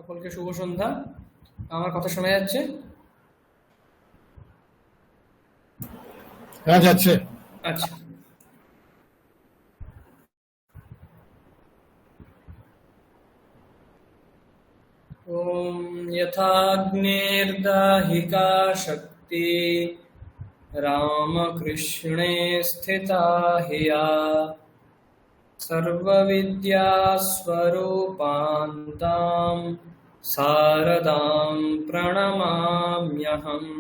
সকলকে শুভ সন্ধ্যা। আমার কথা শোনা যাচ্ছে? হ্যাঁ, যাচ্ছে। আচ্ছা। ওম यथाग्नेर्दाहिका शक्ति रामकृष्णे स्थिता हिया सर्वविद्यास्वरूपान्तां शारदां प्रणमाम्यहम्।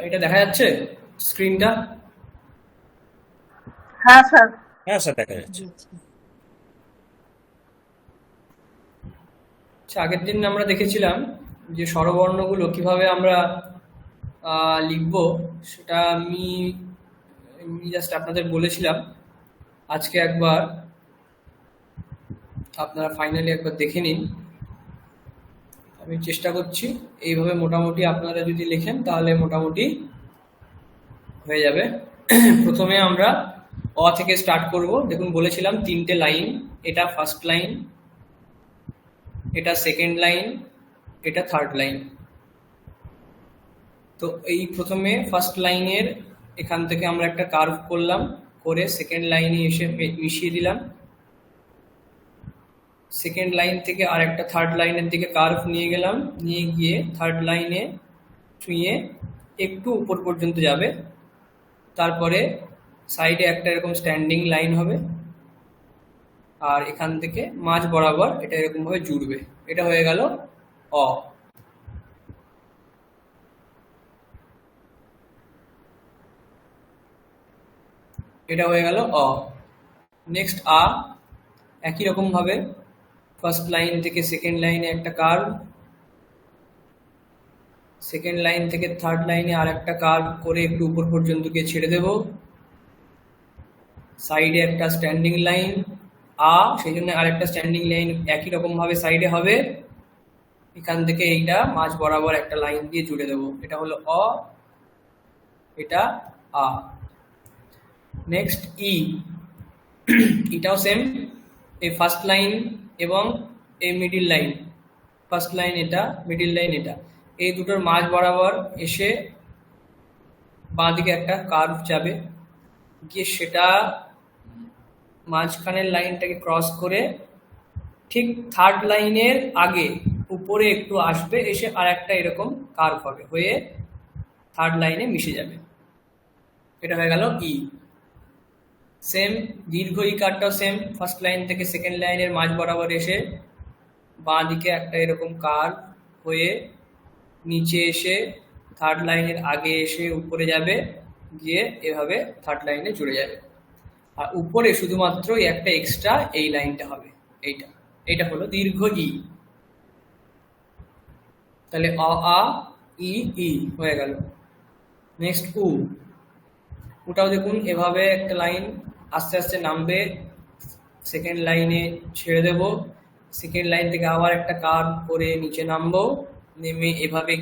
এটা দেখা যাচ্ছে স্ক্রিনটা? হ্যাঁ স্যার। হ্যাঁ স্যার, দেখা যাচ্ছে। আগের দিন আমরা দেখেছিলাম যে স্বরবর্ণগুলো কিভাবে আমরা লিখব, সেটা আমি জাস্ট আপনাদের বলেছিলাম। আজকে একবার আপনারা ফাইনালি একবার দেখে নিন। আমি চেষ্টা করছি এইভাবে, মোটামুটি আপনারা যদি লেখেন তাহলে মোটামুটি হয়ে যাবে। প্রথমে আমরা অ থেকে স্টার্ট করব। দেখুন, বলেছিলাম 3টে লাইন। এটা ফার্স্ট লাইন, এটা সেকেন্ড লাইন, এটা থার্ড লাইন। তো এই প্রথমে ফার্স্ট লাইনের এখান থেকে আমরা একটা কার্ভ করলাম, করে সেকেন্ড লাইনে এসে মিশিয়ে দিলাম। সেকেন্ড লাইন থেকে আর একটা থার্ড লাইনের দিকে কার্ভ নিয়ে গেলাম, নিয়ে গিয়ে থার্ড লাইনে ছুঁয়ে একটু উপর পর্যন্ত যাবে। তারপরে সাইডে একটা এরকম স্ট্যান্ডিং লাইন হবে, আর এখান থেকে মাঝ বরাবর এটা এরকমভাবে জুড়বে। এটা হয়ে গেল অ। এটা হয়ে গেল অ। নেক্সট আ। একই রকম ভাবে ফার্স্ট লাইন থেকে সেকেন্ড লাইনে একটা কার্ভ, সেকেন্ড লাইন থেকে থার্ড লাইনে আর একটা কার্ভ করে একটু উপর পর্যন্ত গিয়ে ছেড়ে দেব। সাইডে একটা স্ট্যান্ডিং লাইন আ, সেই জন্য আর একটা স্ট্যান্ডিং লাইন একই রকম ভাবে সাইডে হবে। এখান থেকে এইটা মাঝ বরাবর একটা লাইন দিয়ে জুড়ে দেব। এটা হলো অ, এটা আ। নেক্সট ই। এটাও সেম, এই ফার্স্ট লাইন এবং এই মিডিল লাইন। ফার্স্ট লাইন এটা, মিডিল লাইন এটা, এই দুটোর মাঝ বরাবর এসে বাঁ দিকে একটা কার্ভ যাবে, গিয়ে সেটা মাঝখানের লাইনটাকে ক্রস করে ঠিক থার্ড লাইনের আগে উপরে একটু আসবে, এসে আর একটা এরকম কার্ভ হবে, হয়ে থার্ড লাইনে মিশে যাবে। এটা হয়ে গেল ই। সেম দীর্ঘ ই কারটাও সেম, ফার্স্ট লাইন থেকে সেকেন্ড লাইনের মাঝ বরাবর এসে বাঁ দিকে একটা এরকম কার্ভ হয়ে নিচে এসে থার্ড লাইনের আগে এসে উপরে যাবে, গিয়ে এভাবে থার্ড লাইনে জুড়ে যাবে। আর উপরে শুধুমাত্র একটা এক্সট্রা এই লাইনটা হবে, এইটা। এইটা হলো দীর্ঘ ই। তাহলে অ, আ, ই, ই হয়ে গেল। নেক্সট উ। ওটাও দেখুন এভাবে একটা লাইন আস্তে আস্তে নামবে, সেকেন্ড লাইনে ছেড়ে দেব, সেকেন্ড লাইন থেকে আবার একটা কার্ভ করে নিচে নামবো, নেমে এভাবে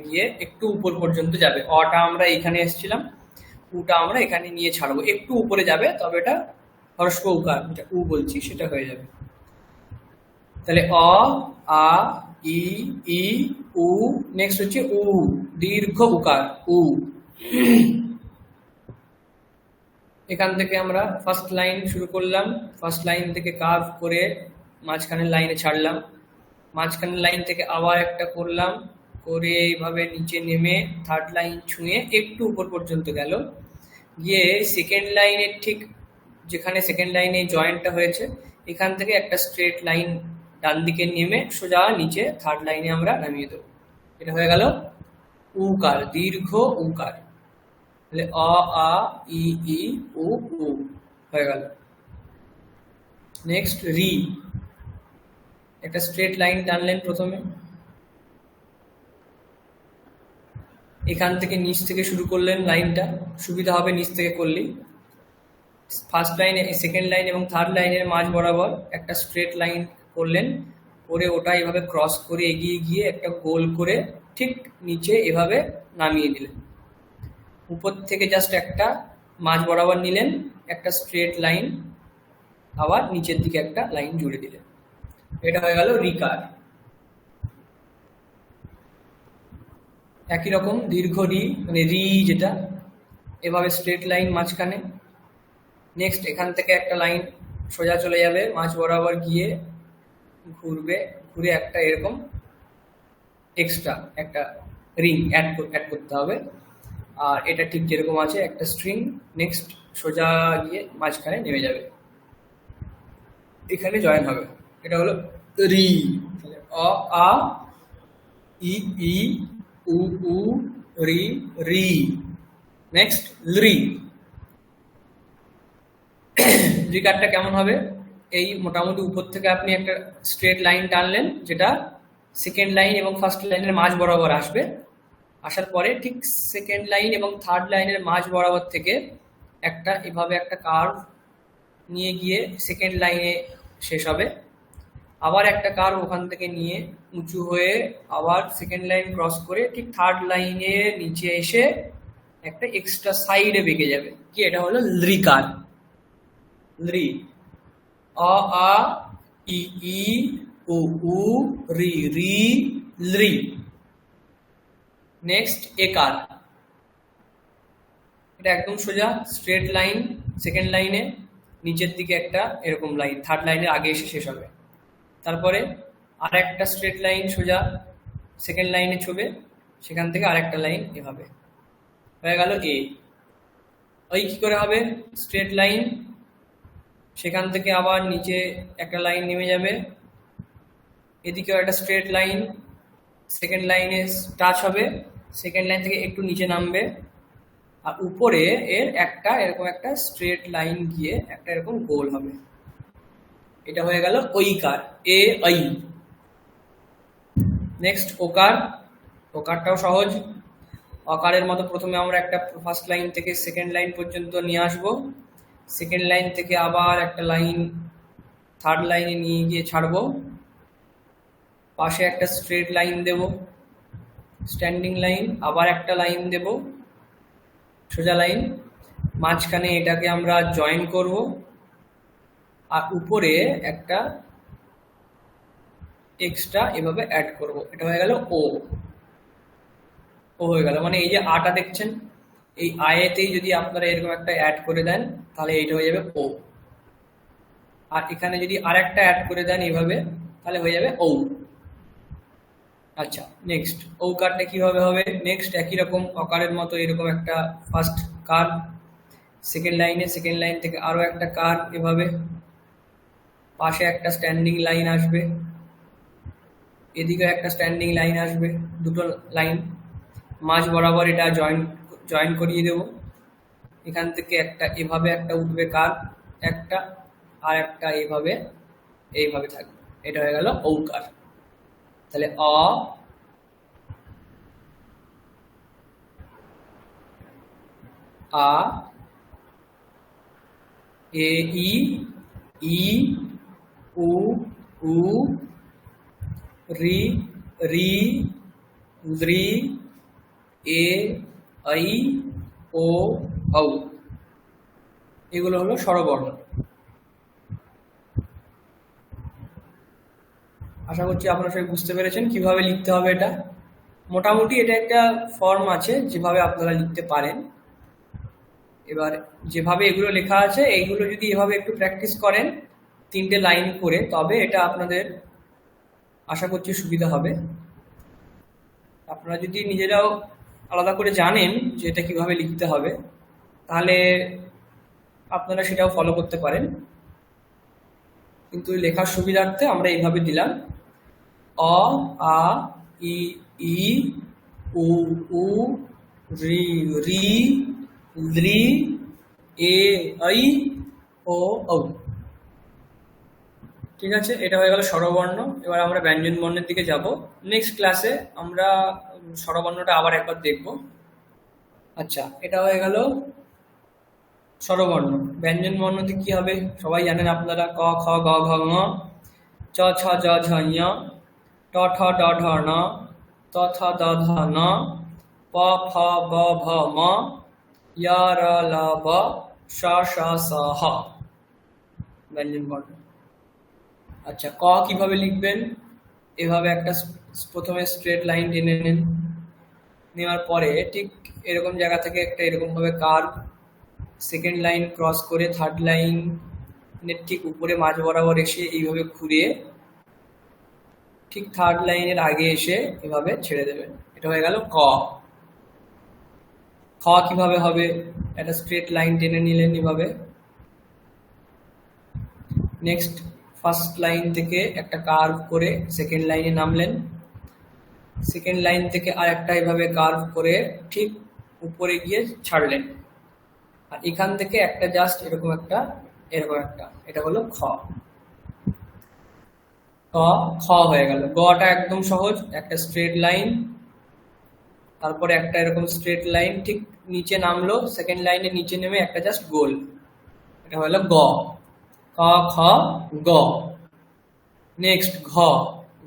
গিয়ে একটু উপর পর্যন্ত যাবে। অটা আমরা এখানে এসেছিলাম, উটা আমরা এখানে নিয়ে ছাড়বো, একটু উপরে যাবে, তবে এটা হরস্ব উকার, যেটা উ বলছি সেটা হয়ে যাবে। তাহলে অ, আ, ই, ই, উ। নেক্সট হচ্ছে উ, দীর্ঘ উকার উ। এখান থেকে আমরা ফার্স্ট লাইন শুরু করলাম, ফার্স্ট লাইন থেকে কার্ভ করে মাঝখানের লাইনে ছাড়লাম, মাঝখানের লাইন থেকে আবার একটা করলাম, করে এইভাবে নিচে নেমে থার্ড লাইন ছুঁয়ে একটু উপর পর্যন্ত গেল, গিয়ে সেকেন্ড লাইনের ঠিক যেখানে সেকেন্ড লাইনে জয়েন্টটা হয়েছে এখান থেকে একটা স্ট্রেট লাইন ডান দিকে নেমে সোজা নিচে থার্ড লাইনে আমরা নামিয়ে দেবো। এটা হয়ে গেল উকার, দীর্ঘ উকার। তাহলে অ, আ, ই, ই, উ, উ হয়ে গেল। নেক্সট রি। একটা স্ট্রেট লাইন টানলেন প্রথমে, এখান থেকে নিচ থেকে শুরু করলেন লাইনটা, সুবিধা হবে নিচ থেকে করলেই। ফার্স্ট লাইন, সেকেন্ড লাইন এবং থার্ড লাইনের মাঝ বরাবর একটা স্ট্রেট লাইন করলেন, করে ওটা এভাবে ক্রস করে এগিয়ে গিয়ে একটা গোল করে ঠিক নিচে এভাবে নামিয়ে দিলেন। উপর থেকে জাস্ট একটা মাঝ বরাবর নিলেন, একটা স্ট্রেট লাইন, আবার নিচের দিকে একটা লাইন জুড়ে দিলেন। এটা হয়ে গেল রিকার। একই রকম দীর্ঘ রি মানে রি যেটা, এভাবে স্ট্রেট লাইন মাঝখানে। নেক্সট এখান থেকে একটা লাইন সোজা চলে যাবে, মাঝ বরাবর গিয়ে ঘুরবে, ঘুরে একটা এরকম এক্সট্রা একটা রিং অ্যাড করতে হবে। আর এটা ঠিক যেরকম আছে একটা স্ট্রিং, নেক্সট সোজা গিয়ে মাঝখানে নেমে যাবে, এখানে জয়েন হবে। এটা হলো রি। অ আ ই ই উ উ রি রি। নেক্সট রি। রিকারটা কেমন হবে? এই মোটামুটি উপর থেকে আপনি একটা স্ট্রেট লাইন টানলেন, যেটা সেকেন্ড লাইন এবং ফার্স্ট লাইনের মাঝ বরাবর আসবে। আসার পরে ঠিক সেকেন্ড লাইন এবং থার্ড লাইনের মাঝ বরাবর থেকে একটা এভাবে একটা কার্ভ নিয়ে গিয়ে সেকেন্ড লাইনে শেষ হবে। আবার একটা কার্ভ ওখান থেকে নিয়ে উঁচু হয়ে আবার সেকেন্ড লাইন ক্রস করে ঠিক থার্ড লাইনে নিচে এসে একটা এক্সট্রা সাইডে বেঁকে যাবে। কি এটা হলো রিকার। রি। অ আ ই ই উ উ রি রি রি। নেক্সট একার। এটা একদম সোজা স্ট্রেট লাইন, সেকেন্ড লাইনে নিচের দিকে একটা এরকম লাইন থার্ড লাইনের আগে এসে শেষ হবে। তারপরে আর একটা স্ট্রেট লাইন সোজা সেকেন্ড লাইনে ছবে, সেখান থেকে আরেকটা লাইন এভাবে হয়ে গেল এ। ওই কি করে হবে? স্ট্রেট লাইন, সেখান থেকে আবার নিচে একটা লাইন নেমে যাবে, এদিকেও একটা স্ট্রেট লাইন, সেকেন্ড লাইনে টাচ হবে, সেকেন্ড লাইন থেকে একটু নিচে নামবে, আর উপরে এর একটা এরকম একটা স্ট্রেট লাইন গিয়ে একটা এরকম গোল হবে। এটা হয়ে গেল ঐকার, এ আই। নেক্সট ওকার। ওকারটাও সহজ। অকারের মতো প্রথমে আমরা একটা ফার্স্ট লাইন থেকে সেকেন্ড লাইন পর্যন্ত নিয়ে আসব, সেকেন্ড লাইন থেকে আবার একটা লাইন থার্ড লাইনে নিয়ে গিয়ে ছাড়বো, পাশে একটা স্ট্রেট লাইন দেব, স্ট্যান্ডিং লাইন, আবার একটা লাইন দেব সোজা লাইন, মাঝখানে এটাকে আমরা জয়েন করব, আর উপরে একটা এক্সট্রা এভাবে অ্যাড করব। এটা হয়ে গেল ও। ও হয়ে গেল, মানে এই যে আটা দেখছেন, এই আয়েতেই যদি আপনারা এরকম একটা অ্যাড করে দেন তাহলে এইটা হয়ে যাবে ও। আর এখানে যদি আর একটা অ্যাড করে দেন এইভাবে তাহলে হয়ে যাবে ও। আচ্ছা, নেক্সট ঔকারটা কিভাবে হবে? নেক্সট একই রকম অকারের মতো এরকম একটা ফার্স্ট কার্ভ, সেকেন্ড লাইন থেকে আরো একটা কার্ভ, এভাবে পাশে একটা স্ট্যান্ডিং লাইন আসবে, এদিকে একটা স্ট্যান্ডিং লাইন আসবে, দুটো লাইন মাঝ বরাবর এটা জয়েন করিয়ে দেব। এখান থেকে একটা এভাবে একটা উঠবে কার্ভ, একটা আর একটা এইভাবে থাকবে। এটা হয়ে গেল ঔকার। তাহলে অ আ এ ই ই উ উ রি রি রি এ আই ও ঔ। এগুলো হলো স্বরবর্ণ। আশা করছি আপনারা সবাই বুঝতে পেরেছেন কিভাবে লিখতে হবে এটা। মোটামুটি এটা একটা ফর্ম আছে যেভাবে আপনারা লিখতে পারেন। এবার যেভাবে এগুলো লেখা আছে এইগুলো যদি এভাবে একটু প্র্যাকটিস করেন 3টে লাইন করে, তবে এটা আপনাদের আশা করছি সুবিধা হবে। আপনারা যদি নিজেরাও আলাদা করে জানেন যে এটা কিভাবে লিখতে হবে তাহলে আপনারা সেটাও ফলো করতে পারেন, কিন্তু লেখার সুবিধার্থে আমরা এইভাবে দিলাম। অ আ ই ই উ উ রি রি রি এ আই ও ঔ। ঠিক আছে, এটা হয়ে গেল স্বরবর্ণ। এবার আমরা ব্যঞ্জন বর্ণের দিকে যাব। নেক্সট ক্লাসে আমরা স্বরবর্ণটা আবার একবার দেখব। আচ্ছা, এটা হয়ে গেল স্বরবর্ণ। ব্যঞ্জন বর্ণতে কি হবে সবাই জানেন আপনারা, ক খ গ ঘ ঙ। চ ছ জ ঝ ঞ, ট ঠ ড ঢ ণ, ত থ দ ধ ন, প ফ ব ভ ম, য় র ল ব, শ ষ স হ। ব্যঞ্জন বর্ণ। আচ্ছা, ক কিভাবে লিখবেন? এভাবে একটা প্রথমে স্ট্রেট লাইন টেনে নেন, নেওয়ার পরে ঠিক এরকম জায়গা থেকে একটা এরকম ভাবে কার্ভ, সেকেন্ড লাইন ক্রস করে থার্ড লাইনের ঠিক উপরে মাঝ বরাবর এসে এইভাবে ঘুরে ঠিক থার্ড লাইনের আগে এসে এভাবে ছেড়ে দেবেন। এটা হয়ে গেল ক। খ কিভাবে হবে? একটা স্ট্রেট লাইন টেনে নিলেন এভাবে, নেক্সট ফার্স্ট লাইন থেকে একটা কার্ভ করে সেকেন্ড লাইনে নামলেন, সেকেন্ড লাইন থেকে আর একটা এভাবে কার্ভ করে ঠিক উপরে গিয়ে ছাড়লেন, আর এখান থেকে একটা জাস্ট এরকম একটা এটা হলো খ। ক খ হয়ে গেল। গটা একদম সহজ, একটা স্ট্রেট লাইন, তারপরে একটা এরকম স্ট্রেট লাইন ঠিক নিচে নামলো, সেকেন্ড লাইনের নিচে নেমে একটা জাস্ট গোল, এটা হলো গ। ক খ গ। নেক্সট ঘ।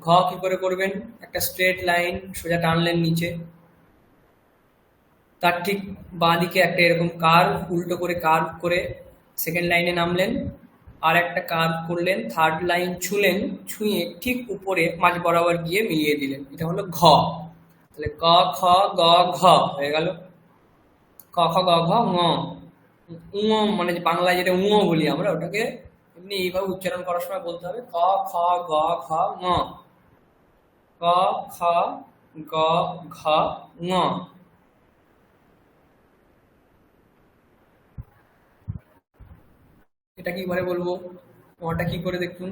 ঘ কি করে করবেন? একটা স্ট্রেট লাইন সোজা টানলেন নিচে, তার ঠিক বাঁ দিকে একটা এরকম কার্ভ, উল্টো করে কার্ভ করে সেকেন্ড লাইনে নামলেন, আর একটা কার্ভ করলেন, থার্ড লাইন ছুঁলেন, ছুঁয়ে ঠিক উপরে মাঝ বরাবর গিয়ে মিলিয়ে দিলেন, এটা হলো ঘ। তাহলে ক খ গ ঘ হয়ে গেল। ক খ গ ঘ ঙ। মানে বাংলায় যেটা বলি আমরা, ওটাকে এমনি এইভাবে উচ্চারণ করার সময় বলতে হবে ক খ গ ঘ ঙ। ক খ গ ঘ ঙ। এটা কিভাবে বলবো? ওটা কি করে দেখুন।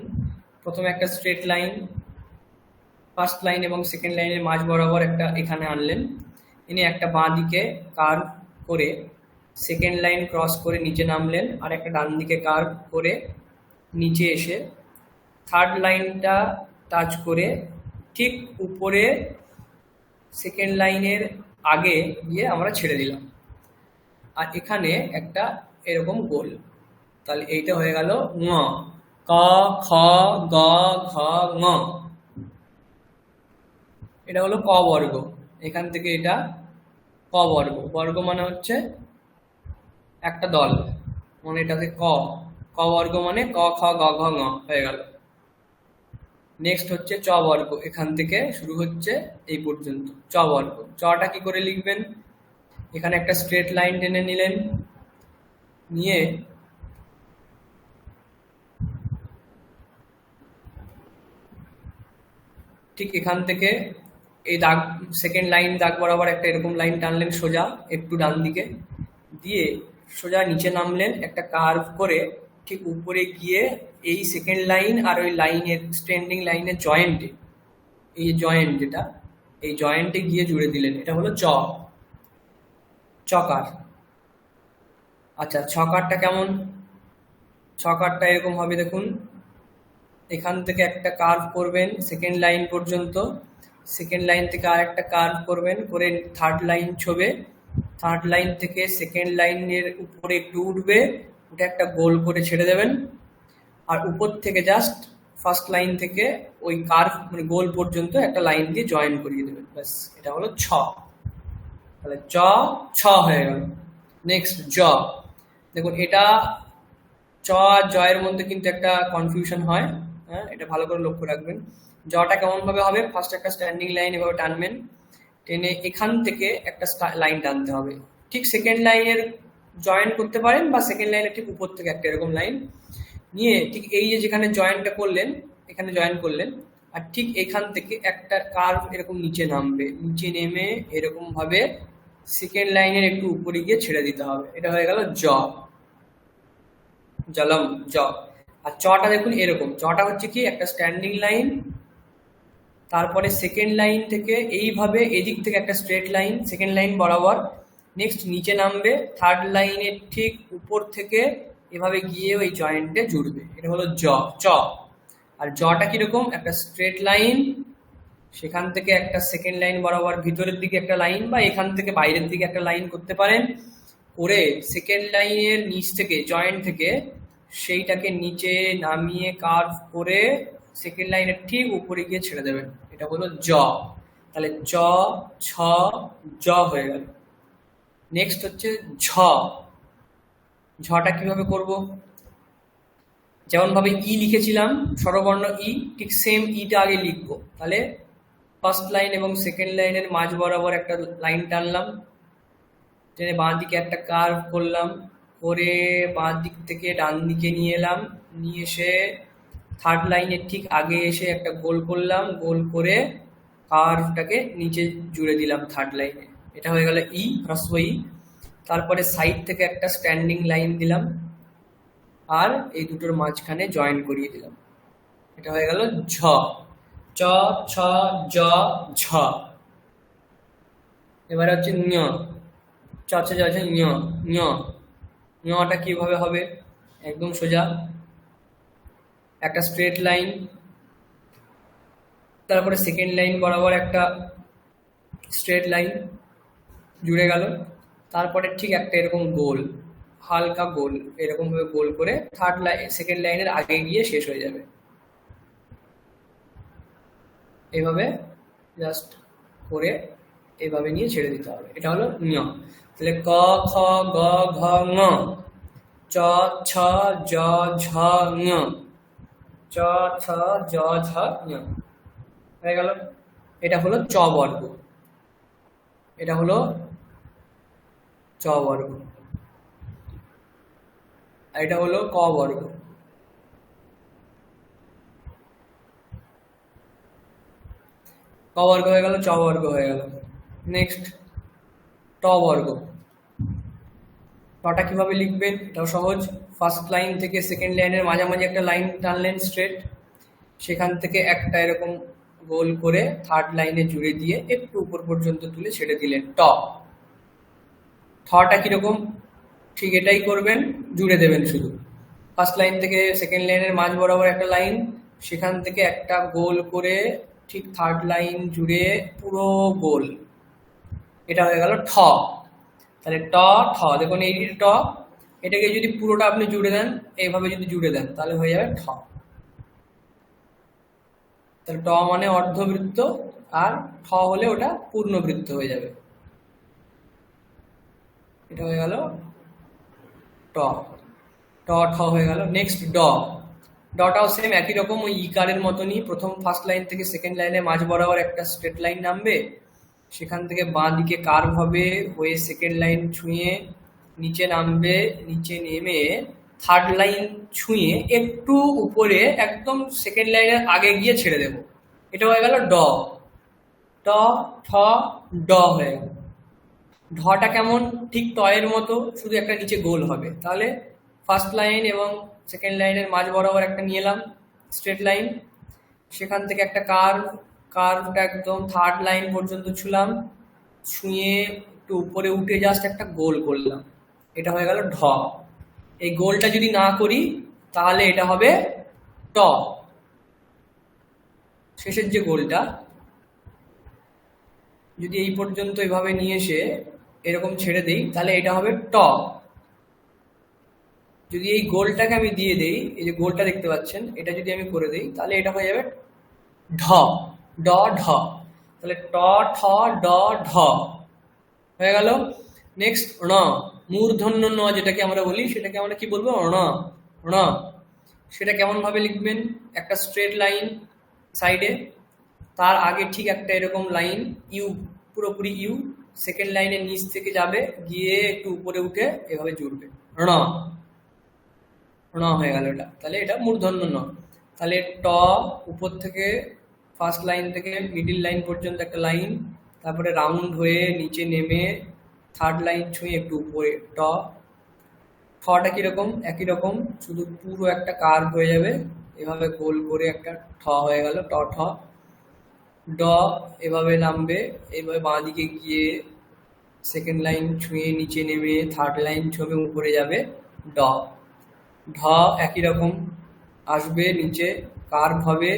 প্রথমে একটা স্ট্রেট লাইন ফার্স্ট লাইন এবং সেকেন্ড লাইনের মাঝ বরাবর একটা এখানে আনলেন, এনে একটা বাঁ দিকে কার্ভ করে সেকেন্ড লাইন ক্রস করে নিচে নামলেন, আর একটা ডান দিকে কার্ভ করে নিচে এসে থার্ড লাইনটা টাচ করে ঠিক উপরে সেকেন্ড লাইনের আগে গিয়ে আমরা ছেড়ে দিলাম, আর এখানে একটা এরকম গোল। তাহলে এইটা হয়ে গেল ঙ। ক খ গ ঘ ঙ। এটা হলো ক বর্গ। এখান থেকে এটা ক বর্গ। বর্গ মানে হচ্ছে একটা দল, মানে এটাতে ক। ক বর্গ মানে ক খ গ ঘ ঙ হয়ে গেল। নেক্সট হচ্ছে চ বর্গ। এখান থেকে শুরু হচ্ছে এই পর্যন্ত চ বর্গ। চটা কি করে লিখবেন? এখানে একটা স্ট্রেট লাইন টেনে নিলেন, নিয়ে ঠিক এখান থেকে এই দাগ, সেকেন্ড লাইন দাগ বরাবর একটা এরকম লাইন টানলেন সোজা একটু ডান দিকে, দিয়ে সোজা নিচে নামলেন, একটা কার্ভ করে ঠিক উপরে গিয়ে এই সেকেন্ড লাইন আর ওই লাইনের স্ট্যান্ডিং লাইনের জয়েন্টে, এই জয়েন্ট যেটা, এই জয়েন্টে গিয়ে জুড়ে দিলেন, এটা হলো চ। চকার। আচ্ছা, ছকারটা কেমন? ছকারটা এরকম হবে দেখুন। এখান থেকে একটা কার্ভ করবেন সেকেন্ড লাইন পর্যন্ত, সেকেন্ড লাইন থেকে আর একটা কার্ভ করবেন, করে থার্ড লাইন ছবে, থার্ড লাইন থেকে সেকেন্ড লাইনের উপরে একটু উঠবে, উঠে একটা গোল করে ছেড়ে দেবেন, আর উপর থেকে জাস্ট ফার্স্ট লাইন থেকে ওই কার্ভ মানে গোল পর্যন্ত একটা লাইন দিয়ে জয়েন করিয়ে দেবেন, ব্যাস এটা হলো ছ। তাহলে চ ছ হয়ে গেল। নেক্সট জ। দেখুন এটা চ আর জয়ের মধ্যে কিন্তু একটা কনফিউশন হয়, হ্যাঁ, এটা ভালো করে লক্ষ্য রাখবেন। জটা কেমন ভাবে হবে? ফার্স্ট একটা স্ট্যান্ডিং লাইন এভাবে টানবেন, টেনে এখান থেকে একটা লাইন টানতে হবে, ঠিক সেকেন্ড লাইনের জয়েন করতে পারেন, বা সেকেন্ড লাইনের ঠিক উপর থেকে একটা এরকম লাইন নিয়ে ঠিক এই যে যেখানে জয়েন্টটা করলেন এখানে জয়েন করলেন, আর ঠিক এখান থেকে একটা কার্ভ এরকম নিচে নামবে, নিচে নেমে এরকম ভাবে সেকেন্ড লাইনের একটু উপরে গিয়ে ছেড়ে দিতে হবে, এটা হয়ে গেল জ। জলম জ। আর চটা দেখুন এরকম, চটা হচ্ছে কি একটা স্ট্যান্ডিং লাইন, তারপরে সেকেন্ড লাইন থেকে এইভাবে এদিক থেকে একটা স্ট্রেট লাইন সেকেন্ড লাইন বরাবর, নেক্সট নিচে নামবে, থার্ড লাইনের ঠিক উপর থেকে এভাবে গিয়ে ওই জয়েন্টে জুড়বে, এটা হলো জ চ। আর জটা কিরকম? একটা স্ট্রেট লাইন, সেখান থেকে একটা সেকেন্ড লাইন বরাবর ভিতরের দিকে একটা লাইন, বা এখান থেকে বাইরের দিকে একটা লাইন করতে পারেন, করে সেকেন্ড লাইনের নিচ থেকে জয়েন্ট থেকে সেইটাকে নিচে নামিয়ে কার্ভ করে সেকেন্ড লাইনের ঠিক উপরে গিয়ে ছেড়ে দেবেন, এটা হলো জ। তাহলে চ ছ জ হয়ে গেল। নেক্সট হচ্ছে ঝ। ঝটা কিভাবে করব? যেমন ভাবে ই লিখেছিলাম স্বরবর্ণ ই, ঠিক সেম ইটা আগে লিখবো। তাহলে ফার্স্ট লাইন এবং সেকেন্ড লাইনের মাঝ বরাবর একটা লাইন টানলাম, টেনে বাঁ দিকে একটা কার্ভ করলাম, করে বাঁ দিক থেকে ডান দিকে নিয়ে এলাম, নিয়ে এসে থার্ড লাইনের ঠিক আগে এসে একটা গোল করলাম, গোল করে কার্ভটাকে নিচে জুড়ে দিলাম থার্ড লাইনে। এটা হয়ে গেল ই, হ্রস্ব ই। তারপরে সাইড থেকে একটা স্ট্যান্ডিং লাইন দিলাম, আর এই দুটোর মাঝখানে জয়েন করিয়ে দিলাম, এটা হয়ে গেল ঝ। চ ছ জ ঝ। এবারে হচ্ছে ঞ। চ ছ জ ঝ ঞ। ঞ ঞটা কিভাবে হবে? একদম সোজা, একটা স্ট্রেট লাইন, তারপরে সেকেন্ড লাইন বরাবর একটা স্ট্রেট লাইন জুড়ে গেল, তারপরে ঠিক একটা এরকম গোল, হালকা গোল, এরকম ভাবে গোল করে থার্ড লাইন সেকেন্ড লাইনের আগে গিয়ে শেষ হয়ে যাবে। এভাবে জাস্ট করে এভাবে নিয়ে ছেড়ে দিতে হবে, এটা হলো ঞ। তাহলে ক খ গ ঘ ঙ, চ ছ জ ঝ ঞ, চ ছ জ ঝ ঞ হয়ে গেল। এটা হলো চ বর্গ, এটা হলো চ বর্গ, আর এটা হলো ক বর্গ। ক বর্গ হয়ে গেল, চ বর্গ হয়ে গেল। নেক্সট ট বর্গ। টটা কিভাবে লিখবেন? এটাও সহজ। ফার্স্ট লাইন থেকে সেকেন্ড লাইনের মাঝামাঝি একটা লাইন টানলেন স্ট্রেট, সেখান থেকে একটা এরকম গোল করে থার্ড লাইনে জুড়ে দিয়ে একটু উপর পর্যন্ত তুলে ছেড়ে দিলেন, ট। ঠটা কিরকম? ঠিক এটাই করবেন, জুড়ে দেবেন শুধু। ফার্স্ট লাইন থেকে সেকেন্ড লাইনের মাঝ বরাবর একটা লাইন, সেখান থেকে একটা গোল করে ঠিক থার্ড লাইন জুড়ে পুরো গোল, এটা হয়ে গেল ঠ। তাহলে ট ঠ, দেখুন এই ট, এটাকে যদি পুরোটা আপনি জুড়ে দেন, এইভাবে যদি জুড়ে দেন তাহলে হয়ে যাবে ঠ। তাহলে ট মানে অর্ধবৃত্ত, আর ঠ হলে ওটা পূর্ণবৃত্ত হয়ে যাবে, এটা হয়ে গেল ট। ট ঠ হয়ে গেল। নেক্সট ড। ডটাও সেম একই রকম, ওই ইকারের মতনই। প্রথম ফার্স্ট লাইন থেকে সেকেন্ড লাইনে মাঝ বরাবর একটা স্ট্রেট লাইন নামবে, সেখান থেকে বাঁ দিকে কার্ভ হবে, হয়ে সেকেন্ড লাইন ছুঁয়ে নিচে নামবে, নিচে নেমে থার্ড লাইন ছুঁয়ে একটু উপরে একদম সেকেন্ড লাইনের আগে গিয়ে ছেড়ে দেব, এটা হয়ে গেল ড। ট ঠ ড হয়ে গেল। ঢটা কেমন? ঠিক টয়ের মতো, শুধু একটা নিচে গোল হবে। তাহলে ফার্স্ট লাইন এবং সেকেন্ড লাইনের মাঝ বরাবর একটা নিয়ে এলাম স্ট্রেট লাইন, সেখান থেকে একটা কার্ভটা একদম থার্ড লাইন পর্যন্ত ছুঁলাম, ছুঁয়ে একটু উপরে উঠে জাস্ট একটা গোল করলাম, এটা হয়ে গেল ঢ। এই গোলটা যদি না করি তাহলে এটা হবে ট। শেষের যে গোলটা যদি এই পর্যন্ত এভাবে নিয়ে এসে এরকম ছেড়ে দেই তাহলে এটা হবে ট। যদি এই গোলটাকে আমি দিয়ে দেই, এই যে গোলটা দেখতে পাচ্ছেন, এটা যদি আমি করে দেই তাহলে এটা হয়ে যাবে ঢ। ড ঢ। তাহলে ট ঠ ড ঢ হয়ে গেল। নেক্সট ণ। মূর্ধন্য ন যেটাকে আমরা বলি, সেটাকে আমরা কি বলবো? ণ। ণ সেটা কেমন ভাবে লিখবেন? একটা স্ট্রেট লাইন সাইডে, তার আগে ঠিক একটা এরকম লাইন ইউ, পুরোপুরি ইউ, সেকেন্ড লাইনের নিচ থেকে যাবে, গিয়ে একটু উপরে উঠে এভাবে জুড়বে, ণ। ণ হয়ে গেল এটা। তাহলে এটা মূর্ধন্য ন। তাহলে ট, উপর থেকে ফার্স্ট লাইন থেকে মিডিল লাইন পর্যন্ত একটা লাইন, তারপরে রাউন্ড হয়ে নিচে নেমে থার্ড লাইন ছুঁয়ে একটু উপরে ট। ঠটা কিরকম? একই রকম, শুধু পুরো একটা কার্ভ হয়ে যাবে, এভাবে গোল করে একটা ঠ হয়ে গেল, ট ঠ। ড এভাবে নামবে, এইভাবে বাঁ দিকে গিয়ে সেকেন্ড লাইন ছুঁয়ে নিচে নেমে থার্ড লাইন ছুঁয়ে উপরে যাবে, ড। ঢ একই রকম আসবে, নিচে কার্ভ হবে,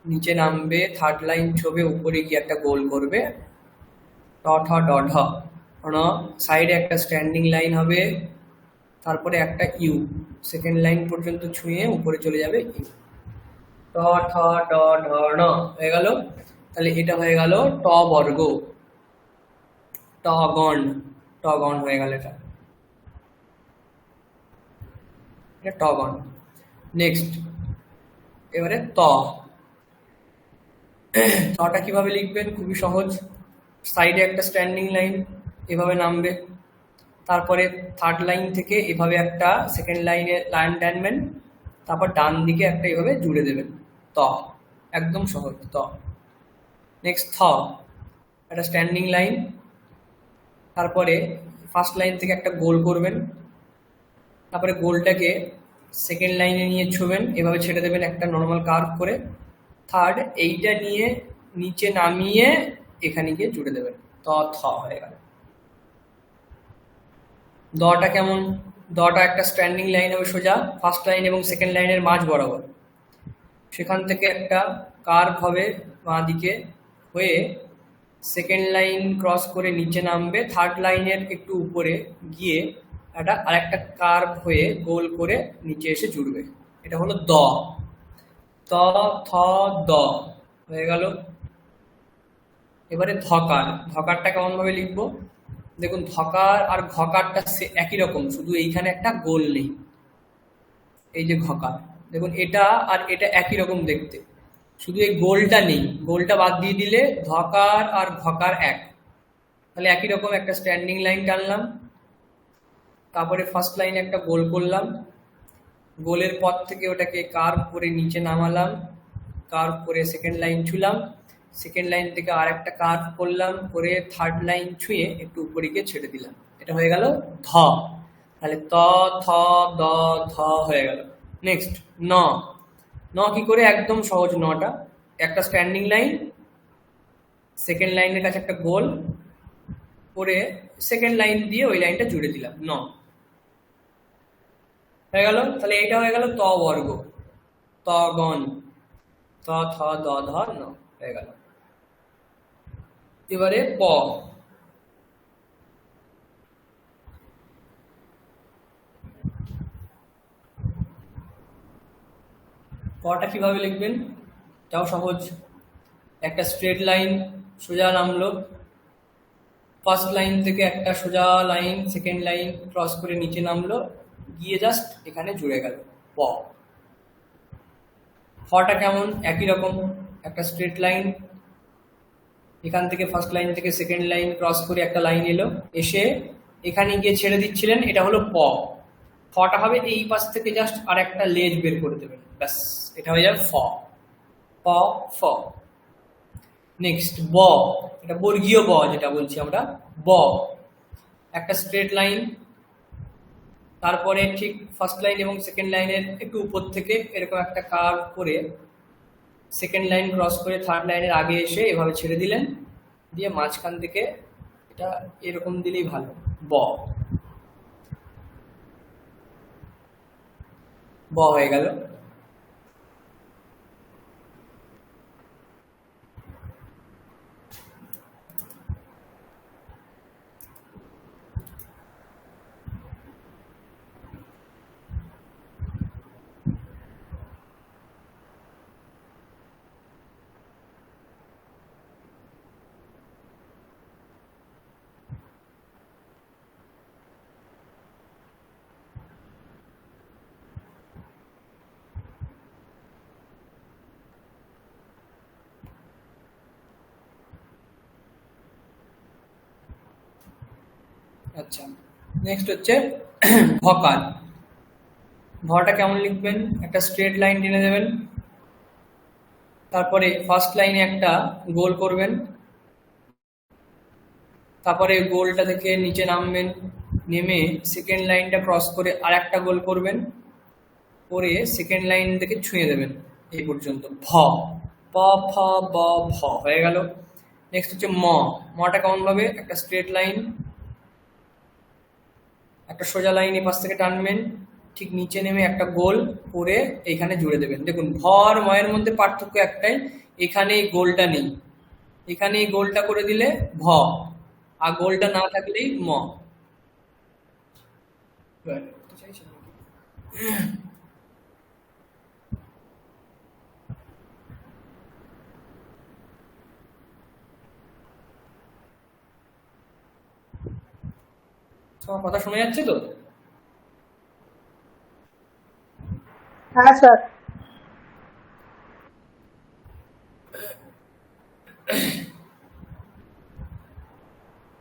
নিচে নামবে, থার্ড লাইন ছবে উপরে গিয়ে একটা গোল করবে, ট ঠ ড ঢ। ণ সাইডে একটা স্ট্যান্ডিং লাইন হবে, তারপরে একটা ইউ, সেকেন্ড লাইন পর্যন্ত ছুঁয়ে উপরে চলে যাবে ইউ। ট ঠ ড ঢ ণ হয়ে গেল। তাহলে এটা হয়ে গেল ট বর্গ, টগণ, টগণ হয়ে গেল এটা, এটা টগণ। নেক্সট এবারে ত, তটা কিভাবে লিখবেন? খুবই সহজ। সাইডে একটা স্ট্যান্ডিং লাইন এভাবে নামবে, তারপরে থার্ড লাইন থেকে এভাবে একটা সেকেন্ড লাইনে লাইন টানবেন, তারপর ডান দিকে একটা এভাবে জুড়ে দেবেন। ত, একদম সহজ ত। নেক্সট থ, একটা স্ট্যান্ডিং লাইন, তারপরে ফার্স্ট লাইন থেকে একটা গোল করবেন, তারপরে গোলটাকে সেকেন্ড লাইনে নিয়ে ছুবেন, এভাবে ছেড়ে দেবেন একটা নর্মাল কার্ভ করে। থার্ড এইটা নিয়ে নিচে নামিয়ে এখানে গিয়ে জুড়ে দেবেন, ত থ হয়ে গেল। দটা কেমন? দটা একটা স্ট্যান্ডিং লাইন হবে সোজা, ফার্স্ট লাইন এবং সেকেন্ড লাইনের মাঝ বরাবর, সেখান থেকে একটা কার্ভ হবে বাঁ দিকে হয়ে সেকেন্ড লাইন ক্রস করে নিচে নামবে, থার্ড লাইনের একটু উপরে গিয়ে একটা আরেকটা কার্ভ হয়ে গোল করে নিচে এসে জুড়বে। এটা হলো দ। ত থ দ হয়ে গেল। এবারে ধকার, ধকারটা কেমন ভাবে লিখবো? দেখুন ধকার আর ঘকারটা একই রকম, শুধু এইখানে একটা গোল নেই। এই যে ঘকার, দেখুন এটা আর এটা একই রকম দেখতে, শুধু এই গোলটা নেই, গোলটা বাদ দিয়ে দিলে ধকার আর ঘকার এক। তাহলে একই রকম একটা স্ট্যান্ডিং লাইন টানলাম, তারপরে ফার্স্ট লাইনে একটা গোল করলাম, গোলের পর থেকে ওটাকে কার্ভ করে নিচে নামালাম, কার্ভ করে সেকেন্ড লাইন ছুলাম, সেকেন্ড লাইন থেকে আর একটা কার্ভ করলাম, করে থার্ড লাইন ছুঁয়ে একটু উপরে গিয়ে ছেড়ে দিলাম। এটা হয়ে গেল ধ। তাহলে ত থ দ ধ হয়ে গেল। নেক্সট ন, ন কি করে? একদম সহজ নটা, একটা স্ট্যান্ডিং লাইন, সেকেন্ড লাইনের কাছে একটা গোল করে সেকেন্ড লাইন দিয়ে ওই লাইনটা জুড়ে দিলাম, ন হয়ে গেল। তাহলে এটা হয়ে গেল ত বর্গ, তগণ, ত থ দ ধ ন হয়ে গেল। এবারে প, পটা কিভাবে লিখবেন? তাও সহজ। একটা স্ট্রেট লাইন সোজা নামলো, ফার্স্ট লাইন থেকে একটা সোজা লাইন সেকেন্ড লাইন ক্রস করে নিচে নামলো, গিয়ে জাস্ট এখানে জুড়ে গেল, প। ফটা কেমন? একই রকম, একটা স্ট্রেট লাইন, এখান থেকে ফার্স্ট লাইন থেকে সেকেন্ড লাইন ক্রস করে একটা লাইন এলো, এসে এখানে গিয়ে ছেড়ে দিচ্ছিলেন, এটা হলো প। ফটা হবে এই পাশ থেকে জাস্ট আর একটা লেজ বের করে দেবেন, ব্যাস এটা হয়ে যাবে ফ, প ফ। নেক্সট ব, এটা বর্গীয় ব যেটা বলছি আমরা, ব একটা স্ট্রেট লাইন, তারপরে ঠিক ফার্স্ট লাইন এবং সেকেন্ড লাইনের একটু উপর থেকে এরকম একটা কার্ভ করে সেকেন্ড লাইন ক্রস করে থার্ড লাইনের আগে এসে এভাবে ছেড়ে দিলেন, দিয়ে মাঝখান থেকে এটা এরকম দিলেই ভালো, ব, ব হয়ে গেল। আচ্ছা, নেক্সট হচ্ছে ভকার। ভটা কেমন লিখবেন? একটা স্ট্রেট লাইন টেনে দেবেন, তারপরে ফার্স্ট লাইনে একটা গোল করবেন, তারপরে গোলটা থেকে নিচে নামবেন, নেমে সেকেন্ড লাইনটা ক্রস করে আর একটা গোল করবেন, করে সেকেন্ড লাইন থেকে ছুঁয়ে দেবেন এই পর্যন্ত, ভ, প ফ ব ভ হয়ে গেল। নেক্সট হচ্ছে ম, মটা কেমন ভাবে? একটা স্ট্রেট লাইন, একটা সোজা লাইন এই পাশ থেকে টানবেন, ঠিক নিচে নেমে একটা গোল করে এইখানে জুড়ে দেবেন। দেখুন ভ আর ময়ের মধ্যে পার্থক্য একটাই, এখানে এই গোলটা নেই, এখানে এই গোলটা করে দিলে ভ, আর গোলটা না থাকলেই ম। তোমার কথা শোনা যাচ্ছে তো? হ্যাঁ স্যার।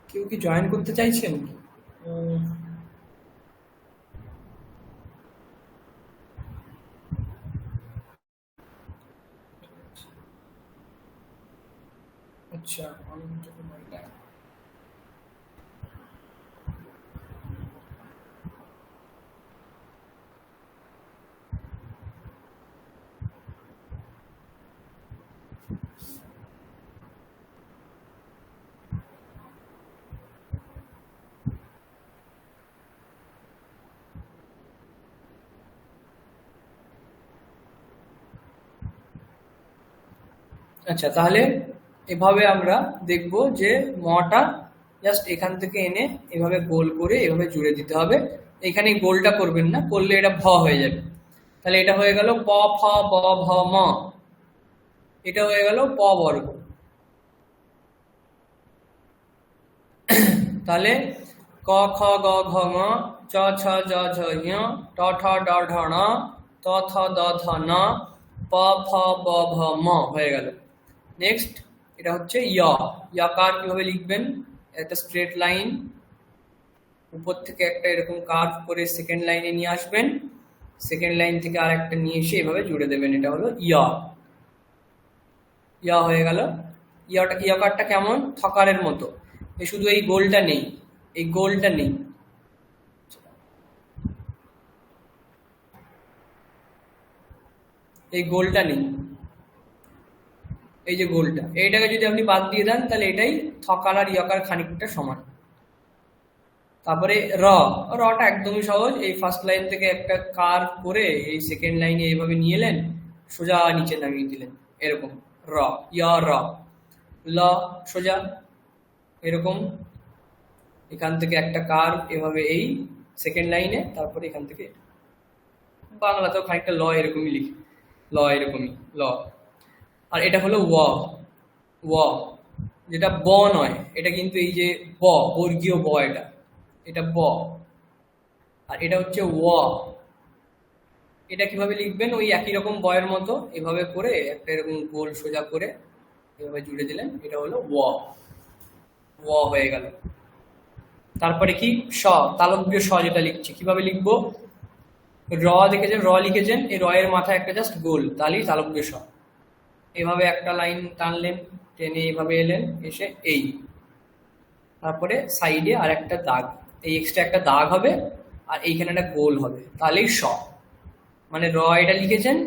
কেউ কি জয়েন করতে চাইছেন? উম, আচ্ছা, আচ্ছা, তাহলে এভাবে আমরা দেখব যে মটা জাস্ট এখান থেকে এনে এভাবে গোল করে এভাবে জুড়ে দিতে হবে। এখানে গোলটা করবেন না, করলে এটা ভ হয়ে যাবে। তাহলে এটা হয়ে গেল প ফ ব ভ ম। এটা হয়ে গেল প বর্গ। তাহলে ক খ গ ঘ ঙ চ ছ জ ঝ ঞ ট ঠ ড ঢ ণ ত থ দ ধ ন প ফ ব ভ ম হয়ে গেল। নেক্সট এটা হচ্ছে ইয়াকার কিভাবে লিখবেন? একটা স্ট্রেট লাইন উপর থেকে একটা এরকম কার্ভ করে সেকেন্ড লাইনে নিয়ে আসবেন, সেকেন্ড লাইন থেকে আর একটা নিয়ে এসে এভাবে জুড়ে দেবেন। এটা হলো ইয়া হয়ে গেল। ইয়াকারটা কেমন? থকারের মতো। শুধু এই গোলটা নেই, এই গোলটা নেই। এই গোলটা নেই, এই যে গোলটা, এইটাকে যদি আপনি বাদ দিয়ে দেন তাহলে এটাই থকার আর ইয়কার খানিকটা সমান। তারপরে রটা একদমই সহজ। এই ফার্স্ট লাইন থেকে একটা কার্ভ করে এই সেকেন্ড লাইনে এইভাবে নিয়ে এলেন, সোজা নিচে নামিয়ে দিলেন, এরকম র। র ল সোজা এরকম, এখান থেকে একটা কার্ভ এভাবে এই সেকেন্ড লাইনে, তারপরে এখান থেকে বাংলাতেও খানিকটা ল এরকমই লিখি, ল এরকমই ল। আর এটা হলো ওয়া, যেটা ব নয়, এটা কিন্তু এই যে বর্গীয় এটা, এটা আর এটা হচ্ছে এটা কিভাবে লিখবেন? ওই একই রকম বয়ের মতো এভাবে করে একটা এরকম গোল সোজা করে এভাবে জুড়ে দিলেন, এটা হলো হয়ে গেল। তারপরে কি তালব্য যেটা লিখছি, কিভাবে লিখবো? দেখেছেন, লিখেছেন, এই এর মাথায় একটা জাস্ট গোল, তাহলেই তালব্য এভাবে একটা লাইন টানলেন, টেনে এভাবে এলেন, এসে তারপরে সাইডে আর একটা দাগ, এই এক্সট্রা একটা দাগ হবে, আর এইখানে একটা গোল হবে, তাহলেই মানে এটা লিখেছেন,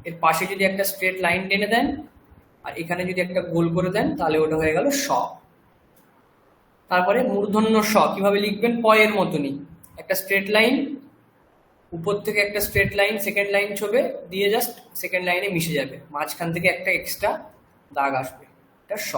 এর পাশে যদি একটা স্ট্রেট লাইন টেনে দেন আর এখানে যদি একটা গোল করে দেন তাহলে ওটা হয়ে গেল তারপরে মূর্ধন্য কিভাবে লিখবেন? এর মতনই একটা স্ট্রেট লাইন, উপর থেকে একটা স্ট্রেট লাইন সেকেন্ড লাইন ছবে দিয়ে জাস্ট সেকেন্ড লাইনে মিশে যাবে, মাঝখান থেকে একটা এক্সট্রা দাগ আসবে, এটা স।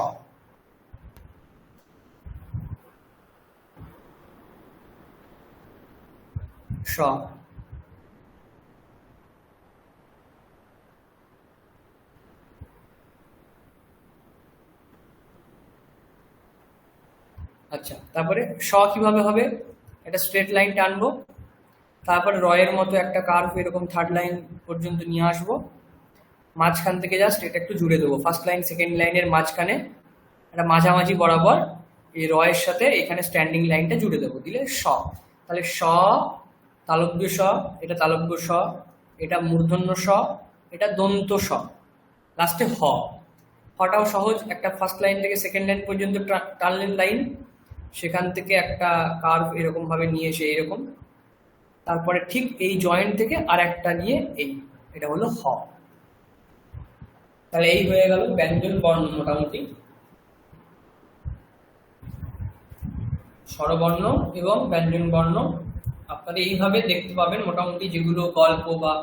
আচ্ছা, তারপরে কিভাবে হবে? একটা স্ট্রেট লাইন টানবো, তারপরে এর মতো একটা কার্ভ এরকম থার্ড লাইন পর্যন্ত নিয়ে আসবো, মাঝখান থেকে জাস্ট এটা একটু জুড়ে দেবো, ফার্স্ট লাইন সেকেন্ড লাইনের মাঝখানে একটা মাঝামাঝি বরাবর এই এর সাথে এখানে স্ট্যান্ডিং লাইনটা জুড়ে দেবো, দিলে তাহলে তালব্য এটা তালব্য এটা মূর্ধন্য এটা দন্ত লাস্টে হটাও সহজ। একটা ফার্স্ট লাইন থেকে সেকেন্ড লাইন পর্যন্ত টানলেন লাইন, সেখান থেকে একটা কার্ভ এরকম ভাবে নিয়ে এসে এরকম, তারপরে ঠিক এই জয়েন্ট থেকে আর একটা নিয়ে এটা হলো তাহলে এই হয়ে গেল ব্যঞ্জন বর্ণ। মোটামুটি স্বরবর্ণ এবং ব্যঞ্জন বর্ণ আপনারা এইভাবে দেখতে পাবেন। মোটামুটি যেগুলো গল্প বা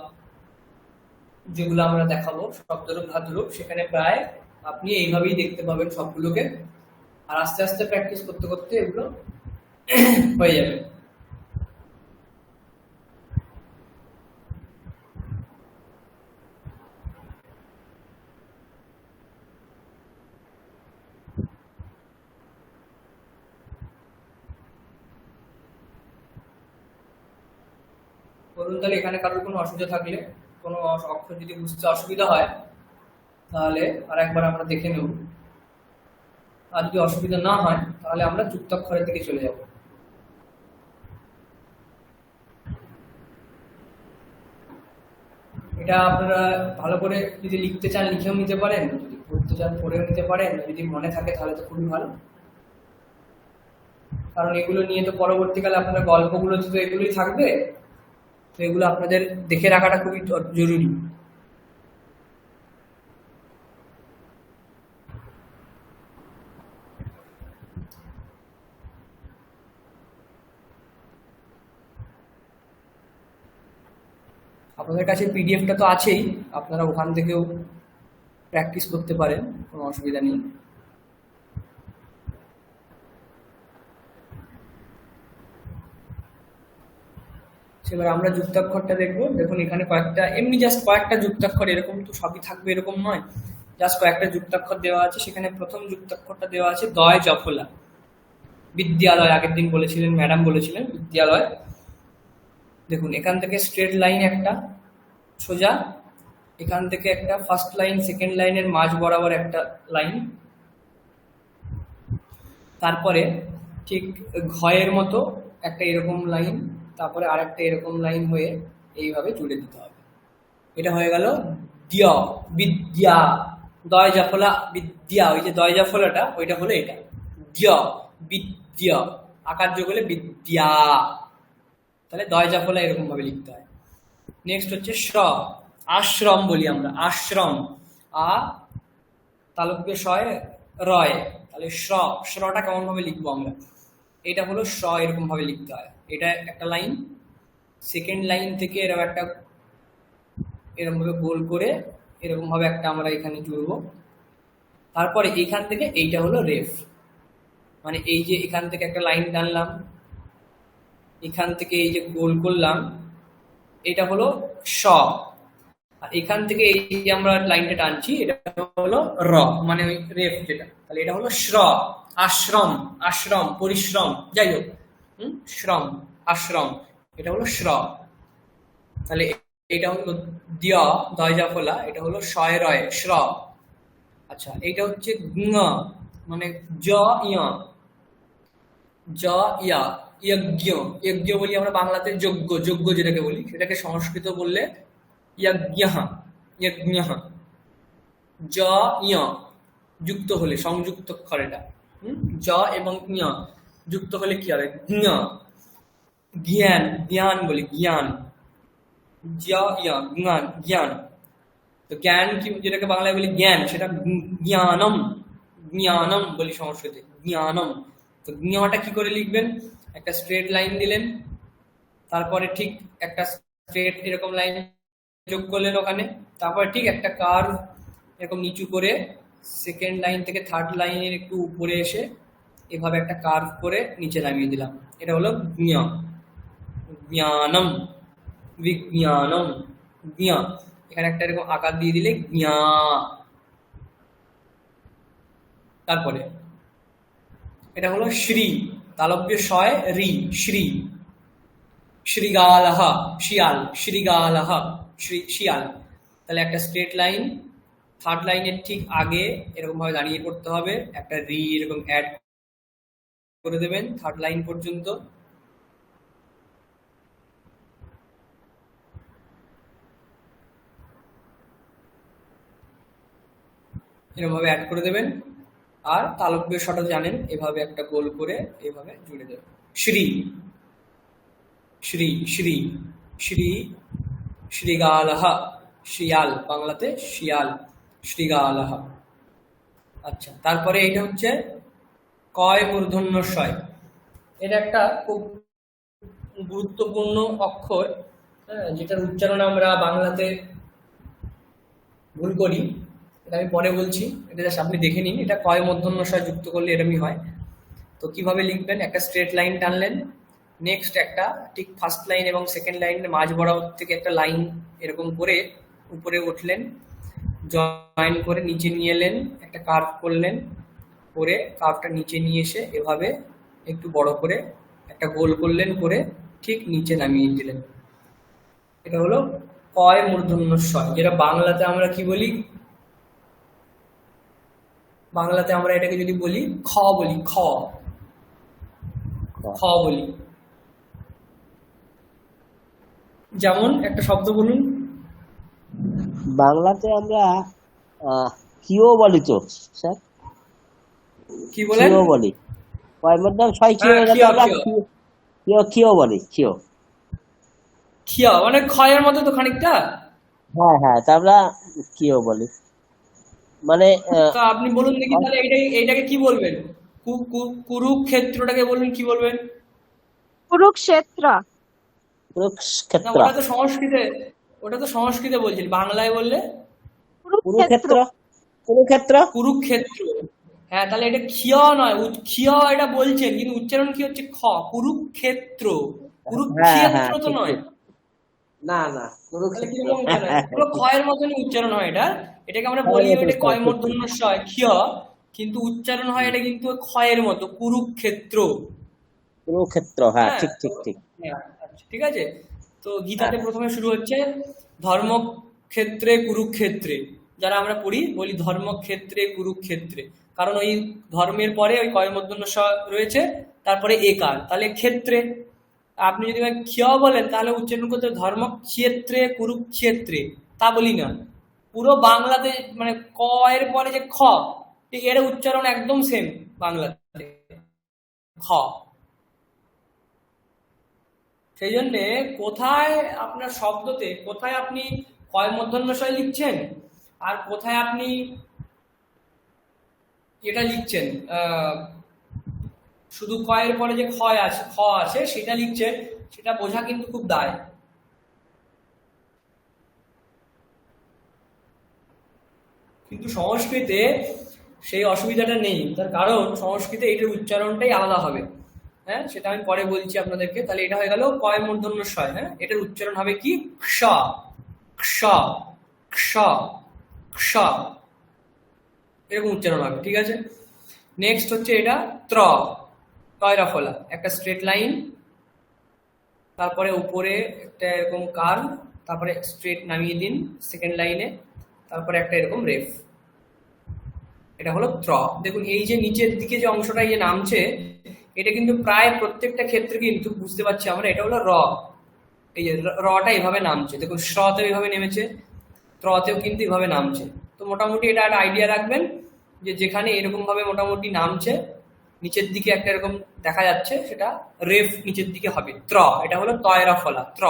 যেগুলো আমরা দেখাবো শব্দরূপ ধাতুরূপ, সেখানে প্রায় আপনি এইভাবেই দেখতে পাবেন সবগুলোকে। আর আস্তে আস্তে প্র্যাকটিস করতে করতে এগুলো হয়ে যাবে। ধরুন তাহলে এখানে কারোর কোনো অসুবিধা থাকলে, কোনো অক্ষর যদি বুঝতে অসুবিধা হয় তাহলে আর একবার আমরা দেখে নেব, আর যদি অসুবিধা না হয় তাহলে আমরা যুক্তাক্ষরের দিকে চলে যাব। এটা আপনারা ভালো করে যদি লিখতে চান লিখেও নিতে পারেন, যদি পড়তে চান পড়েও নিতে পারেন, যদি মনে থাকে তাহলে তো খুবই ভালো, কারণ এগুলো নিয়ে তো পরবর্তীকালে আপনার গল্পগুলোতে তো এগুলোই থাকবে, তো এগুলো আপনাদের দেখে রাখাটা খুবই জরুরি। আপনাদের কাছে পিডিএফটা তো আছেই, আপনারা ওখান থেকেও প্র্যাকটিস করতে পারেন, কোনো অসুবিধা নেই। এবার আমরা যুক্তাক্ষরটা দেখবো। দেখুন এখানে কয়েকটা, এমনি জাস্ট কয়েকটা যুক্তাক্ষর, এরকম তো সবই থাকবে এরকম নয়, জাস্ট কয়েকটা যুক্তাক্ষর দেওয়া আছে। সেখানে প্রথম যুক্তাক্ষরটা দেওয়া আছে দয় জফলা, বিদ্যালয়, আগের দিন বলেছিলেন ম্যাডাম বলেছিলেন বিদ্যালয়। দেখুন এখান থেকে স্ট্রেট লাইন একটা সোজা, এখান থেকে একটা ফার্স্ট লাইন সেকেন্ড লাইনের মাঝ বরাবর একটা লাইন, তারপরে ঠিক ঘয়ের মতো একটা এরকম লাইন, তারপরে আরেকটা এরকম লাইন হয়ে এইভাবে জুড়ে দিতে হবে। এটা হয়ে গেল দ্য, বিদ্যা, দয় জাফলা বিদ্যা, ওই যে দয় জাফলাটা ওইটা হলো এটা, দ্য বিদ্যা, আকার যোগ হলে বিদ্যা, তাহলে দয় জাফলা এরকম ভাবে লিখতে হয়। নেক্সট হচ্ছে শ্র, আশ্রম বলি আমরা, আশ্রম, আ তালব্য শয় রয়, তাহলে শ্র, শ্রটা কেমন ভাবে লিখবো আমরা, এটা হলো শ্র, এরকম ভাবে লিখতে হয়। এটা একটা লাইন, সেকেন্ড লাইন থেকে এরকম একটা এরকম ভাবে গোল করে এরকম ভাবে একটা আমরা এখানে জুড়বো, তারপরে এখান থেকে এইটা হলো রেফ, মানে এই যে এখান থেকে একটা লাইন টানলাম, এখান থেকে এই যে গোল করলাম, এটা হলো স, আর এখান থেকে এই যে আমরা লাইনটা টানছি এটা হলো র, মানে ওই রেফ যেটা, তাহলে এটা হলো শ্র, আশ্রম, আশ্রম পরিশ্রম, যাই হোক, শ্রম, আশ্রম, এটা হলো শ্র। তাহলে এটা হলো দ্য, দয় জাফলা, এটা হলো শয় রয়, শ্র। আচ্ছা, এটা হচ্ছে জ্ঞ, মানে জ ইয়া, জ ইয়া, যজ্ঞ, যজ্ঞ বলি আমরা বাংলাতে যজ্ঞ, যজ্ঞ যেটাকে বলি, সেটাকে সংস্কৃত বললে যজ্ঞঃ, যজ্ঞঃ, জ ইয় যুক্ত হলে সংযুক্ত অক্ষর এটা, জ এবং ইয় যুক্ত হলে কি হবে, জ্ঞ, জ্ঞান, জ্ঞান বলি, জ্ঞান, জ ইয় জ্ঞান, জ্ঞান, তো জ্ঞান কি যেটাকে বাংলায় বলি জ্ঞান, সেটা জ্ঞানম, জ্ঞানম বলি সংস্কৃতে, জ্ঞানম। তো জ্ঞটা কি করে লিখবেন, একটা স্ট্রেট লাইন দিলেন, তারপরে ঠিক একটা স্ট্রেট এরকম লাইন যোগ করলেন ওখানে, তারপরে ঠিক একটা কার্ভ এরকম নিচু করে সেকেন্ড লাইন থেকে থার্ড লাইনের একটু উপরে এসে এভাবে একটা কার্ভ করে নিচে নামিয়ে দিলাম, এটা হলো জ্ঞ, জ্ঞানম, বিজ্ঞানম, জ্ঞ, এখানে একটা এরকম আকার দিয়ে দিলে জ্ঞা। তারপরে এটা হলো শ্রী, তালব্য শয় রি, শ্রী, শ্রীগালহ, শিয়াল, শ্রীগালহ, শ্রী শিয়াল, তাহলে একটা স্ট্রেট লাইন, থার্ড লাইনের ঠিক আগে এরকম ভাবে দাঁড়িয়ে পড়তে হবে, একটা রি এরকম অ্যাড করে দেবেন থার্ড লাইন পর্যন্ত, এরকম ভাবে অ্যাড করে দেবেন, আর তালব্য শটা জানেন এভাবে একটা গোল করে এভাবে জুড়ে দেবেন, শ্রী, শ্রী, শ্রী, শ্রী, শ্রীগালহ, শিয়াল, বাংলাতে শিয়াল, শ্রীগালহ। আচ্ছা, তারপরে এটা হচ্ছে কয় মূর্ধন্য শয়, এটা একটা খুব গুরুত্বপূর্ণ অক্ষর, যেটার উচ্চারণ আমরা বাংলাতে ভুল করি, এটা আমি পরে বলছি, এটা জাস্ট আপনি দেখে নিন, এটা কয় মূর্ধন্য শয় যুক্ত করলে এরমই হয়। তো কিভাবে লিখবেন, একটা স্ট্রেট লাইন টানলেন, নেক্সট একটা ঠিক ফার্স্ট লাইন এবং সেকেন্ড লাইনের মাঝ বরাবর থেকে একটা লাইন এরকম করে উপরে উঠলেন, জয়েন করে নিচে নিয়ে এলেন, একটা কার্ভ করলেন, করে কার্ভটা নিচে নিয়ে এসে এভাবে একটু বড় করে একটা গোল করলেন, করে ঠিক নিচে নামিয়ে দিলেন, এটা হলো কয় মূর্ধন্য ষ, যেটা বাংলাতে আমরা কি বলি, বাংলাতে আমরা এটাকে যদি বলি খ বলি, খ খ বলি। যেমন একটা শব্দ বলুন। বাংলাতে আমরা কিও বলি তো স্যার, কি বলেন? কিও বলি, কয়ের মধ্যে ছয় কিও, হ্যাঁ, এটাকে খিয় আমরা খিয় কিও কিও বলি, কিও। খিয়া মানে ক্ষয়ের মতো তো খানিকটা। হ্যাঁ হ্যাঁ, তা আমরা কিও বলি, মানে তো আপনি বলুন দেখি তাহলে এইটাকে কি বলবেন? কুরুক্ষেত্রটাকে বলবেন কি বলবেন? কুরুক্ষেত্র। না, কুরুক্ষেত্র। ওটা তো সংস্কৃতে, ওটা তো সংস্কৃতে বলছেন, বাংলায় বললে কুরুক্ষেত্র। কুরুক্ষেত্র, কুরুক্ষেত্র। কুরুক্ষেত্র। হ্যাঁ, তাহলে এটা খিয়া নয়, খিয়া এটা বলছেন কিন্তু উচ্চারণ কি হচ্ছে খ, কুরুক্ষেত্র, হ্যাঁ কুরুক্ষেত্র হ্যাঁ, তো ঠিক নয়। ঠিক। না না, তাহলে কুরুক্ষেত্র। কিরকম উচ্চারণ হয়? পুরো ক্ষয়ের মতনই উচ্চারণ হয় এটা। এটাকে আমরা ক্ষয়ের বলি মতো ওটা উচ্চারণ, কয় ঠিক ঠিক। মূর্ধন্য ষ খিয়া, কিন্তু উচ্চারণ হয় এটা কিন্তু ক্ষয়ের মতো, কুরুক্ষেত্র। কুরুক্ষেত্র, হ্যাঁ হ্যাঁ ঠিক তো, ঠিক ঠিক। হ্যাঁ, আচ্ছা, ঠিক আছে। তো হ্যাঁ গীতাতে প্রথমে শুরু হচ্ছে ধর্মক্ষেত্রে কুরুক্ষেত্রে, যারা আমরা পড়ি বলি ধর্মক্ষেত্রে কুরুক্ষেত্রে, কারণ ওই ধর্মের পরে ওই কয় মূর্ধন্য ষ রয়েছে, তারপরে একার, তাহলে ক্ষেত্রে। আপনি যদি ক্ষিয় বলেন তাহলে উচ্চারণ করতে ধর্মক্ষেত্রে কুরুক্ষেত্রে, তা বলি না। পুরো বাংলাতে মানে ক এর পরে যে খ, ঠিক এর উচ্চারণ একদম সেম বাংলাতে, খ। সেই জন্যে কোথায় আপনার শব্দতে, কোথায় আপনি কয় মূর্ধন্যশয় লিখছেন আর কোথায় আপনি এটা লিখছেন, শুধু কয়ের পরে যে ক্ষয় আছে, খ আছে, সেটা লিখছেন, সেটা বোঝা কিন্তু খুব দায়। কিন্তু সংস্কৃতে সেই অসুবিধাটা নেই, তার কারণ সংস্কৃতে এটার উচ্চারণটাই আলাদা হবে। হ্যাঁ, সেটা আমি পরে বলছি আপনাদেরকে। তাহলে এটা হয়ে গেল কয় মূর্ধন্য ষ। হ্যাঁ, এটার উচ্চারণ হবে কি ক্ষ, ক্ষ, ক্ষ, ক্ষ, এরকম উচ্চারণ হবে, ঠিক আছে। নেক্সট হচ্ছে এটা ত্র, তয়রা ফলা, একটা স্ট্রেট লাইন, তারপরে উপরে একটা এরকম কার্ভ, তারপরে স্ট্রেট নামিয়ে দিন সেকেন্ড লাইনে, তারপরে একটা এরকম রেফ, এটা হলো ত্র। দেখুন এই যে নিচের দিকে যে অংশটা এই যে নামছে, এটা কিন্তু প্রায় প্রত্যেকটা ক্ষেত্রে কিন্তু বুঝতে পারছি আমরা এটা হলো র। এই যে রটা এভাবে নামছে, দেখুন শ্রতেও এভাবে নেমেছে, ত্রতেও কিন্তু এভাবে নামছে। তো মোটামুটি এটা একটা আইডিয়া রাখবেন যে যেখানে এরকম ভাবে মোটামুটি নামছে, নিচের দিকে একটা এরকম দেখা যাচ্ছে, সেটা রেফ নিচের দিকে হবে, ত্র। এটা হলো তয়রা ফলা, ত্র।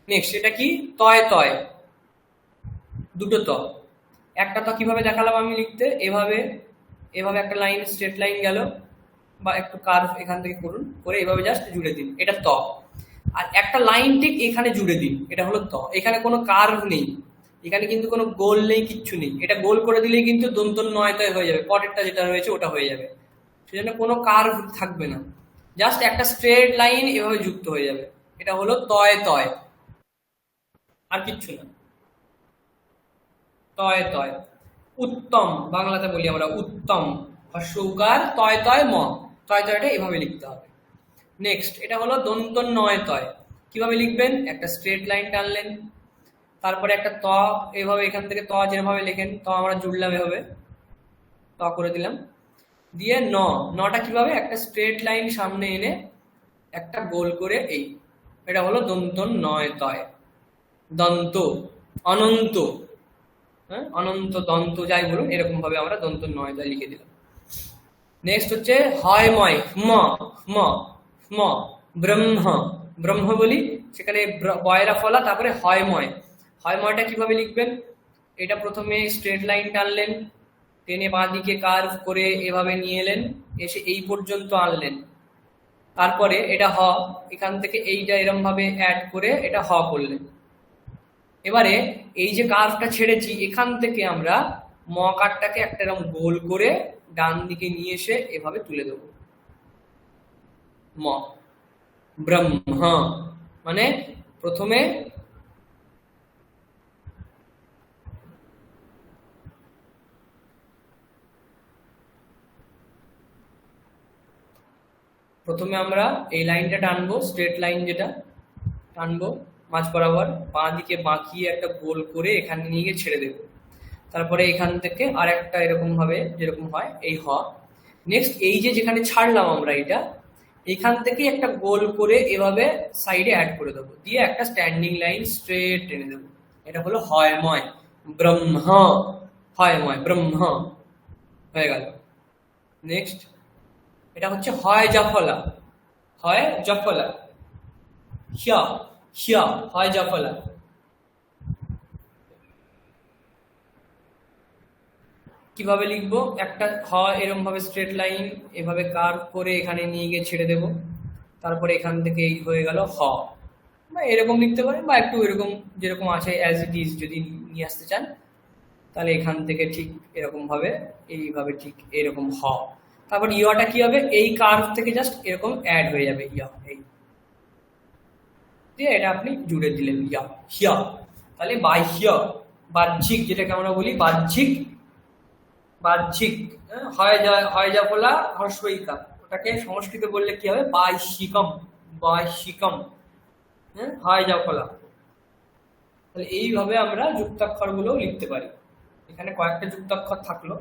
নেক্সট এটা কি তয়, তয়, দুটো ত। একটা তো কিভাবে দেখালাম আমি লিখতে, এভাবে, এভাবে একটা লাইন স্ট্রেট লাইন গেল, বা একটু কার্ভ এখান থেকে করুন, করে এভাবে জাস্ট জুড়ে দিন, এটা ত। আর একটা লাইন ঠিক এখানে জুড়ে দিন, এটা হলো ত। এখানে কোনো কার্ভ নেই, এখানে কিন্তু কোনো গোল নেই, কিচ্ছু নেই। এটা গোল করে দিলেই কিন্তু দন্ত নয় তয় হয়ে যাবে, পরেরটা যেটা রয়েছে ওটা হয়ে যাবে। সেজন্য কোনো কার্ভ থাকবে না, জাস্ট একটা স্ট্রেট লাইন এভাবে যুক্ত হয়ে যাবে, এটা হলো তয়, তয়, আর কিচ্ছু না। তয়, তয়। উত্তম, বাংলাতে বলি আমরা উত্তম, হর্ষ উকার তয়, তয় ম, তয় তয়টা এভাবে লিখতে হবে। নেক্সট এটা হলো দন্ত নয় তয়, কিভাবে লিখবেন, একটা স্ট্রেট লাইন টানলেন, তারপরে একটা ত, এভাবে এখান থেকে ত যেভাবে লেখেন, ত আমরা জুড়লাম এভাবে, ত করে দিলাম, দিয়ে ন, নটা কিভাবে একটা স্ট্রেট লাইন সামনে এনে একটা গোল করে এই, এটা হলো দন্ত নয় তয়। দন্ত, অনন্ত, হ্যাঁ, অনন্ত দন্ত যাই বলুন, এরকম ভাবে আমরা দন্ত নয় তয় লিখে দিলাম। নেক্সট হচ্ছে হয়ময়, ম, ম, ম, ব্রহ্ম, ব্রহ্ম বলি, সেখানে বয়রা ফলা, তারপরে হয়ময়। হয়ময়টা কিভাবে লিখবেন, এটা প্রথমে স্ট্রেট লাইন টানলেন, টেনে বাঁ দিকে কার্ভ করে এভাবে নিয়ে এলেন, এসে এই পর্যন্ত আনলেন, তারপরে এটা হ, এখান থেকে এইটা এরম ভাবে অ্যাড করে এটা হ করলেন। এবারে এই যে কার্ভটা ছেড়েছি, এখান থেকে আমরা ম কারটাকে একটা এরকম গোল করে ডান দিকে নিয়ে এসে এভাবে তুলে দেব, ম, ব্রহ্ম। মানে প্রথমে প্রথমে আমরা এই লাইনটা টানবো, স্ট্রেট লাইন যেটা টানবো, মাঝ বরাবর বাঁ দিকে বাঁকিয়ে একটা গোল করে এখানে নিয়ে গিয়ে ছেড়ে দেবো। তারপরে এখান থেকে আর একটা এরকম ভাবে যেরকম হয় এই হ। নেক্সট এই যে যেখানে ছাড়লাম আমরা এটা, এখান থেকে একটা গোল করে এভাবে সাইডে অ্যাড করে দেবো, দিয়ে একটা স্ট্যান্ডিং লাইন স্ট্রেট টেনে দেবো। এটা হলো হয়ময় ব্রহ্ম, হয়ময় ব্রহ্ম হয়ে গেল। নেক্সট এটা হচ্ছে হয় জফলা, হয় জফলা, হিয়া হিয়া হয় জফলা। কিভাবে লিখবো, একটা হয় এরকম ভাবে স্ট্রেট লাইন এভাবে কার্ভ করে এখানে নিয়ে গিয়ে ছেড়ে দেবো, তারপরে এখান থেকে এই হয়ে গেল হ, বা এরকম লিখতে পারেন বা একটু এরকম যেরকম আছে অ্যাজ ইট ইজ যদি নিয়ে আসতে চান, তাহলে এখান থেকে ঠিক এরকম ভাবে এইভাবে ঠিক এরকম হ। তারপর ইয়াটা কি হবে, এই কার্ভ থেকে জাস্ট এরকম অ্যাড হয়ে যাবে ইয়া, এই দিয়ে এটা আপনি জুড়ে দিলেন ইয়া হিয়া। তাহলে বাহ্য বাহ্যিক, যেটাকে আমরা বলি বাহ্যিক, বাহ্যিক হয় যা বলা হর্ষইকা, ওটাকে সংস্কৃতে বললে কি হবে বাহ্যিকম, বাহ্যিকম, হ্যাঁ হয় যা বলা। তাহলে এইভাবে আমরা যুক্তাক্ষর গুলো লিখতে পারি। এখানে কয়েকটা যুক্তাক্ষর থাকলো,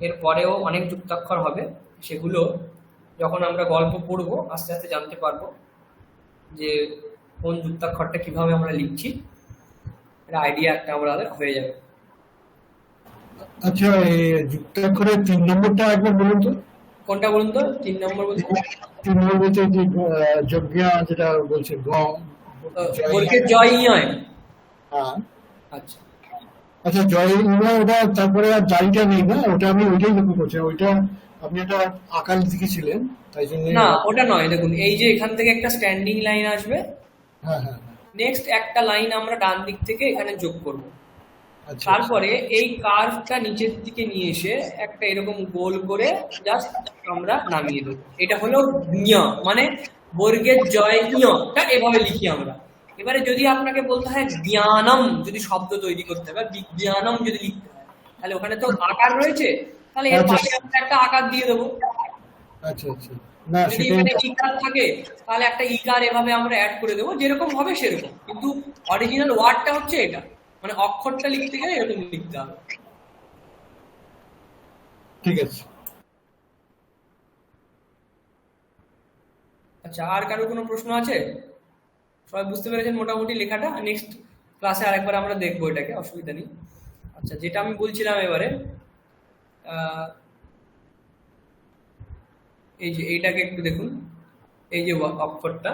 এর পরেও অনেক যুক্তাক্ষর হবে, সেগুলো যখন আমরা গল্প পড়বো আস্তে আস্তে জানতে পারবো যে কোন যুক্তাক্ষরটা কিভাবে আমরা লিখছি, এটা আইডিয়া একটা আমাদের হয়ে যাবে। আচ্ছা, এই যুক্তাক্ষরের 3 নম্বরটা একবার বলুন তো। কোনটা বলুন তো 3 নম্বর বলতে? 3 নম্বর বলতে যে যজ্ঞা যেটা বলছে বর্গের জয় ইয়। হ্যাঁ, আচ্ছা আচ্ছা, জয় ওটা, তারপরে আর জারিটা নেই না, ওটা আমি ওইটাই লক্ষ্য করছি। ওইটা আপনি একটা আকার লিখেছিলেন, তাই জন্য। না ওটা নয়, দেখুন এই যে এখান থেকে একটা স্ট্যান্ডিং লাইন আসবে, হ্যাঁ হ্যাঁ হ্যাঁ, নেক্সট একটা লাইন আমরা ডান দিক থেকে এখানে যোগ করব, আচ্ছা তারপরে এই কার্ভটা নিচের দিকে নিয়ে এসে একটা এরকম গোল করে জাস্ট আমরা নামিয়ে দেবো। এটা হলো ঞ, মানে বর্গের জয় ঞটা এভাবে লিখি আমরা। এবারে যদি আপনাকে বলতে হয় জ্ঞানম, যদি শব্দ তৈরি করতে হবে, বিজ্ঞানম যদি লিখতে হয়, তাহলে ওখানে তো আকার রয়েছে, তাহলে এর আচ্ছা। পাশে আমরা একটা আকার দিয়ে দেবো। আচ্ছা আচ্ছা, না যদি সেটাই। এখানে ইকার থাকে তাহলে একটা ইকার এভাবে আমরা অ্যাড করে দেবো, যেরকম হবে সেরকম, কিন্তু অরিজিনাল ওয়ার্ডটা হচ্ছে এটা, মানে অক্ষরটা লিখতে গেলে এরকম লিখতে হবে। ঠিক আছে। আচ্ছা, আর কারো কোনো প্রশ্ন আছে? সবাই বুঝতে পেরেছেন মোটামুটি লেখাটা? নেক্সট ক্লাসে আরেকবার আমরা দেখবো এটাকে, অসুবিধা নেই। আচ্ছা, যেটা আমি বলছিলাম এবারে, এই যে এইটাকে একটু দেখুন, এই যে অক্ষরটা,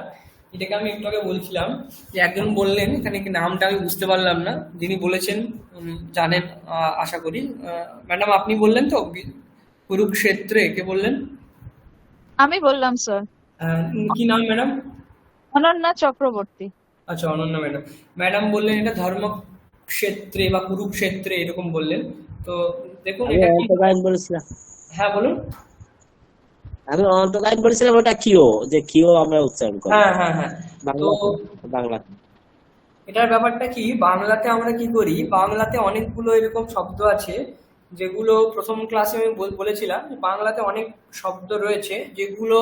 এটাকে আমি একটু আগে বলছিলাম যে একজন বললেন, এখানে কি নামটা আমি বুঝতে পারলাম না, যিনি বলেছেন জানেন আশা করি। ম্যাডাম আপনি বললেন তো কুরুক্ষেত্রে, কে বললেন? আমি বললাম স্যার, কি নাম ম্যাডাম? অনন্যা চক্রবর্তী। আচ্ছা, অনন্যা ম্যাডাম। ম্যাডাম বললেন এটা ধর্মক্ষেত্রে বা কুরুক্ষেত্রে এরকম বললেন, তো দেখুন আমি এটা কি। অন্তকালীন বলেছিলাম, হ্যাঁ বলুন। আমি অন্তকালীন বলেছিলাম, ওটা কিও, যে কিও আমরা উচ্চারণ করি হ্যাঁ হ্যাঁ হ্যাঁ, তো বাংলাতে। এটার ব্যাপারটা কি, বাংলাতে আমরা কি করি, বাংলাতে অনেকগুলো এরকম শব্দ আছে যেগুলো প্রথম ক্লাসে আমি বলেছিলাম যে বাংলাতে অনেক শব্দ রয়েছে যেগুলো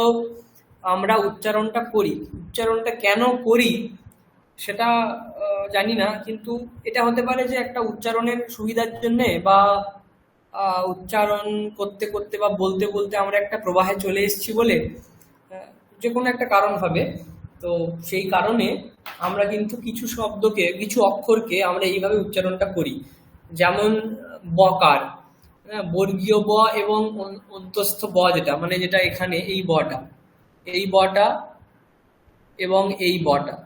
আমরা উচ্চারণটা করি, উচ্চারণটা কেন করি সেটা জানি না, কিন্তু এটা হতে পারে যে একটা উচ্চারণের সুবিধার জন্যে, বা উচ্চারণ করতে করতে বা বলতে বলতে আমরা একটা প্রবাহে চলে এসেছি বলে, যে কোনো একটা কারণ হবে। তো সেই কারণে আমরা কিন্তু কিছু শব্দকে, কিছু অক্ষরকে আমরা এইভাবে উচ্চারণটা করি। যেমন বকার, বর্গীয় ব এবং অন্তস্থ ব, যেটা মানে যেটা এখানে এই বটা, এই বটা এবং এই বটা,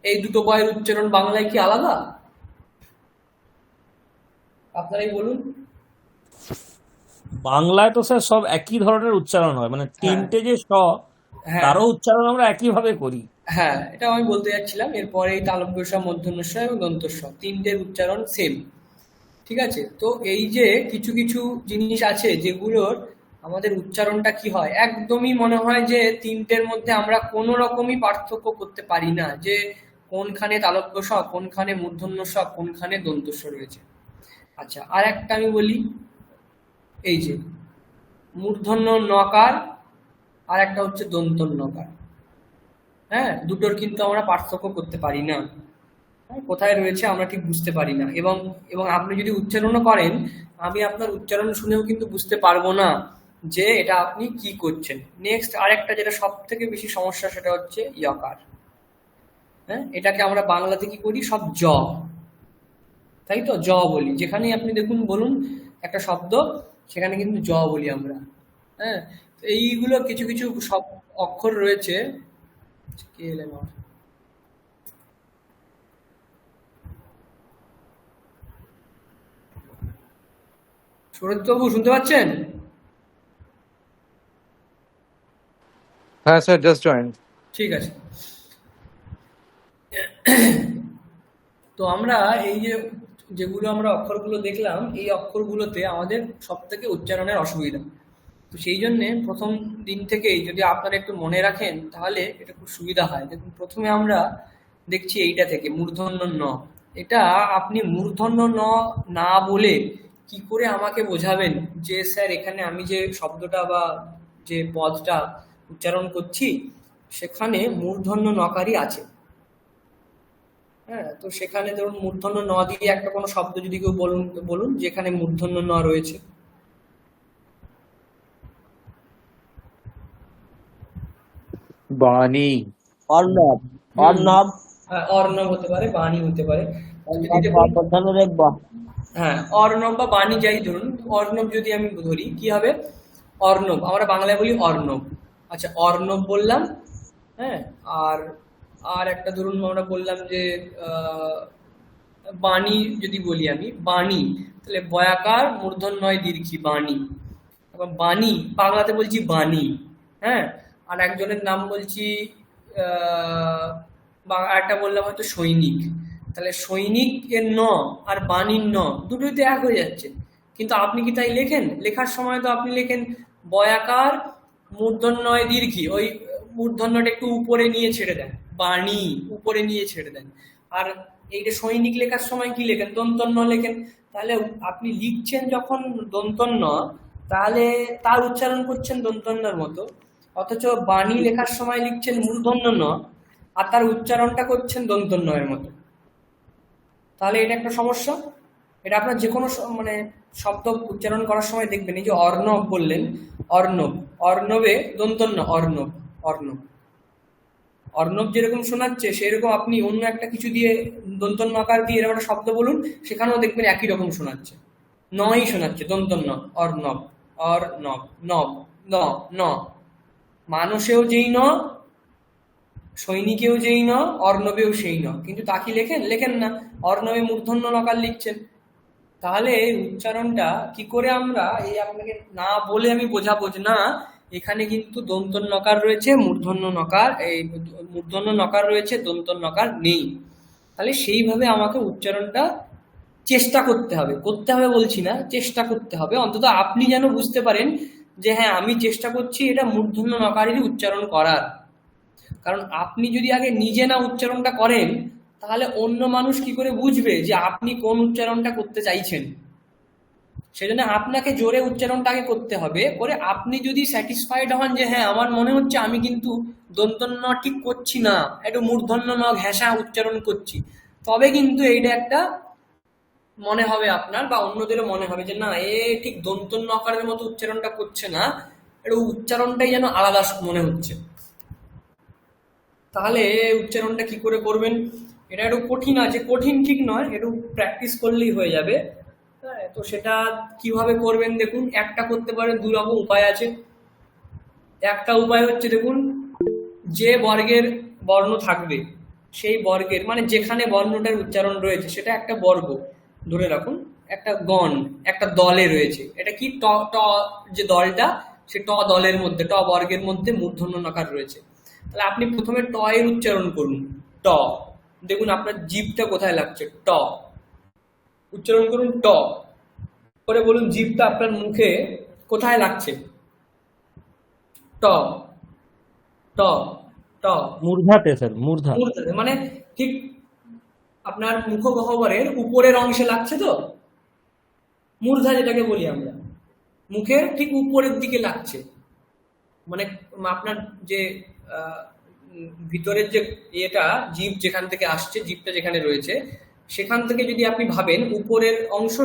এই দুটো বয়ের উচ্চারণ বাংলায় কি আলাদা? আপনারাই বলুন। বাংলায় তো স্যার সব একই ধরনের উচ্চারণ হয়, মানে তিনটে যে স, হ্যাঁ তারও উচ্চারণ আমরা একই ভাবে করি। হ্যাঁ, এটা আমি বলতে যাচ্ছিলাম, এরপরে এই তালব্য স, মূর্ধন্য ষ এবং দন্ত স, তিনটের উচ্চারণ সেম। ঠিক আছে, তো এই যে কিছু কিছু জিনিস আছে যেগুলোর আমাদের উচ্চারণটা কি হয়, একদমই মনে হয় যে তিনটের মধ্যে আমরা কোনো রকমই পার্থক্য করতে পারি না, যে কোনখানে তালব্য স, কোনখানে মূর্ধন্য স, কোনখানে দন্ত স রয়েছে। আচ্ছা, আর একটা আমি বলি, এই যে মূর্ধন্য নকার আর একটা হচ্ছে দন্ত নকার, হ্যাঁ দুটোর কিন্তু আমরা পার্থক্য করতে পারি না। কোথায় রয়েছে আমরা ঠিক বুঝতে পারি না, এবং এবং আপনি যদি উচ্চারণও করেন, আমি আপনার উচ্চারণ শুনেও কিন্তু বুঝতে পারবো না যে এটা আপনি কি করছেন। নেক্সট আরেকটা যেটা সব থেকে বেশি সমস্যা, সেটা হচ্ছে ইয়কার। হ্যাঁ, এটাকে আমরা বাংলাতে কি করি, সব জ, তাই তো, জ বলি। যেখানে আপনি দেখুন, বলুন একটা শব্দ, সেখানে কিন্তু জ বলি আমরা। হ্যাঁ, তো এইগুলো কিছু কিছু সব অক্ষর রয়েছে। কে এলেন আমার? সুরতবাবু শুনতে পাচ্ছেন? হ্যাঁ স্যার, জাস্ট জয়েন। ঠিক আছে। তো আমরা এই যে যেগুলো আমরা অক্ষরগুলো দেখলাম, এই অক্ষরগুলোতে আমাদের সব থেকে উচ্চারণের অসুবিধা। তো সেই জন্যে প্রথম দিন থেকেই যদি আপনারা একটু মনে রাখেন, তাহলে এটা খুব সুবিধা হয়। দেখুন, প্রথমে আমরা দেখছি এইটা থেকে মূর্ধন্য ন। এটা আপনি মূর্ধন্য ন না বলে কি করে আমাকে বোঝাবেন যে স্যার এখানে আমি যে শব্দটা বা যে পদটা উচ্চারণ করছি সেখানে মূর্ধন্য নকারই আছে। হ্যাঁ, তো সেখানে ধরুন মূর্ধন্য ন দিয়ে একটা কোনো শব্দ যদি কেউ বলুন, বলুন যেখানে মূর্ধন্য ন রয়েছে। বাণী। অর্ণব। হুম। অর্ণব। হ্যাঁ, অর্ণব হতে পারে, বাণী হতে পারে। যদি অর্ণব দেখুন, মূর্ধন্যরের ব। হ্যাঁ, অর্ণব বা বাণী যাই ধরুন, অর্ণব যদি আমি ধরি, কি হবে, অর্ণব, আমরা বাংলায় বলি অর্ণব। আচ্ছা, অর্ণব বললাম। হ্যাঁ, আর আর একটা ধরুন আমরা বললাম যে বাণী যদি বলি আমি, বাণী, তাহলে বয়াকার মূর্ধন্যয় দীর্ঘী, বাণী। এবং বাণী বাংলাতে বলছি বাণী। হ্যাঁ, আর একজনের নাম বলছি বা একটা বললাম হয়তো সৈনিক, তাহলে সৈনিক এর ন আর বাণীর ন দুটোই তো এক হয়ে যাচ্ছে। কিন্তু আপনি কি তাই লেখেন? লেখার সময় তো আপনি লেখেন বয়াকার মূর্ধন্যয় দীর্ঘী, ওই মূর্ধন্যটা একটু উপরে নিয়ে ছেড়ে দেন, বাণী উপরে নিয়ে ছেড়ে দেন। আর এইটা সৈনিক লেখার সময় কি লেখেন? দন্তন্য লেখেন। তাহলে আপনি লিখছেন যখন দন্তন্য, তাহলে তার উচ্চারণ করছেন দন্তন্যর মতো, অথচ বাণী লেখার সময় লিখছেন মূর্ধন্য ন, আর তার উচ্চারণটা করছেন দন্তন্যয়ের মতো। তাহলে এটা একটা সমস্যা। এটা আপনার যে কোনো মানে শব্দ উচ্চারণ করার সময় দেখবেন, এই যে অর্ণব বললেন, অর্ণব, অর্ণবে দন্তন্য, অর্ণব, অর্ণব, অর্ণব যেরকম শোনাচ্ছে সেরকম আপনি অন্য একটা কিছু দিয়ে দন্তন্য আকার দিয়ে এরকম একটা শব্দ বলুন, সেখানেও দেখবেন একই রকম শোনাচ্ছে, নই শোনাচ্ছে, দন্তন্য, অর্ণব, অর্ণব, নব, ন, ন, মানুষেও যেই ন, সৈনিকেও যেই ন, অর্ণবেও সেই ন। কিন্তু তা কি লেখেন? লেখেন না, অর্ণবে মূর্ধন্য নকার লিখছেন। তাহলে এই উচ্চারণটা কি করে আমরা, এই আপনাকে না বলে আমি বোঝাবো যে না, এখানে কিন্তু দন্তন্য নকার রয়েছে, মূর্ধন্য নকার, এই মূর্ধন্য নকার রয়েছে, দন্তন্য নকার নেই। তাহলে সেইভাবে আমাকে উচ্চারণটা চেষ্টা করতে হবে, করতে হবে বলছি না, চেষ্টা করতে হবে। অন্তত আপনি যেন বুঝতে পারেন যে হ্যাঁ, আমি চেষ্টা করছি এটা মূর্ধন্য নকারেরই উচ্চারণ করার। কারণ আপনি যদি আগে নিজে না উচ্চারণটা করেন, তাহলে অন্য মানুষ কি করে বুঝবে যে আপনি কোন উচ্চারণটা করতে চাইছেন? সেজন্য আপনাকে জোরে উচ্চারণটা আগে করতে হবে, করে আপনি যদি স্যাটিসফাইড হন যে হ্যাঁ, আমার মনে হচ্ছে আমি কিন্তু দন্তন্য ঠিক করছি না, একটু মূর্ধন্য ন ঘেঁষা উচ্চারণ করছি, তবে কিন্তু এইটা একটা মনে হবে আপনার বা অন্যদেরও মনে হবে যে না, এ ঠিক দন্তন্য আকারের মতো উচ্চারণটা করছে না, একটু উচ্চারণটাই যেন আলাদা মনে হচ্ছে। তাহলে উচ্চারণটা কি করে করবেন? এটা একটু কঠিন আছে, কঠিন ঠিক নয়, একটু প্র্যাকটিস করলেই হয়ে যাবে। হ্যাঁ, তো সেটা কিভাবে করবেন দেখুন, একটা করতে পারেন, দু রকম উপায় আছে। একটা উপায় হচ্ছে দেখুন, যে বর্গের বর্ণ থাকবে সেই বর্গের মানে যেখানে বর্ণটার উচ্চারণ রয়েছে সেটা একটা বর্গ ধরে রাখুন, একটা গণ, একটা দলে রয়েছে। এটা কি ট, ট যে দলটা, সে ট দলের মধ্যে, ট বর্গের মধ্যে মূর্ধন্য নকার রয়েছে। তাহলে আপনি প্রথমে ট এর উচ্চারণ করুন, ট। দেখুন আপনার জিভটা কোথায় লাগছে, ট উচ্চারণ করুন, ট করে বলুন জিভটা আপনার মুখে কোথায় লাগছে, ট, ট, ট। মূর্ধাতে স্যার, মূর্ধা। মূর্ধন্য মানে ঠিক আপনার মুখগহ্বরের উপরের অংশে লাগছে তো, মূর্ধা যেটাকে বলি আমরা, মুখের ঠিক উপরের দিকে লাগছে। মানে আপনার যে ভিতরের যে এটা জিভ যেখান থেকে আসছে, জিভটা যেখানে রয়েছে সেখান থেকে যদি আপনি ভাবেন উপরের অংশ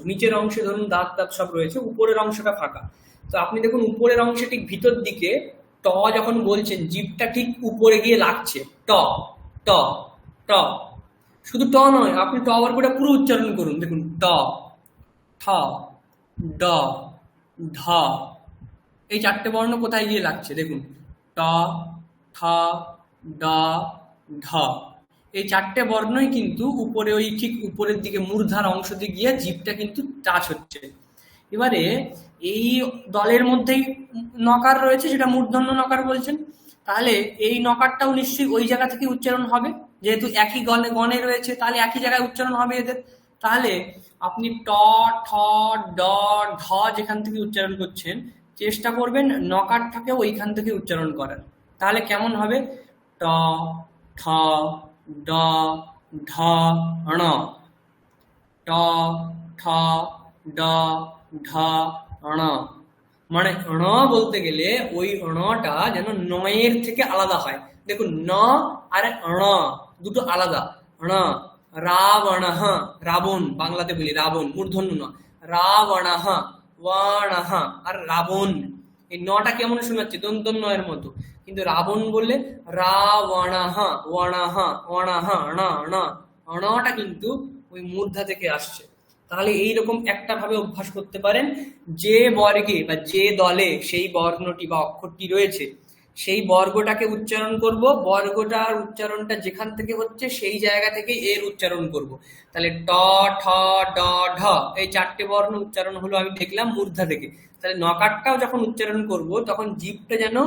নিচের অংশে ধরুন দাঁত টাত সব রয়েছে, উপরের অংশটা ফাঁকা। তো আপনি দেখুন উপরের অংশে ঠিক ভিতর দিকে ট যখন বলছেন জিভটা ঠিক উপরে গিয়ে লাগছে, ট ট ট। শুধু ট নয়, আপনি ট বর্গটা পুরো উচ্চারণ করুন, দেখুন ট ঠ ড ঢ, এই চারটে বর্ণ কোথায় গিয়ে লাগছে দেখুন, ট ঠ ড ঢ। এই চারটে বর্ণই কিন্তু উপরে ওই ঠিক উপরের দিকে মূর্ধার অংশ দিয়ে গিয়ে জিভটা কিন্তু টাচ হচ্ছে। এবারে এই দলের মধ্যেই নকার রয়েছে, যেটা মূর্ধন্য নকার বলছেন, তাহলে এই নকারটাও নিশ্চয়ই ওই জায়গা থেকে উচ্চারণ হবে, যেহেতু একই গণে রয়েছে তাহলে একই জায়গায় উচ্চারণ হবে এদের। তাহলে আপনি ট ঠ ড ঢ যেখান থেকে উচ্চারণ করছেন চেষ্টা করবেন নকারটাকে ওইখান থেকে উচ্চারণ করার। তাহলে কেমন হবে, ট ঠ ড ঢ ণ, ট ঠ ড ঢ ণ। মানে ণ বলতে গেলে ওই ণটা যেন নয়ের থেকে আলাদা হয়। দেখুন ন আর ণ দুটো আলাদা। ণ রাবণ, রাবণ বাংলাতে বলি রাবণ, মূর্ধন্য ন, রাবণ ওয়াণ আর রাবণ, এই নটা কেমন শোনাচ্ছে দন্তন্য এর মতো, কিন্তু রাবণ বললে রাবণ ওয়াণাহ ওয়াণাহ ণ ণ, ণটা কিন্তু ওই মূর্ধা থেকে আসছে। তাহলে এইরকম একটা ভাবে অভ্যাস করতে পারেন, যে বর্গে বা যে দলে সেই বর্ণটি বা অক্ষরটি রয়েছে সেই বর্গটাকে উচ্চারণ করব, বর্গটার উচ্চারণটা যেখান থেকে হচ্ছে সেই জায়গা থেকে এর উচ্চারণ করব। তাহলে ট ঠ ড ঢ এই চারটে বর্ণ উচ্চারণ হলো, আমি দেখলাম মূর্ধা থেকে। তাহলে নকারটাও যখন উচ্চারণ করব তখন জিভটা যেন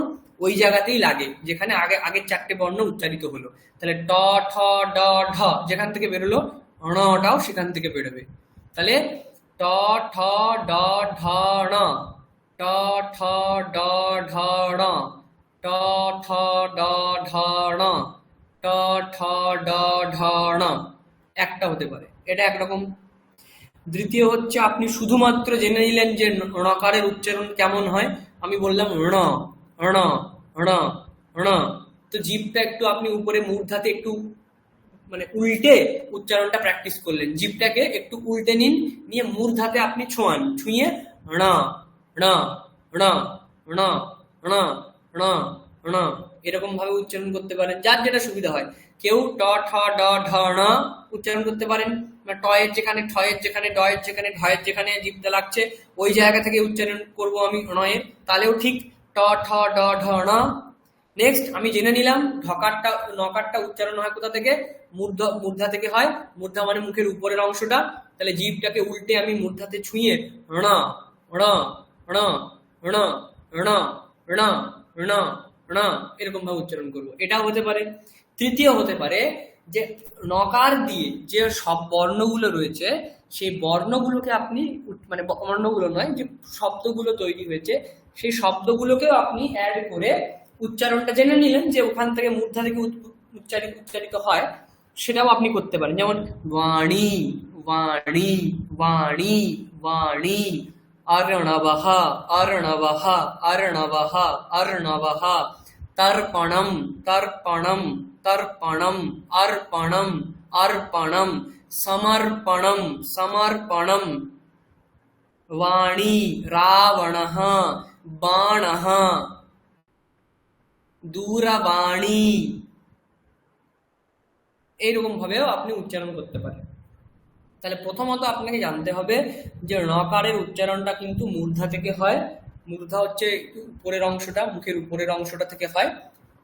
ওই জায়গাতেই লাগে যেখানে আগের চারটে বর্ণ উচ্চারিত হলো। তাহলে ট ঠ ড ঢ যেখান থেকে বেরোলো ণটাও সেখান থেকে বেরোবে। তাহলে ট ঠ ড ঢ ণ, ট ঠ ড ঢ ণ, ট ঠ ড ঢ ণ, ট ঠ ড ঢ ণ, একটা হতে পারে, এটা একরকম। দ্বিতীয় হচ্ছে আপনি শুধুমাত্র জেনে নিলেন যে ণকারের উচ্চারণ কেমন হয়। আমি বললাম ণ ণ ণ ণ, তো জিভটা একটু আপনি উপরে মূর্ধাতে একটু মানে উল্টে উচ্চারণটা প্র্যাকটিস করলেন, জিভটাকে একটু উল্টে নিন, নিয়ে মূর্ধাতে আপনি ছোঁয়ান, ছুঁয়ে ণ ণ ণ ণ ণ ণ ণ এরকম ভাবে উচ্চারণ করতে পারেন, যার যেটা সুবিধা হয়। কেউ ট ঠ ড ঢ ণ উচ্চারণ করতে পারেন, টয়ের যেখানে ঠয়ের যেখানে ডয়ের যেখানে ঢয়ের যেখানে জিভটা লাগছে ওই জায়গা থেকে উচ্চারণ করব আমি ণয়ের, তাহলেও ঠিক ট ঠ ড ঢ ণ। নেক্সট আমি জেনে নিলাম নকারটা উচ্চারণ হয় কোথা থেকে, মূর্ধা থেকে হয়। মূর্ধা মানে মুখের উপরের অংশটা, তাহলে জিভটাকে উল্টে আমি মূর্ধাতে ছুঁয়ে ণ ণ ণ ণ ণ ণ ণ ণ এরকম ভাবে উচ্চারণ করবো, এটাও হতে পারে। তৃতীয় হতে পারে যে নকার দিয়ে যে সব বর্ণগুলো রয়েছে সেই বর্ণগুলোকে আপনি মানে বর্ণগুলো নয়, যে শব্দগুলো তৈরি হয়েছে সেই শব্দগুলোকেও আপনি অ্যাড করে উচ্চারণটা জেনে নিলেন যে ওখান থেকে মূর্ধা থেকে উচ্চারিত হয়, সেটাও আপনি করতে পারেন। যেমন বাণী বাণী বাণী বাণী, অর্ণবঃ অর্ণবঃ অর্ণবঃ অর্ণবঃ, তর্পণম তর্পণম তর্পণম, অর্পণম অর্পণম, সমর্পণম সমর্পণম, বাণী রাবণঃ বাণঃ, দূরবাণী, এইরকম ভাবেও আপনি উচ্চারণ করতে পারেন। তাহলে প্রথমত আপনাকে জানতে হবে যে ণকারের উচ্চারণটা কিন্তু মূর্ধা থেকে হয়। মূর্ধা হচ্ছে উপরের অংশটা, মুখের উপরের অংশটা থেকে হয়,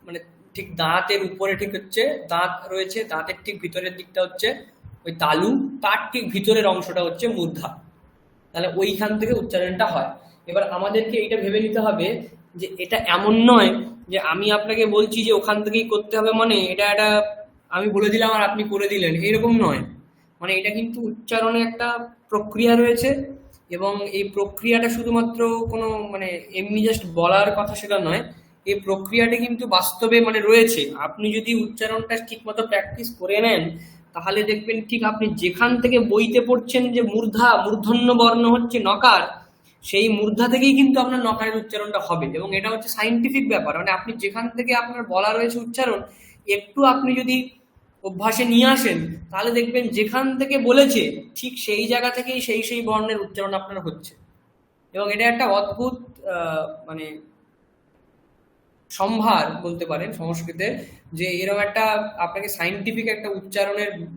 মানে ঠিক দাঁতের উপরে ঠিক হচ্ছে দাঁত রয়েছে, দাঁতের ঠিক ভিতরের দিকটা হচ্ছে ওই তালু, তার ঠিক ভিতরের অংশটা হচ্ছে মূর্ধা, তাহলে ওইখান থেকে উচ্চারণটা হয়। এবার আমাদেরকে এইটা ভেবে নিতে হবে যে এটা এমন নয় যে আমি আপনাকে বলছি যে ওখান থেকেই করতে হবে, মানে এটা আমি বলে দিলাম আর আপনি করে দিলেন, এরকম নয়। মানে এটা কিন্তু উচ্চারণে একটা প্রক্রিয়া রয়েছে, এবং এই প্রক্রিয়াটা শুধুমাত্র কোনো মানে এমনি জাস্ট বলার কথা সেটা নয়, এই প্রক্রিয়াটা কিন্তু বাস্তবে মানে রয়েছে। আপনি যদি উচ্চারণটা ঠিক মতো প্র্যাকটিস করে নেন তাহলে দেখবেন ঠিক আপনি যেখান থেকে বইতে পড়ছেন যে মূর্ধন্য বর্ণ হচ্ছে নকার, সেই মূর্ধা থেকেই কিন্তু আপনার নকারের উচ্চারণটা হবে, এবং এটা হচ্ছে সাইন্টিফিক ব্যাপার। মানে আপনি যেখান থেকে আপনার বলা রয়েছে উচ্চারণ, একটু আপনি যদি অভ্যাসে নিয়ে আসেন, তাহলে দেখবেন যেখান থেকে বলেছে ঠিক সেই জায়গা থেকেই সেই বর্ণের উচ্চারণ আপনার হচ্ছে। এবং এটা একটা অদ্ভুত মানে সম্ভার বলতে পারেন সংস্কৃতে, যে এরকম একটা আপনাকে সাইন্টিফিক একটা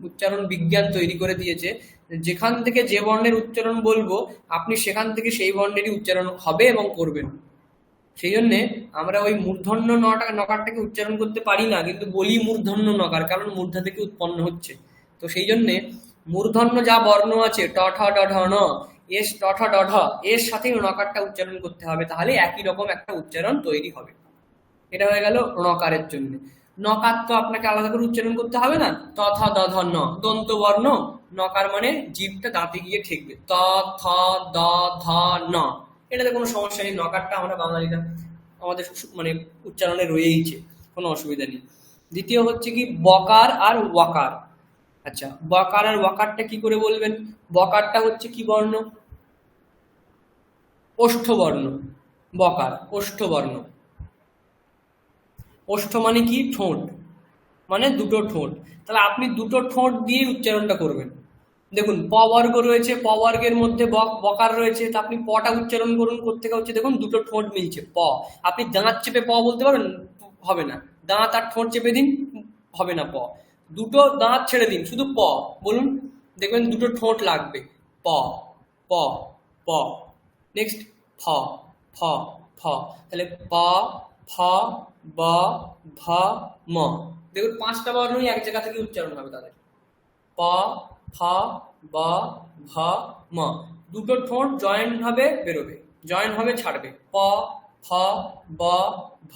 উচ্চারণ বিজ্ঞান তৈরি করে দিয়েছে। যেখান থেকে যে বর্ণের উচ্চারণ বলবো, আপনি সেখান থেকে সেই বর্ণেরই উচ্চারণ হবে এবং করবেন। সেই জন্যে আমরা ওই মূর্ধন্য নকারটাকে উচ্চারণ করতে পারি না, কিন্তু বলি মূর্ধন্য নকার, কারণ মূর্ধা থেকে উৎপন্ন হচ্ছে। তো সেই জন্যে মূর্ধন্য যা বর্ণ আছে ট ঠ ড ঢ ন, এস ট ঠ ড ঢ, এর সাথেই নকারটা উচ্চারণ করতে হবে, তাহলে একই রকম একটা উচ্চারণ তৈরি হবে। এটা হয়ে গেল ণকারের জন্য। নকার তো আপনাকে আলাদা করে উচ্চারণ করতে হবে না, ত থ দ ধ ন, দন্ত বর্ণ। নকার মানে জিভটা দাঁতে গিয়ে ঠেকবে, ত থ দ ধ ন, এটাতে কোনো সমস্যা নেই। নকারটা আমরা বাঙালিরা আমাদের মানে উচ্চারণে রয়েইছে, কোনো অসুবিধা নেই। দ্বিতীয় হচ্ছে কি বকার আর ওয়াকার। আচ্ছা, বকার আর ওয়াকারটা কি করে বলবেন? বকারটা হচ্ছে কি বর্ণ? ওষ্ঠবর্ণ। বকার ওষ্ঠবর্ণ। ওষ্ঠ মানে কি? ঠোঁট, মানে দুটো ঠোঁট। তাহলে আপনি দুটো ঠোঁট দিয়ে উচ্চারণটা করবেন। দেখুন প বর্গ রয়েছে, প বর্গের মধ্যে বকার রয়েছে, তা আপনি পটা উচ্চারণ করুন। কোত্থেকে হচ্ছে দেখুন, দুটো ঠোঁট মিলছে প। আপনি দাঁত চেপে প বলতে পারবেন? হবে না। দাঁত আর ঠোঁট চেপে দিন, হবে না প। দুটো দাঁত ছেড়ে দিন, শুধু প বলুন, দেখবেন দুটো ঠোঁট লাগবে। প প প। নেক্সট ফ ফ ফ। তাহলে প ফ ব ভ ম। দেখুন পাঁচটা বর্ণই এক জায়গা থেকে উচ্চারণ হবে তাদের। প ফ ব ভ ম। দুটো ঠোঁট জয়েন্ট হবে, বেরোবে, জয়েন হবে, ছাড়বে। প ফ ব ভ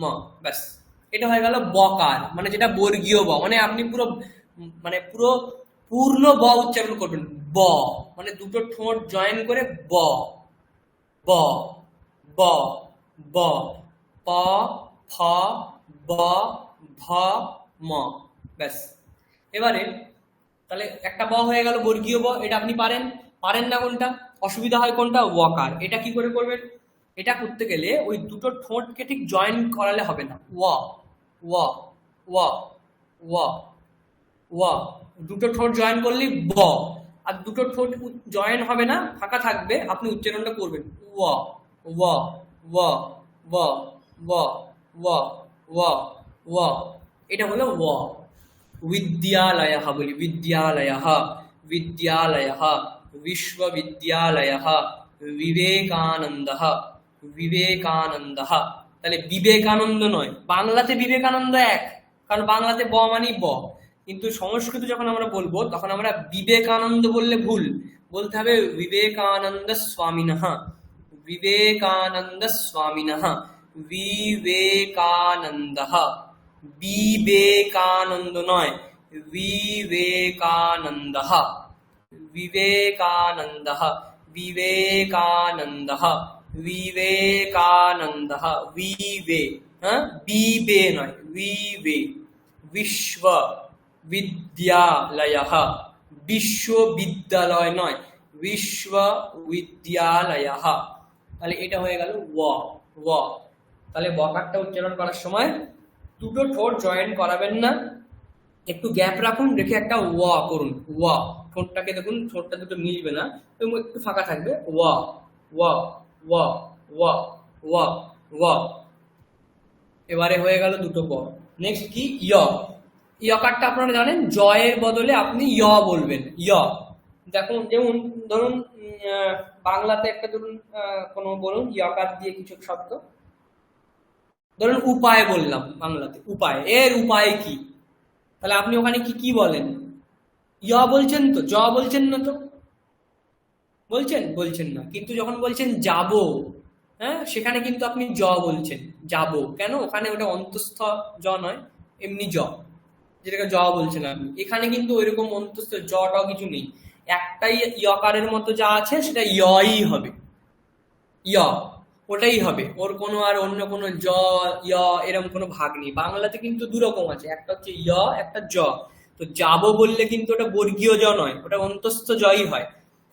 ম। ব্যাস, এটা হয়ে গেল বকার, মানে যেটা বর্গীয় ব, মানে আপনি পুরো মানে পুরো পূর্ণ ব উচ্চারণ করবেন। ব মানে দুটো ঠোঁট জয়েন করে ব ব ব ব। প ফ ব ভ ম। ব্যাস, এবারে তাহলে একটা ব হয়ে গেল, বর্গীয় ব। এটা আপনি পারেন। পারেন না কোনটা? অসুবিধা হয় কোনটা? ওয়াকার। এটা কি করে করবেন? এটা করতে গেলে ওই দুটো ঠোঁটকে ঠিক জয়েন করালে হবে না। ওয়া ওয়া ওয়া ওয়া ওয়া। দুটো ঠোঁট জয়েন করলে ব, আর দুটো ঠোঁট জয়েন হবে না, ফাঁকা থাকবে, আপনি উচ্চারণটা করবেন ওয়া ওয়া ওয়া ওয়া ওয়া ওয়া ওয়া ওয়া। এটা হলো ওয়া। विद्यालयः বলি, विद्यालयः विद्यालयः, विश्वविद्यालयः, विवेकानन्दः विवेकानन्दः। তাহলে বিবেকানন্দ নয়, বাংলাতে বিবেকানন্দ এক, কারণ বাংলাতে ব মানে ব, কিন্তু সংস্কৃত যখন আমরা বলবো তখন আমরা বিবেকানন্দ বললে ভুল, বলতে হবে বিবেকানন্দ স্বামিনঃ বিবেকানন্দ স্বামিনঃ বিবেকানন্দः। বিবেকানন্দ নয়, বিবেকানন্দः বিবেকানন্দः বিবেকানন্দः বিবেকানন্দः। বিবে, হ্যাঁ, বিবে নয়, বিবে। বিশ্ব বিদ্যালয়ः, বিশ্ববিদ্যালয় নয়, বিশ্ববিদ্যালয়ः। তাহলে এটা হয়ে গেল ওয়া ওয়া। তাহলে বকারটা উচ্চারণ করার সময় দুটো ঠোঁট জয়েন করাবেন না, একটু গ্যাপ রাখুন, রেখে একটা ওয়া করুন। ওয়া, ঠোঁটটাকে দেখুন, ঠোঁটটা দুটো মিলবে না, এবং একটু ফাঁকা থাকবে। ওয়া ওয়া ওয়া ওয়া ওয়া ওয়া। এবারে হয়ে গেল দুটো ব। নেক্সট কি? ইয়। ইয়কারটা আপনারা জানেন, জয়ের বদলে আপনি ইয় বলবেন। ইয়, দেখুন যেমন ধরুন বাংলাতে একটা ধরুন কোনো বলুন ইয়কার দিয়ে কিছু শব্দ, ধরুন উপায় বললাম বাংলাতে, উপায়। এর উপায় কি? তাহলে আপনি ওখানে কি কি বলেন? ইয় বলছেন তো, জ বলছেন না তো? বলছেন? বলছেন না। কিন্তু যখন বলছেন যাব, হ্যাঁ, সেখানে কিন্তু আপনি জ বলছেন, যাব। কেন? ওখানে ওটা অন্তঃস্থ জ নয়, এমনি জ, যেটাকে জ বলছেন আপনি। এখানে কিন্তু ওইরকম অন্তঃস্থ জ ট কিছু নেই, একটাই ইয়কারের মতো যা আছে সেটা ইয়ই হবে। ইয়, ওটাই হবে, ওর কোনো আর অন্য কোনো জ ইয় এরকম কোনো ভাগ নেই। বাংলাতে কিন্তু দুরকম আছে, একটা হচ্ছে ইয়, একটা জ। তো যাব বললে কিন্তু ওটা বর্গীয় জ নয়, ওটা অন্তঃস্থ জই হয়।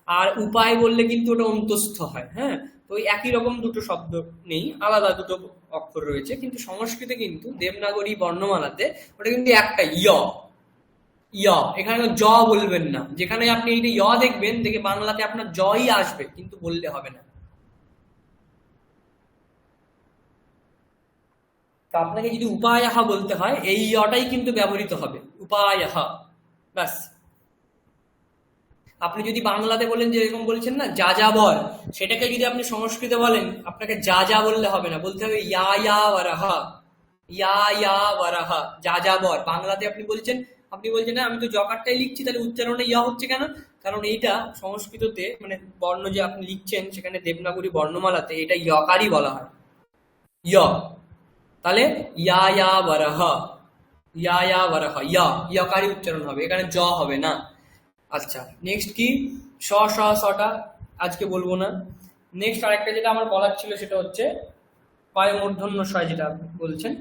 আর উপায় বললে কিন্তু ওটা অন্তস্থ হয়। হ্যাঁ, তো ওই একই রকম দুটো শব্দ নেই, আলাদা দুটো অক্ষর রয়েছে, কিন্তু সংস্কৃতে কিন্তু দেবনাগরী বর্ণমালাতে ওটা কিন্তু একটা ইয়। এখানে জ বলবেন না, যেখানে আপনি এই ইয় দেখবেন দেখে বাংলাতে আপনার জই আসবে, কিন্তু বললে হবে না। তো আপনাকে যদি উপায়াহা বলতে হয় এই ইয়টাই কিন্তু ব্যবহৃত হবে, উপায়াহা, ব্যাস। আপনি যদি বাংলাতে বলেন, যে এরকম বলছেন না যাযাবর, সেটাকে যদি আপনি সংস্কৃতে বলেন, আপনাকে যা বললে হবে না, বলতে হবে ইয়া ওয়ারাহা, ইয়া ওয়ারাহা, যাযাবর। বাংলাতে আপনি বলছেন না আমি তো জকারটাই লিখছি, তাহলে উচ্চারণে ইয়া হচ্ছে কেন? কারণ এইটা সংস্কৃততে মানে বর্ণ যে আপনি লিখছেন সেখানে দেবনাগরী বর্ণমালাতে এটা ইয়কারই বলা হয়, ইয়। তাহলে ইয়া ওয়ারাহা, ইয়া ওয়ারাহা, ইয়কারই উচ্চারণ হবে, এখানে জ হবে না। আচ্ছা, নেক্সট কি? সটা আজকে বলবো না। নেক্সট আরেকটা যেটা আমার বলার ছিল সেটা হচ্ছে কয় মূর্ধন্য ষ, যেটা আপনি বলছেন।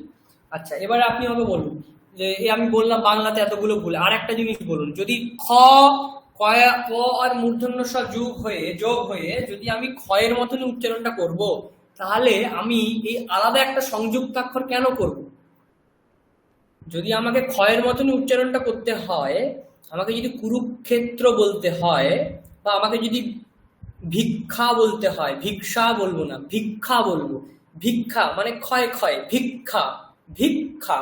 আচ্ছা, এবারে আপনি আমাকে বলুন যে আমি বললাম বাংলাতে এতগুলো ভুল, আর একটা জিনিস বলুন, যদি ক আর মূর্ধন্য ষ যোগ হয়ে যদি আমি ক্ষয়ের মতনই উচ্চারণটা করব, তাহলে আমি এই আলাদা একটা সংযুক্তাক্ষর কেন করব? যদি আমাকে ক্ষয়ের মতনই উচ্চারণটা করতে হয়, আমাকে যদি কুরুক্ষেত্র বলতে হয়, বা আমাকে যদি ভিক্ষা বলতে হয়, ভিক্ষা বলবো না, ভিক্ষা বলবো। ভিক্ষা মানে ক্ষয়, ভিক্ষা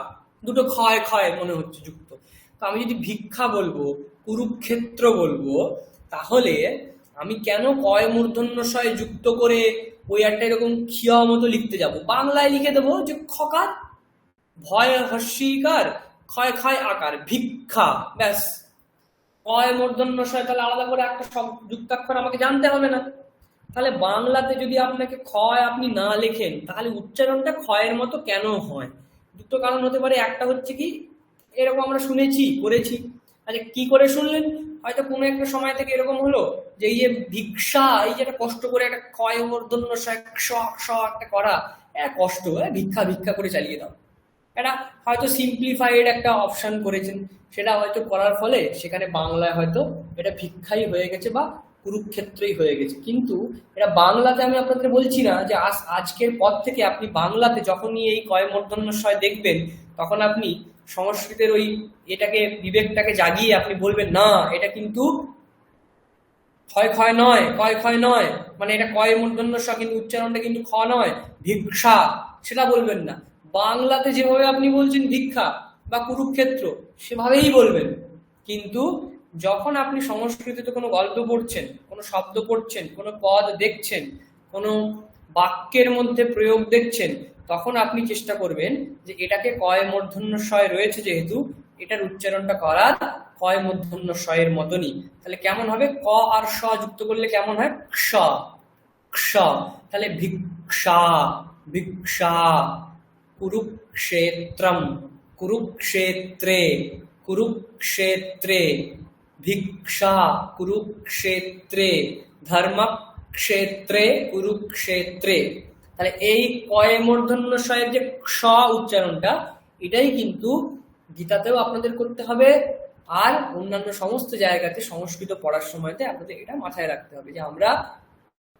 দুটো ক্ষয় মনে হচ্ছে যুক্ত। তো আমি যদি ভিক্ষা বলবো, কুরুক্ষেত্র বলবো, তাহলে আমি কেন কয় মূর্ধন্য ষ যুক্ত করে ওই একটা এরকম খিয়া মতো লিখতে যাব? বাংলায় লিখে দেবো যে খকার, ভয় হস্যিকার, ক্ষয় আকার, ভিক্ষা, ব্যাস। কয় মূর্ধন্য ষ, তাহলে আলাদা করে একটা যুক্তাক্ষর আমাকে জানতে হবে না। তাহলে বাংলাতে যদি আপনাকে ক্ষয় আপনি না লেখেন, তাহলে উচ্চারণটা ক্ষয়ের মতো কেন হয়? দুটো কারণ হতে পারে। একটা হচ্ছে কি, এরকম আমরা শুনেছি, করেছি। আচ্ছা, কি করে শুনলেন? হয়তো কোনো একটা সময় থেকে এরকম হলো যে এই যে ভিক্ষা, এই যে একটা কষ্ট করে একটা ক্ষয় মূর্ধন্য ষ একটা করা, কষ্ট, ভিক্ষা করে চালিয়ে দাও। এটা হয়তো সিম্পলিফাইড একটা অপশন করেছেন, সেটা হয়তো করার ফলে সেখানে বাংলায় হয়তো এটা ভিক্ষাই হয়ে গেছে বা কুরুক্ষেত্রই হয়ে গেছে। কিন্তু এটা বাংলাতে আমি আপনাদের বলছি না যে আজকের পর থেকে আপনি বাংলাতে যখনই এই কয় মূর্ধন্য ষ দেখবেন, তখন আপনি সংস্কৃতের ওই এটাকে, বিবেকটাকে জাগিয়ে আপনি বলবেন না এটা কিন্তু ক্ষয় নয়, মানে এটা কয় মূর্ধন্য ষ, কিন্তু উচ্চারণটা কিন্তু খ নয়, ভিক্ষা, সেটা বলবেন না। বাংলাতে যেভাবে আপনি বলছেন ভিক্ষা বা কুরুক্ষেত্র, সেভাবেই বলবেন। কিন্তু যখন আপনি সংস্কৃতিতে কোনো গল্প পড়ছেন, কোনো শব্দ পড়ছেন, কোনো পদ দেখছেন, কোনো বাক্যের মধ্যে প্রয়োগ দেখছেন, তখন আপনি চেষ্টা করবেন যে এটাকে কয় মূর্ধন্য ষ রয়েছে, যেহেতু এটার উচ্চারণটা করার কয় মূর্ধন্য ষ এর মতনই। তাহলে কেমন হবে? ক আর স যুক্ত করলে কেমন হয়? ক্ষ। তাহলে ভিক্ষা, কুরুক্ষেত্রে, ভিক্ষা কুরুক্ষেত্রে, ধর্মক্ষেত্রে, কুরুক্ষেত্রে। তাহলে এই কয় মূর্ধন্য ষ এর যে ক্ষ উচ্চারণটা, এটাই কিন্তু গীতাতেও আপনাদের করতে হবে, আর অন্যান্য সমস্ত জায়গাতে সংস্কৃত পড়ার সময়তে আপনাদের এটা মাথায় রাখতে হবে যে আমরা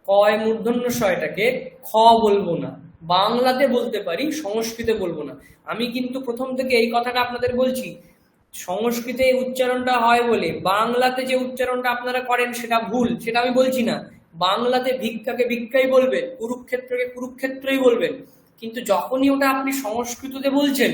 কয় মূর্ধন্য ষ এটাকে খ বলবো না, বাংলাতে বলতে পারি, সংস্কৃতে বলবো না। আমি কিন্তু প্রথম থেকে এই কথাটা আপনাদের বলছি, সংস্কৃতে এই উচ্চারণটা হয় বলে বাংলাতে যে উচ্চারণটা আপনারা করেন সেটা ভুল, সেটা আমি বলছি না। বাংলাতে ভিক্ষাকে ভিক্ষাই বলবেন, কুরুক্ষেত্রকে কুরুক্ষেত্রই বলবেন, কিন্তু যখনই ওটা আপনি সংস্কৃততে বলছেন,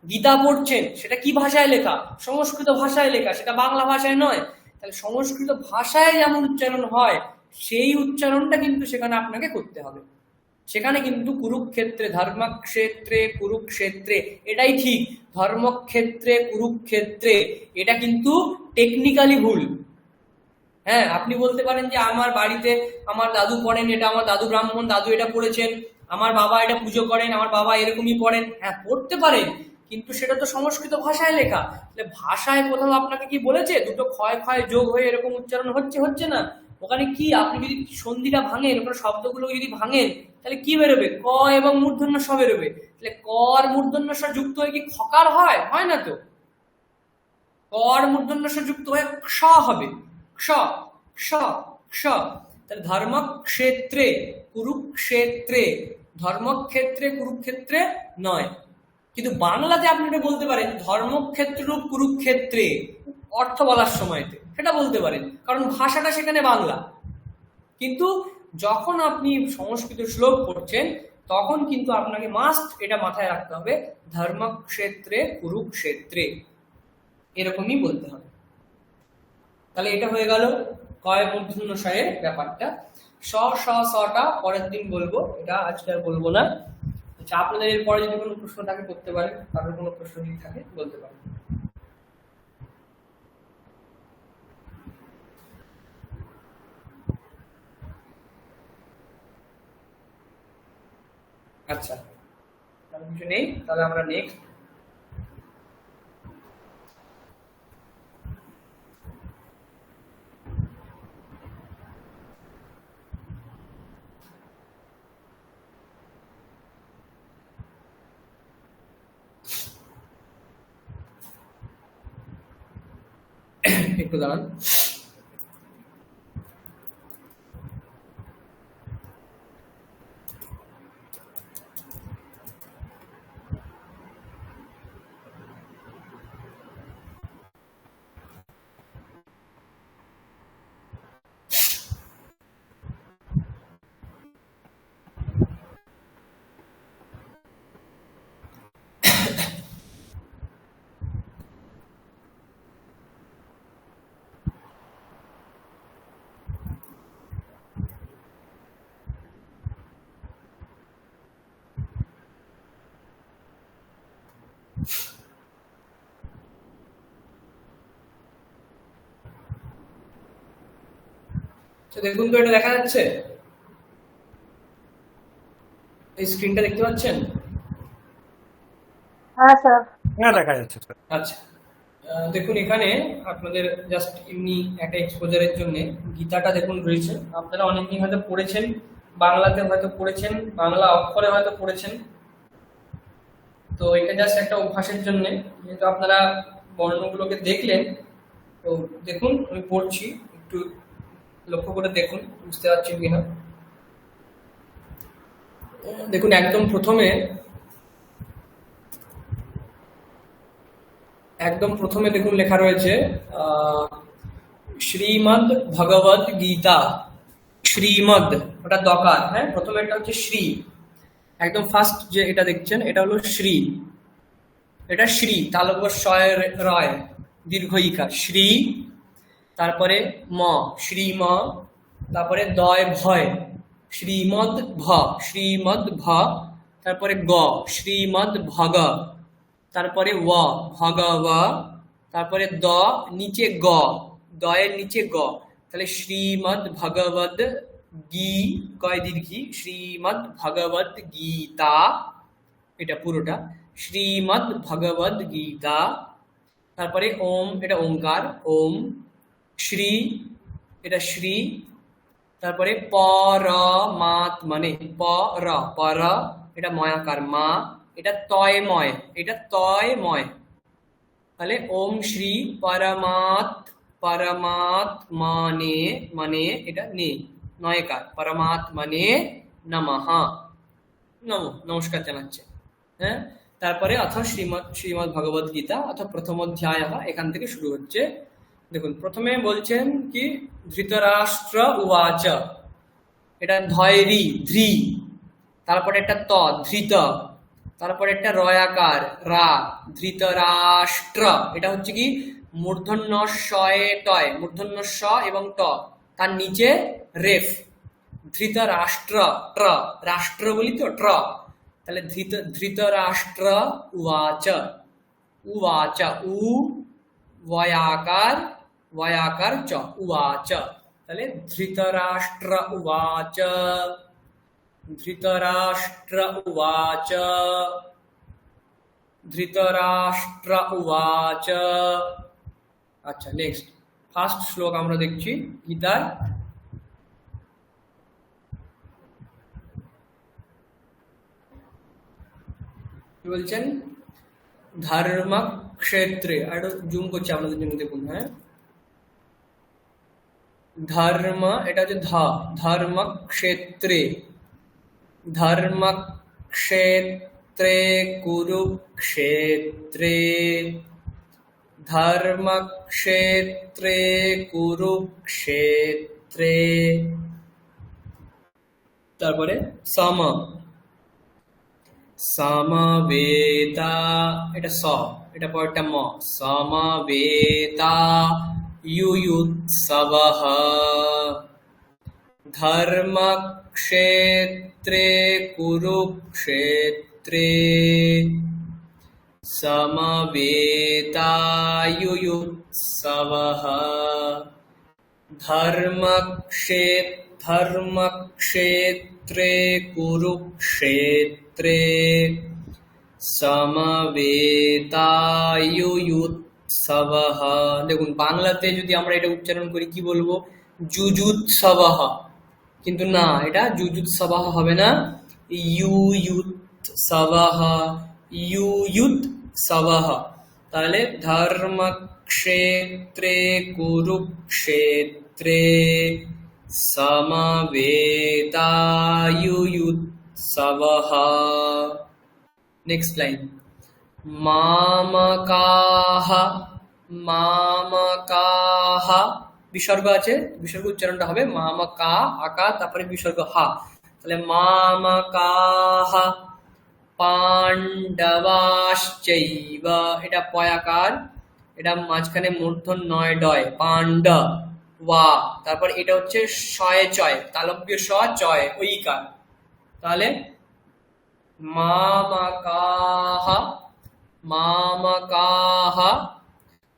গীতা পড়ছেন, সেটা কি ভাষায় লেখা? সংস্কৃত ভাষায় লেখা, সেটা বাংলা ভাষায় নয়। তাহলে সংস্কৃত ভাষায় যেমন উচ্চারণ হয়, সেই উচ্চারণটা কিন্তু সেখানে আপনাকে করতে হবে। সেখানে কিন্তু কুরুক্ষেত্রে, ধর্মক্ষেত্রে, কুরুক্ষেত্রে, এটাই ঠিক। ধর্মক্ষেত্রে, কুরুক্ষেত্রে, এটা কিন্তু টেকনিক্যালি ভুল। হ্যাঁ, আপনি বলতে পারেন যে আমার বাড়িতে আমার দাদু পড়েন এটা, আমার দাদু ব্রাহ্মণ, দাদু এটা পড়েছেন, আমার বাবা এটা পুজো করেন, আমার বাবা এরকমই পড়েন। হ্যাঁ, পড়তে পারেন, কিন্তু সেটা তো সংস্কৃত ভাষায় লেখা। তাহলে ভাষায় কোথাও আপনাকে কি বলেছে দুটো ক্ষয় যোগ হয়ে এরকম উচ্চারণ হচ্ছে না? ওখানে কি আপনি যদি সন্ধিটা ভাঙেন, ওখানে শব্দগুলো যদি ভাঙেন, তাহলে কি বেরোবে? ক এবং মূর্ধন্য ষ বেরোবে। তাহলে ক আর মূর্ধন্য ষ যুক্ত হয়ে কি খকার হয়? হয় না তো। ক আর মূর্ধন্য ষ যুক্ত হয়ে ক্ষ হবে, ক্ষ। শ, তাহলে ধর্মক্ষেত্রে কুরুক্ষেত্রে, ধর্মক্ষেত্রে কুরুক্ষেত্রে নয়। কিন্তু বাংলাতে আপনি এটা বলতে পারেন ধর্মক্ষেত্র কুরুক্ষেত্রে, অর্থ বলার সময়তে সেটা বলতে পারেন, কারণ ভাষাটা সেখানে বাংলা। কিন্তু যখন আপনি সংস্কৃত শ্লোক পড়ছেন তখন কিন্তু আপনাকে মাস্ট এটা মাথায় রাখতে হবে, ধর্মক্ষেত্রে কুরুক্ষেত্রে, এরকমই বলতে হবে। তাহলে এটা হয়ে গেল কয় মূর্ধন্য ষয়ের ব্যাপারটা। স স সটা পরের দিন বলবো, এটা আজকে আর বলবো না। আচ্ছা, আপনাদের এরপরে যদি কোনো প্রশ্ন থাকে করতে পারেন, কারোর কোনো প্রশ্ন যদি থাকে বলতে পারেন। আচ্ছা, তাহলে কিছু নেই, তাহলে আমরা নেক্সট। একটু দাঁড়ান। দেখুন তো, এটা দেখা যাচ্ছে, এই স্ক্রিনটা দেখতে পাচ্ছেন? হ্যাঁ স্যার। হ্যাঁ দেখা যাচ্ছে স্যার। আচ্ছা, দেখুন এখানে আপনাদের জাস্ট এমনি একটা এক্সপোজারের জন্য গীতাটা দেখুন রয়েছে। আপনারা অনেকেই হয়তো পড়েছেন, বাংলাতে হয়তো পড়েছেন, বাংলা অক্ষরে হয়তো পড়েছেন। তো এটা জাস্ট একটা অভ্যাসের জন্য, যেহেতু আপনারা বর্ণগুলোকে দেখলেন, তো দেখুন আমি পড়ছি, একটু লক্ষ্য করে দেখুন বুঝতে পারছেন কিনা। দেখুন একদম প্রথমে দেখুন লেখা রয়েছে শ্রীমদ্ ভগবদ গীতা। শ্রীমদ ওটা দকার, হ্যাঁ, প্রথমে এটা হচ্ছে শ্রী, একদম ফার্স্ট যে এটা দেখছেন এটা হলো শ্রী, এটা শ্রী, তালব্য শয় রয় দীর্ঘ ইকার শ্রী, তারপরে ম শ্রীম, তারপরে দয় ভয় শ্রীমদ ভ, শ্রীমদ ভ, তারপরে গ শ্রীমদ ভগ, তারপরে ও ভগব, তারপরে দ নিচে গ, দয়ের নিচে গ, তাহলে শ্রীমদ ভগবদ গী, গয় দীর্ঘী, শ্রীমদ ভগবদ গীতা, এটা পুরোটা শ্রীমদ ভগবদ গীতা। তারপরে ওম, এটা ওঙ্কার, ওম, শ্রী, এটা শ্রী, তারপরে পরমাত্মনে, পর, পর, এটা ময়াকার মা, এটা তয়ময়, এটা তয়ময়, তাহলে ওম শ্রী পরমাত্মনে, মানে এটা নে, নয়কার, পরমাত্মনে নমঃ, নমস্কার জানাচ্ছে, হ্যাঁ। তারপরে অথ শ্রীমদ ভগবদ গীতা অথ প্রথম অধ্যায়, এখান থেকে শুরু হচ্ছে। দেখুন প্রথমে বলছেন কি ধৃতরাষ্ট্র উবাচ, এটা ধৈরি ধৃ, তারপরে একটা ত ধৃত, তারপরে একটা রয়াকার রা, ধৃতরাষ্ট্র, এটা হচ্ছে কি মূর্ধন্য শয়ে টয়, মূর্ধন্য স এবং ট, তার নিচে রেফ, ধৃতরাষ্ট্র, ট্র, রাষ্ট্র বলি তো ট্র, তাহলে ধৃতরাষ্ট্র উবাচ, উবাচ, উ वयाकार च उवाच, তাহলে ধৃতরাষ্ট্র উবাচ, ধৃতরাষ্ট্র উবাচ, ধৃতরাষ্ট্র উবাচ। আচ্ছা, নেক্সট ফার্স্ট শ্লোক আমরা দেখছি গীতার। কি বলছেন? ধর্মক্ষেত্রে, আর জুম করছি আপনাদের জন্য, দেখুন, হ্যাঁ, ধর্ম, এটা হচ্ছে ধর্মক্ষেত্রে, ধর্মক্ষেত্রে কুরুক্ষেত্রে, ধর্মক্ষেত্রে কুরুক্ষেত্রে। তারপরে সম, সমবেতা, এটা এটা পরেরটা ম, সমবেতা ইয়ুৎসবঃ, ধর্মক্ষেত্রে কুরুক্ষেত্রে, সমবেতায়ুৎসবঃ, ধর্মক্ষেত্রে কুরুক্ষেত্রে, সমবেতায়ুৎসবঃ। দেখুন বাংলাতে যদি আমরা এটা উচ্চারণ করি কি বলবো, যুযুৎসবঃ, কিন্তু না, এটা যুযুৎসবঃ হবে না, ইয়ুৎসবঃ, ইয়ুৎসবঃ। তাহলে ধর্মক্ষেত্রে কুরুক্ষেত্রে, সমবেতায়ুৎসবঃ। নেক্সট লাইন, মামকাঃ, মামকাঃ, বিসর্গ আছে, বিসর্গ উচ্চারণটা হবে মামকা, আকা, তারপরে বিসর্গ হা। তাহলে মামকাঃ পাণ্ডবাশ্চৈব, এটা পয়াকার, এটা মাঝখানে মূর্ধন্য ডয়, পাণ্ড ওয়া, তারপর এটা হচ্ছে শয়ে চয়, তালব্য স চয় ঐকার। তাহলে মামকাঃ, মামকাঃ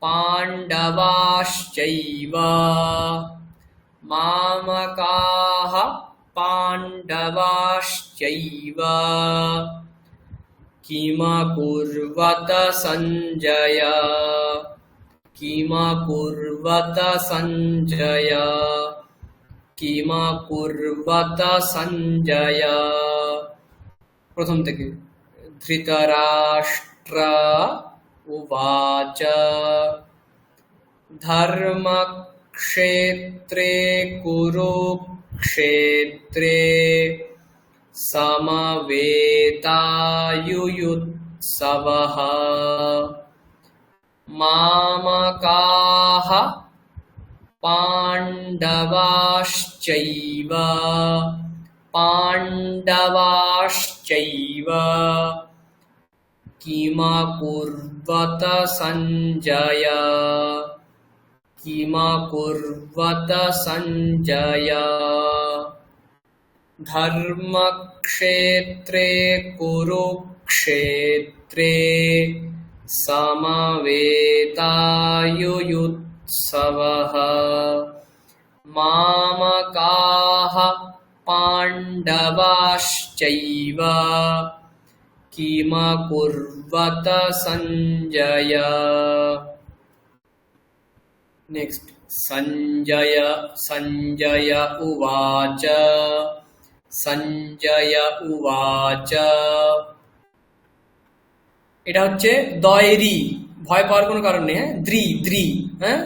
পাণ্ডবাশ্চৈব, মামকাঃ পাণ্ডবাশ্চৈব। কিমকুর্বত সঞ্জয়, কিমকুর্বত সঞ্জয়, কিমকুর্বত সঞ্জয়। প্রথম থেকে, ধৃতরাষ্ট্র উবাচ, ধর্মক্ষেত্রে কুরুক্ষেত্রে, সমবেতায়ুৎসবঃ, মামকাঃ পাণ্ডবাশ্চৈব, পাণ্ডবাশ্চৈব। কিমকুর্বত সঞ্জয়, কিমকুর্বত সঞ্জয়। ধর্মক্ষেত্রে কুরুক্ষেত্রে, সমবেতায়ুৎসবঃ, মামকাঃ পাণ্ডবাশ্চৈব, কিমকুর্বত সঞ্জয়। নেক্সট, সঞ্জয়, সঞ্জয় উবাচ, সঞ্জয় উবাচ, এটা হচ্ছে দয়রি, ভয় পাওয়ার কোনো কারণ নেই, হ্যাঁ, দ্রি, দ্রি, হ্যাঁ,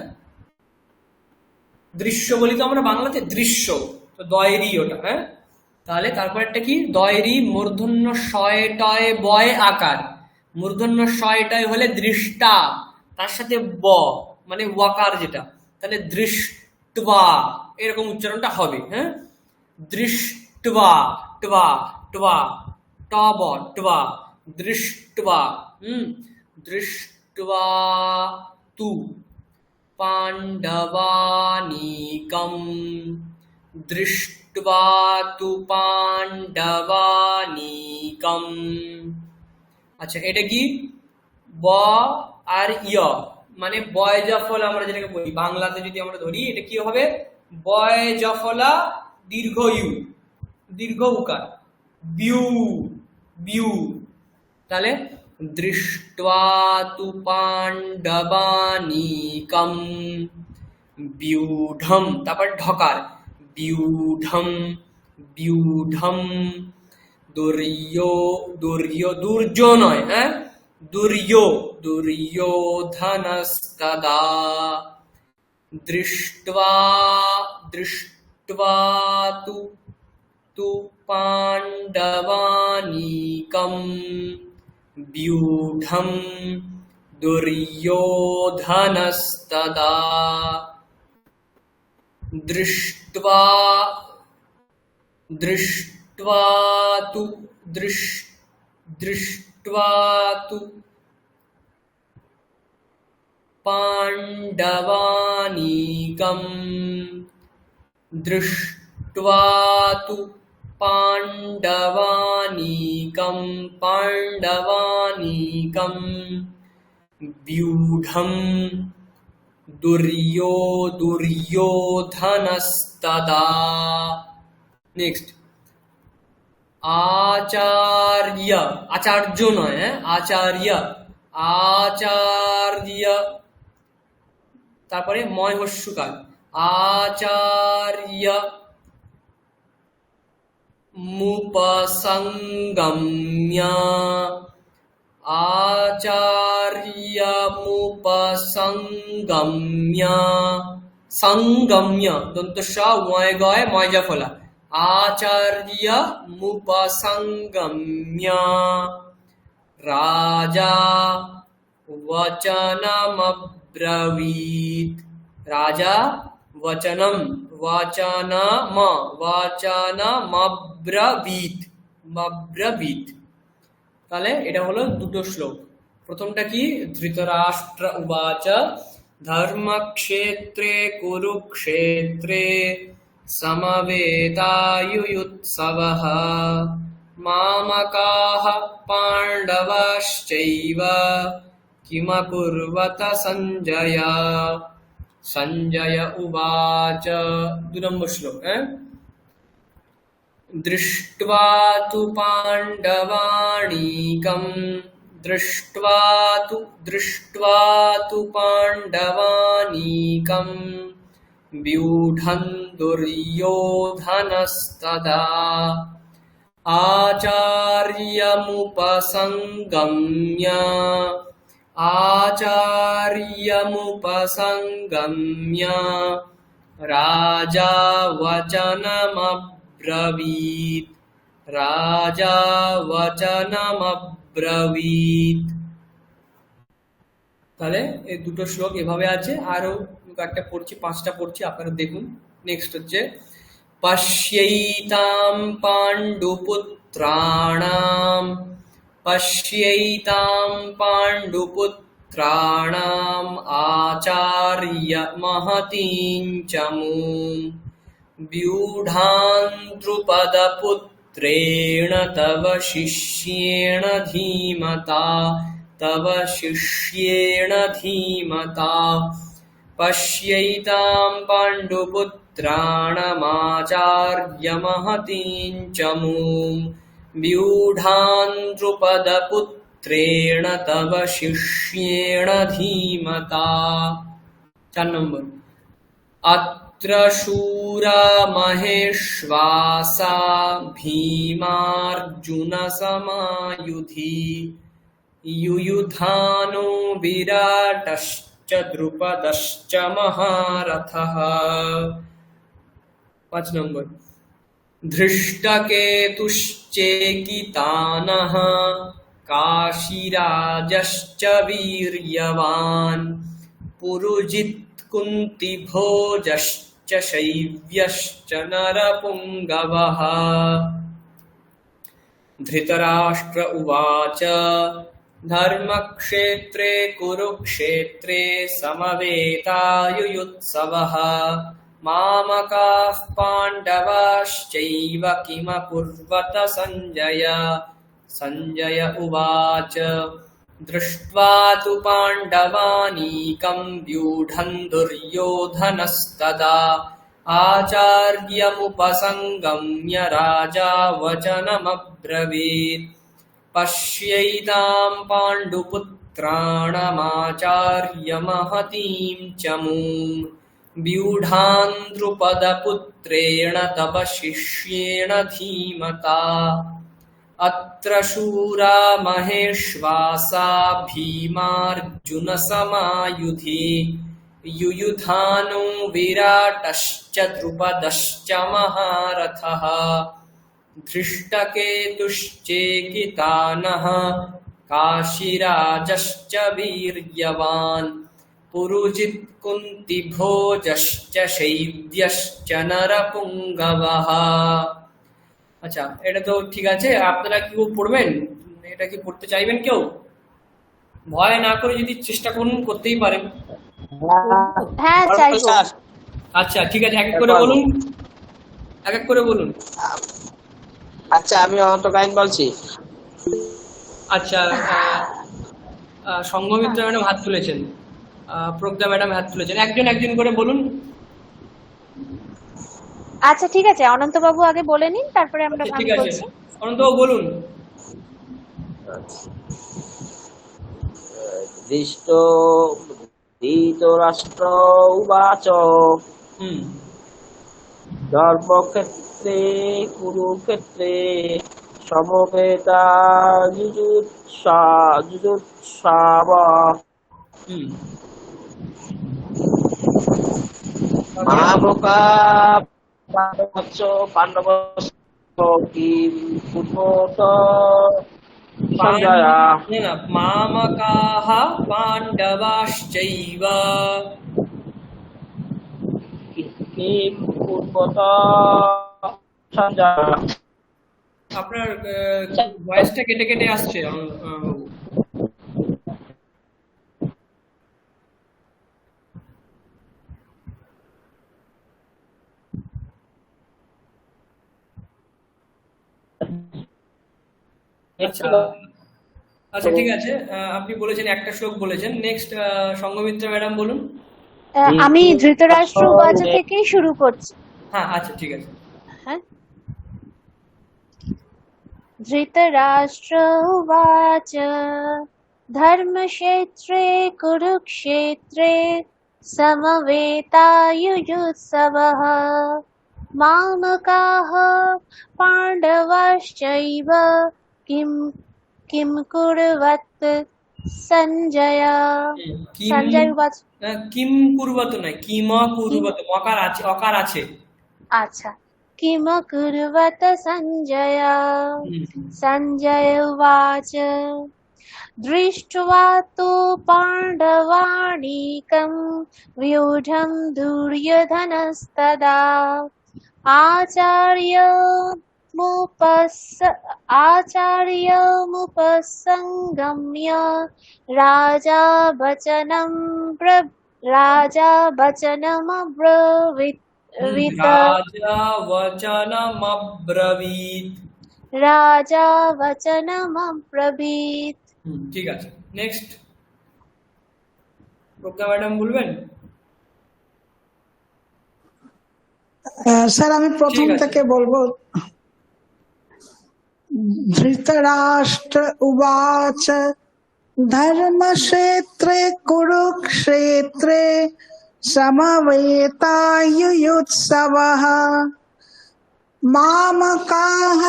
দৃশ্য বলি তো আমরা বাংলাতে, দৃশ্য, তো দয়রি ওটা, হ্যাঁ। তাহলে তারপরটা কি, দয়রি মূর্ধন্য শয় টয় বয় আকার, মূর্ধন্য শয় টয় হলে দৃষ্টা, তার সাথে ব মানে ওয়াকার যেটা, তাহলে দৃষ্ট্বা এরকম উচ্চারণটা হবে, হ্যাঁ, দৃষ্ট্বা, ট্বা, ট্বা, টব, ট্বা, দৃষ্ট্বা, দৃষ্ট্বা তু পাণ্ডবানীকম, দৃষ্ট্বা তু পাণ্ডবানীকম। আচ্ছা, এটা কি, ব আর ইয় মানে বয় জফলা, আমরা যেটাকে বলি বাংলাতে যদি আমরা ধরি, এটা কি হবে, বয় জফলা দীর্ঘ ইউ, দীর্ঘ উকার, বিউ, বিউ। তাহলে দৃष्ट्वा তু পাণ্ডবানীকম, বিউঢম, তারপর ঢকার, বিউঢম, বিউঢম। দুর্য নয়, হ্যাঁ, দুর্যোধনস্তদা, दृष्ट्वा दृष्ट्वा तु पाण्डवानीकं व्यूढं दुर्योधनस्तदा दृष्ट्वा दृष्ट्वा तु दृष्ट्वा तु पाण्डवानीकं दृष्ट्वा तु पाण्डवानीकं व्यूढं दुर्योधनस्तदा नेक्स्ट आचार्य आचार्य नয় आचार्य आचार्य তারপরে ময় হস্যকার आचार्य मुपसंगम्य आचार्यमुपसंगम्य संगम्य दन्तश वय गय मयजा फला आचार्यमुपसंगम्य राजा वचनमब्रवीत् राजा वचनमब्रवीत् তাহলে এটা হলো দুটো শ্লোক। প্রথমটা কি? ধৃতরাষ্ট্র উবাচ ধর্মক্ষেত্রে কুরুক্ষেত্রে সমবেতায়ুৎসবঃ মামকাঃ পাণ্ডবাশ্চৈব কিমকুর্বত সঞ্জয় সঞ্জয় উবাচ। 2 নম্বর শ্লোক। दृष्ट्वा तु पाण्डवानीकं दृष्ट्वा तु पाण्डवानीकं व्यूढं दुर्योधनस्तदा आचार्यमुपसंगम्य राजा वचनमब्रवीत् তাহলে এই দুটো শ্লোক এভাবে আছে। আরো একটা পড়ছি, 5টা পড়ছি, আপনারা দেখুন। নেক্সট হচ্ছে পশ্যৈতাম পাণ্ডুপুত্রাণাম আচার্য মহতীং চমুং व्यूढान् द्रुपदपुत्रेण तव शिष्येण धीमता पश्यैतां पाण्डुपुत्राणमाचार्यमहतीं चमूं व्यूढान् द्रुपदपुत्रेण तव शिष्येण धीमता। 4 নম্বর अत्र शूरा महेश्वासा भीमार्जुनसमायुधि युयुधानो विराटश्च द्रुपदश्च महारथः। 5 নম্বর धृष्टकेतुश्चेकितानः काशीराजश्च वीर्यवान् पुरुजित् कुन्तिभोजश्च शैव्यश्च नरपुङ्गवः। धृतराष्ट्र उवाच धर्मक्षेत्रे कुरुक्षेत्रे समवेतायुयुत्सवः मामकाः पाण्डवाश्चैव किमकुर्वत सञ्जय सञ्जय उवाच दृष्ट्वा तु पाण्डवानीकं व्यूढं दुर्योधनस्तदा आचार्यमुपसंगम्य राजा वचनमब्रवीत् पश्यैतां पाण्डुपुत्राणमाचार्यमहतीं चमूं व्यूढान् द्रुपदपुत्रेण तव शिष्येण धीमता अत्र शूरा महेश्वासा भीमार्जुनसमायुधि युयुधानो विराटश्च द्रुपदश्च महारथः धृष्टकेतुश्चेकितानः काशीराजश्च वीर्यवान् पुरुजित् कुन्तिभोजश्च शैव्यश्च नरपुङ्गवः। আচ্ছা, এটা তো ঠিক আছে। আপনারা কি পড়বেন? এটা কি পড়তে চাইবেন কেউ? ভয় না করে যদি চেষ্টা করুন, করতেই পারেন। হ্যাঁ চাইবো। আচ্ছা ঠিক আছে, এক এক করে বলুন, এক এক করে বলুন। আচ্ছা, আমি অনন্ত কাহিনী বলছি। আচ্ছা, সংঘমিত্রা ম্যাডাম হাত তুলেছেন, প্রজ্ঞা ম্যাডাম হাত তুলেছেন, একজন একজন করে বলুন। আচ্ছা ঠিক আছে, অনন্তবাবু আগে বলে নিন, তারপরে আমরা আচ্ছা, আমি ঠিক আছে, বলছি। অনন্তবাবু বলুন। ধৃতরাষ্ট্র উবাচ হুম ধর্মক্ষেত্রে কুরুক্ষেত্রে সমবেতা যুযুৎসাব হুম মহামকা পাণ্ডবস্য কিম কুর্বত সঞ্জয় না, মামকাঃ পাণ্ডবাশ্চৈব কিম কুর্বত সঞ্জয়। আপনার ভয়েসটা কেটে কেটে আসছে। আচ্ছা আচ্ছা ঠিক আছে, আপনি বলেছেন একটা শ্লোক বলেছেন। নেক্সট সংঘমিত্রা ম্যাডাম বলুন। আমি ধৃতরাষ্ট্র উবাচ থেকেই শুরু করছি। হ্যাঁ আচ্ছা ঠিক আছে। হ্যাঁ, ধৃতরাষ্ট্র উবাচ ধর্মক্ষেত্রে কুরুক্ষেত্রে সমবেতাयुयुत्सवः मामकाः पाण्डवाश्चैव किं किं कुर्वत् सञ्जय। সঞ্জয় উবাচ। কিম কুর্বত নয়, কিম কুর্বত, অকার আছে, অকার আছে। আচ্ছা, किम कुर्वत सञ्जय। सञ्जय उवाच दृष्ट्वा तु पाण्डवानीकं व्यूढं दुर्योधनस्तदा आचार्यमुपसङ्गम्य राजा वचनमब्रवीत्। রাজা বচনমব্রবীত। ঠিক আছে, নেক্সট প্রজ্ঞা ম্যাডাম বলবেন। স্যার আমি প্রথম ঠিক আছে। থেকে বলবো। ধৃতরাষ্ট্র উবাচ ধর্মক্ষেত্রে কুরুক্ষেত্রে সমবেতাयुयुत्सवः मामकाः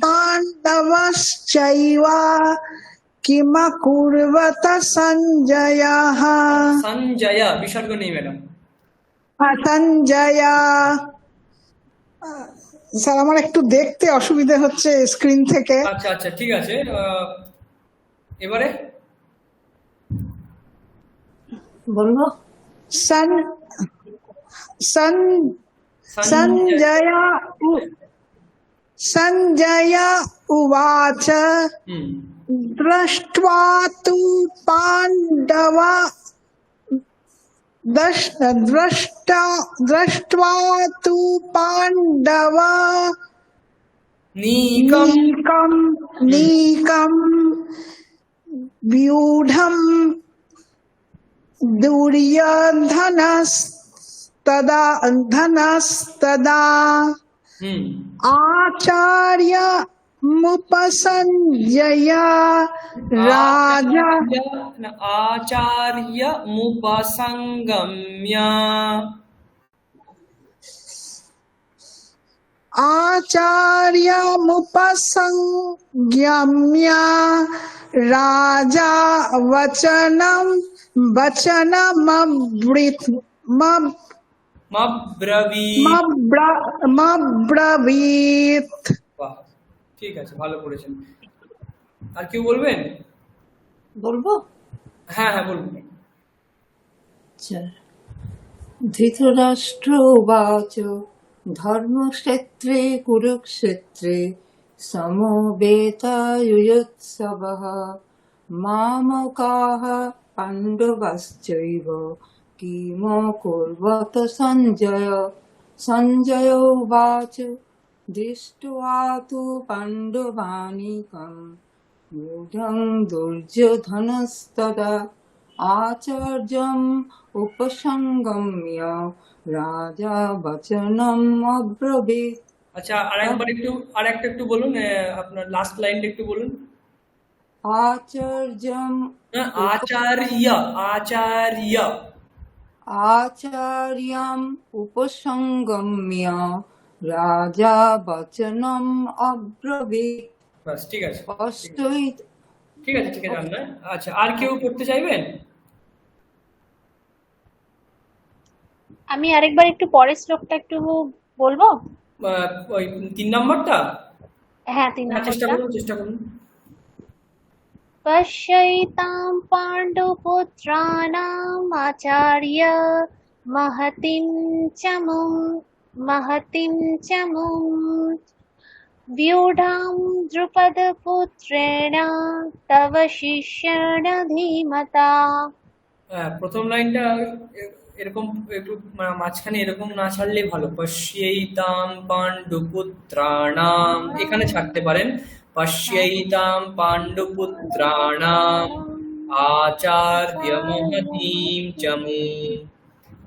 पाण्डवश्चैव किमकुर्वत सञ्जयः। সঞ্জয় বিসর্গ নেই ম্যাডাম। সঞ্জয়। স্যার আমার একটু দেখতে অসুবিধা হচ্ছে স্ক্রিন থেকে। আচ্ছা আচ্ছা ঠিক আছে, এবারে বলবো। সঞ্জয় উবাচ দৃष्ट्वा तु पाण्डवा नीकं व्यूढं दुर्योधनस्तदा आचार्यमुपसञ्जय राजा आचार्यमुपसङ्गम्य राजा वचनम वचनमब्रीथ মাব্রাবীত। मब्रवीत। বাহ, ঠিক আছে, ভালো করেছেন। আর কেউ বলবেন? বলবো? হ্যাঁ হ্যাঁ বলুন। আচ্ছা। ধৃতরাষ্ট্র উবাচ ধর্মক্ষেত্রে কুরুক্ষেত্রে সমবেতাयुत्सवः मामकाः पाण्डवाश्चैव किमकुर्वत सञ्जय। सञ्जय उवाच दृष्ट्वा तु पाण्डवानीकं मूढं दुर्योधनस्तदा आचार्यम् उपसंगम्य राजा वचनम् अब्रवीत्। আচ্ছা, আর একটা একটু বলুন, আপনার লাস্ট লাইনটা একটু বলুন। आचार्यम् না, আচার্য, আচার্য। आचार्यम् उपसंगम्य राजा वचनम् अब्रवीत्। বাস, ঠিক আছে অষ্টই। ঠিক আছে ঠিক আছে আপনার। আচ্ছা, আর কেউ করতে চাইবেন? আমি আরেকবার একটু পরের শ্লোকটা একটু বলবো। ওই 3 নম্বরটা? হ্যাঁ, 3 হ্যাঁ, চেষ্টা নম্বরটা। করুন চেষ্টা করুন। पश्यैतां पाण्डुपुत्राणाम् आचार्य महतिं च मुं व्यूढां द्रुपदपुत्रेण तव शिष्येण धीमता। প্রথম লাইনটা এরকম একটু মাঝখানে এরকম না ছাড়লেই ভালো। পশ্যৈতাম পাণ্ডুপুত্রাণাম, এখানে ছাড়তে পারেন। পশ্যৈতাম পাণ্ডুপুত্রাণাম আচার্য মহতীম চ মুম।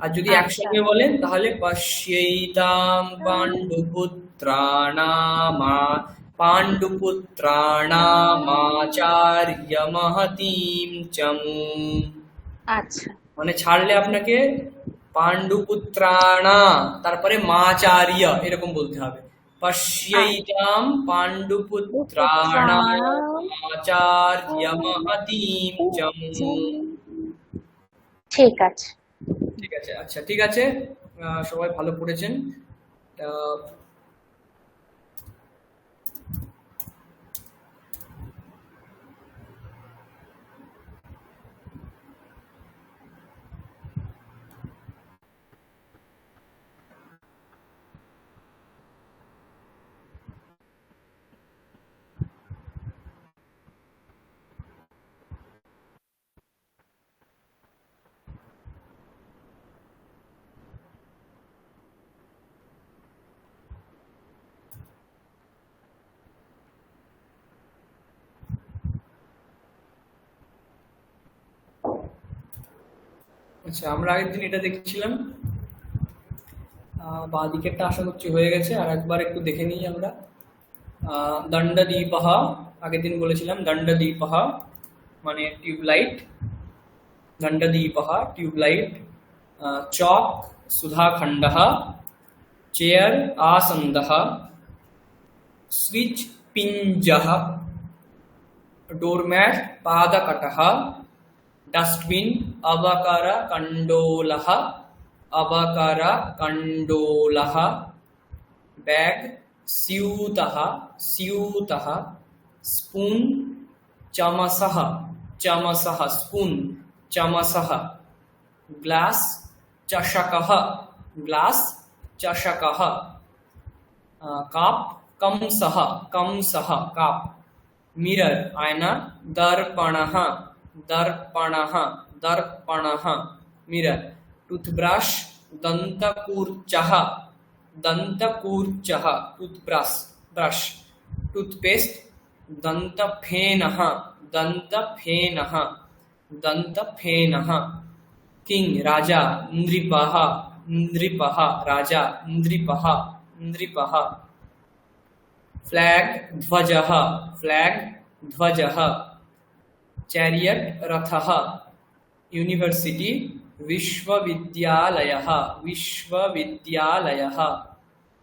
আর যদি আচ্ছা। একসঙ্গে বলেন তাহলে পশ্যৈতাম পাণ্ডুপুত্রাণামাচার্য মহতীম চ মুম। আচ্ছা, মানে ছাড়লে আপনাকে পাণ্ডুপুত্রাণা তারপরে মাচার্য এরকম বলতে হবে। পশ্যৈতাম পাণ্ডুপুত্রাণামাচার্য মহতীম চ মুম। ঠিক আছে। ঠিক আছে, আচ্ছা ঠিক আছে। সবাই ভালো পড়েছেন। আচ্ছা, আমরা আগের দিন এটা দেখছিলাম। বাঁ দিকেরটা আশা করছি হয়ে গেছে, আর একবার একটু দেখে নিই আমরা। দণ্ডদীপঃ, আগের দিন বলেছিলাম দণ্ডদীপঃ মানে টিউবলাইট। দণ্ডদীপঃ টিউবলাইট। চক সুধাখণ্ডঃ, চেয়ার आसन्दः, स्विच पिञ्जः, डोरमैट पादकटः, डस्टबिन अवकरकण्डोलः, अवकरकण्डोलः, बैग स्यूतः, स्यूतः, स्पून चमसः, चमसः, स्पून चमसः, ग्लास चषकः, ग्लास चषकः, काप कंसः, कंसः, काप, मिरर आयना, दर्पणः, दर्पणः, दर्पणः, मिरर, टूथब्रश दन्तकूर्चः, दन्तकूर्चः, टूथब्रश, ब्रश, टूथपेस्ट दन्तफेनः, दन्तफेनः, दन्तफेनः, किंग राजा, नृपः, नृपः, राजा, नृपः, नृपः, फ्लैग ध्वजः, फ्लैग ध्वजः, चैरियट रथः, यूनिवर्सिटी विश्वविद्यालयः, विश्वविद्यालयः,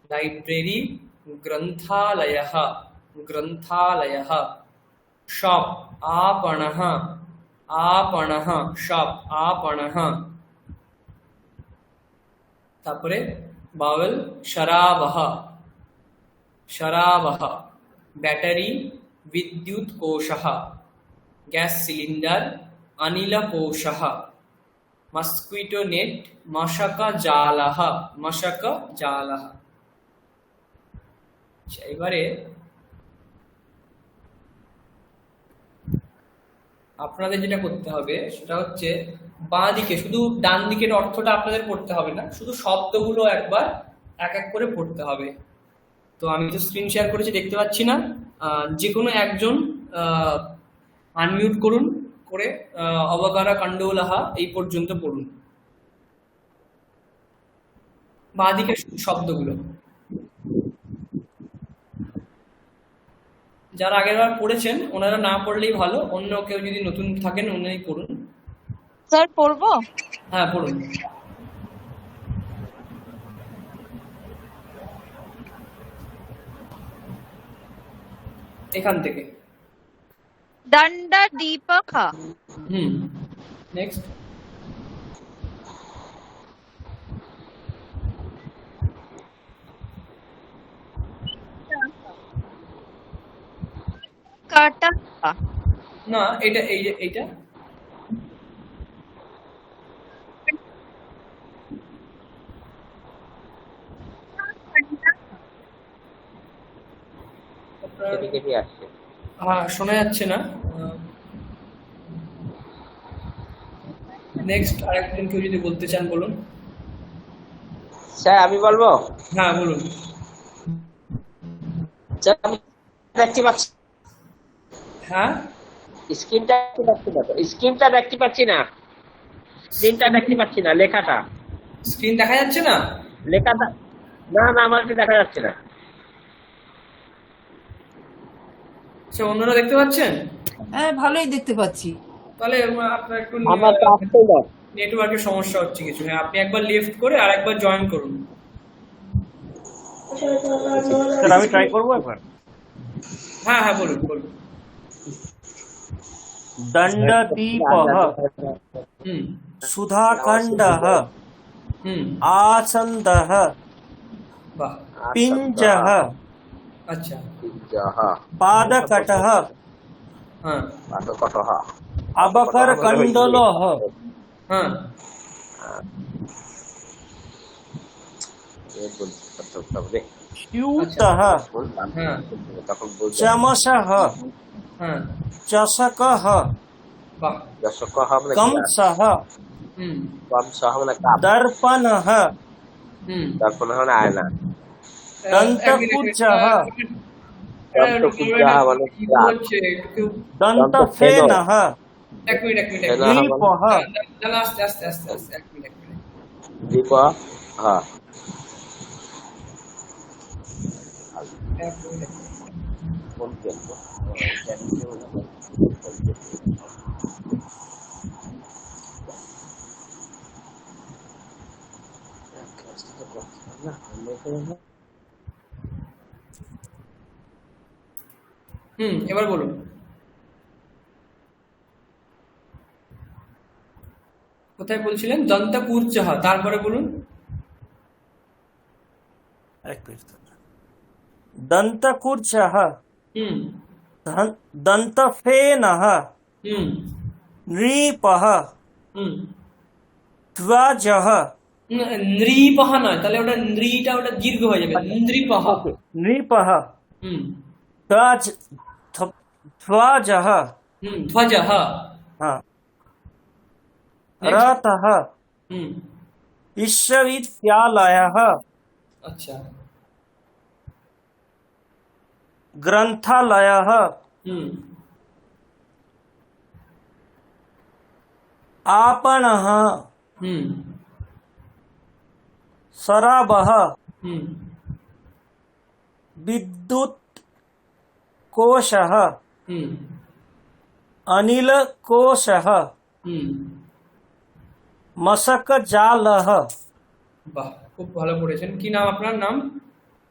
लाइब्रेरी ग्रंथालयः, ग्रंथालयः, শপ, আপনহ, আপনহ, শপ, আপনহ। তারপরে বাউল শরাবহ, শরাবহ। ব্যাটারি, বিদ্যুৎ কোশः, গ্যাস সিলিন্ডার, অনিল কোশः। মস্কিটো নেট, মশক জালः, মশক জালः। আচ্ছা, এবারে আপনাদের যেটা করতে হবে সেটা হচ্ছে বাঁ দিকে, শুধু ডান দিকের অর্থটা আপনাদের পড়তে হবে না, শুধু শব্দগুলো একবার এক এক করে পড়তে হবে। তো আমি তো স্ক্রিন শেয়ার করেছি, দেখতে পাচ্ছি না। যে কোনো একজন আনমিউট করুন, করে অবকারা কাণ্ডৌলাহা এই পর্যন্ত পড়ুন, বাঁ দিকের শব্দগুলো। যারা আগের বার পড়েছেন ওনারা না পড়লেই ভালো, অন্য কেউ যদি নতুন থাকেন ওনারাই পড়ুন। স্যার পড়বো? হ্যাঁ, পড়ুন। এখান থেকে। দণ্ড দীপক। নেক্সট। কাটা। না, এটা এইটা কেটে কেটে আসছে। শোনা যাচ্ছে না। নেক্সট আরেকজন কেউ যদি বলতে চান বলুন। স্যার আমি বলবো? হ্যাঁ, বলুন। স্যার আমি দেখতে পাচ্ছি, হ্যাঁ, স্ক্রিনটা দেখতে পাচ্ছি না, স্ক্রিনটা দেখতে পাচ্ছি না, স্ক্রিনটা দেখতে পাচ্ছি না, লেখাটা। স্ক্রিন দেখা যাচ্ছে না? লেখাটা না না, আমার দেখা যাচ্ছে না। আচ্ছা, অন্যরা দেখতে পাচ্ছেন? হ্যাঁ, ভালোই দেখতে পাচ্ছি। তাহলে আপনার একটু আমার তো আসছেই না। নেটওয়ার্কের সমস্যা হচ্ছে কিছু। হ্যাঁ, আপনি একবার লেফট করে আর একবার জয়েন করুন। স্যার আমি ট্রাই করবো একবার। হ্যাঁ হ্যাঁ, বলুন বলুন। দণ্ডদীপः, হুম সুধাখণ্ডः, হুম आसन्दः, বাহ, पिञ्जः, আচ্ছা, पादकटः, হ্যাঁ अबकरकण्डलः, হ্যাঁ स्यूतः, হ্যাঁ चमसः, হ্যাঁ, चषकः, বাহ, कंसः, হুম दर्पणः, হুম। আয়না। दन्तकुज्जः, কি বলছে একটু? दन्तफेनः, এক মিনিট এক মিনিট दीपः, না না, আস্তে আস্তে আস্তে আস্তে, এক মিনিট এক মিনিট। দীপ, হ্যাঁ এক মিনিট, এক মিনিট। এবার বলুন। কোথায় বলছিলেন? দন্তকুজ্জः, তারপরে বলুন। दन्तकुज्जः, হুম दन्तफेनः, হুম नृपः, হুম। ध्वजः, নৃপহ নয়, তাহলে ওটা নৃটা ওটা দীর্ঘ হয়ে যাবে, নৃপহ। नृपः, হুম ध्वजः, ধ্বজः। हाँ, Next. रथः, হুম विश्वविद्यालयः, আচ্ছা, ग्रन्थालयः, হুম आपणः, হুম शराबः, হুম विद्युत् कोशः, হুম अनिलकोशः, হুম। मशकजालः। বাহ, খুব ভালো পড়েছেন। কি নাম আপনার? নাম?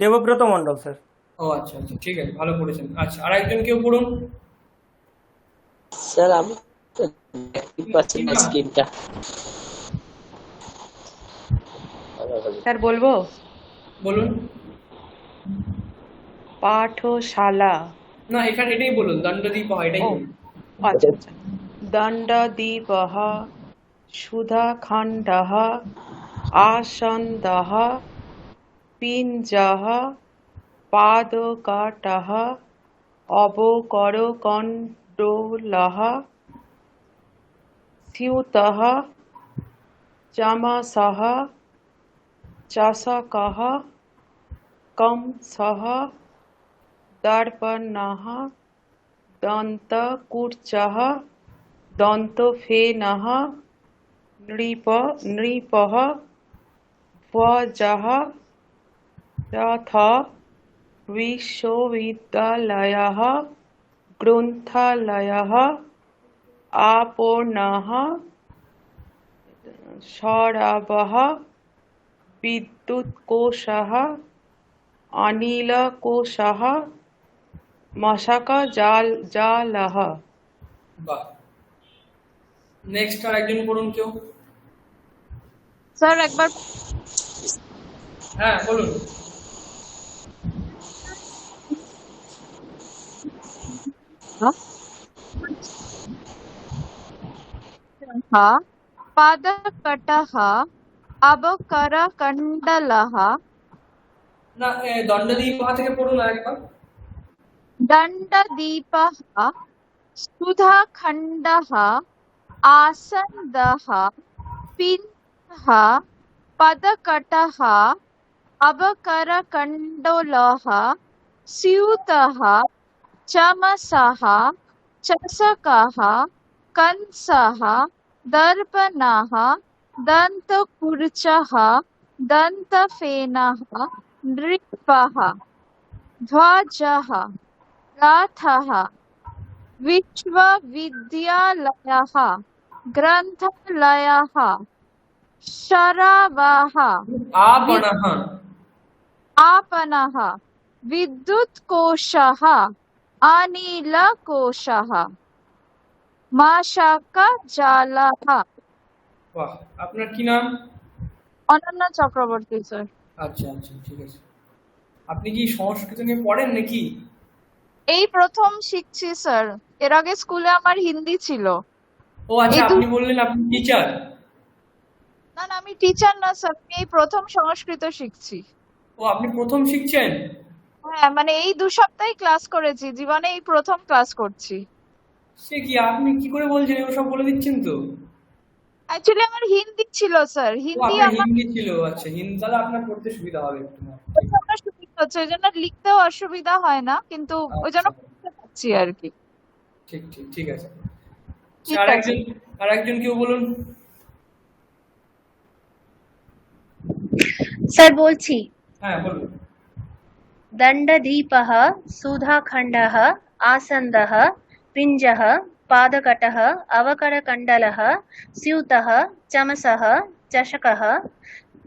দেবব্রত মন্ডল স্যার। ও আচ্ছা আচ্ছা, ঠিক আছে, ভালো পড়েছেন। আচ্ছা, আর একজন কেউ পড়ুন। স্যার আমি তো দেখতে পাচ্ছি না স্ক্রিনটা। স্যার বলবো? বলুন। পাঠশালা। না, এখানে এটাই বলুন, দণ্ডদ্বীপহ এটাই ও বলুন। আচ্ছা আচ্ছা। দণ্ডদ্বীপः সুধাখণ্ডः आसन्दः पिञ्जः पादकाटः अवकरकण्डलः स्यूतः चमसः चषकः कंसः दर्पणः दन्तकुर्चः दन्तफेनः नृपः ध्वजः रथः विश्वविद्यालयः ग्रन्थालयः आपणः शराबः विद्युत्कोशः अनिलकोशः मशकजालः। বাহ। নেক্সট আর একজন পড়ুন কেউ। স্যার একবার হ্যাঁ বলুন। पादकटः अवकरकण्डलः না, দণ্ডদ্বীপহ থেকে পড়ুন আরেকবার। दण्डदीपः सुधाखण्डः आसन्दः पिञ्जः पदकटः अवकरकण्डलः स्यूतः चमसः चषकः कंसः दर्पणः दन्तकुर्चः दन्तफेनः नृपः ध्वजः रथः विश्वविद्यालयः ग्रन्थालयः शराबः आपणः। आपणः विद्युत्कोशः अनिलकोशः मशकजालः। বাহ। আপনার কি নাম? অনন্যা চক্রবর্তী স্যার। আচ্ছা আচ্ছা, ঠিক আছে। আপনি কি সংস্কৃত নিয়ে পড়েন নাকি? এই প্রথম শিখছি স্যার, এর আগে স্কুলে আমার হিন্দি ছিল। ও আচ্ছা, এই আপনি বললেন আপনি টিচার। না না, আমি টিচার না স্যার, আমি এই প্রথম সংস্কৃত শিখছি। ও, আপনি প্রথম শিখছেন? হ্যাঁ মানে এই 2 সপ্তাহে ক্লাস করেছি, জীবনে এই প্রথম ক্লাস করছি। সে কি, আপনি কি করে বলছেন? এগুলো সব বলে দিচ্ছেন তো। অ্যাকচুয়ালি আমার হিন্দি ছিল স্যার, ও, হিন্দি আপনার আমার হিন্দি ছিল। আচ্ছা, হিন্দি তাহলে আপনার পড়তে সুবিধা হবে একটু। ওই জন্য সুবিধা হচ্ছে, ওই জন্য লিখতেও অসুবিধা হয় না, কিন্তু ওই জন্য আচ্ছা, পড়তে পারছি আর কি। ঠিক ঠিক ঠিক আছে। ঠিক আর আছে একজন, আর একজন কেউ বলুন। স্যার বলছি, হ্যাঁ বলুন। दण्डदीपः सुधाखण्डः आसन्दः पिञ्जः पादकटः अवकरकण्डलः स्यूतः चमसः चषकः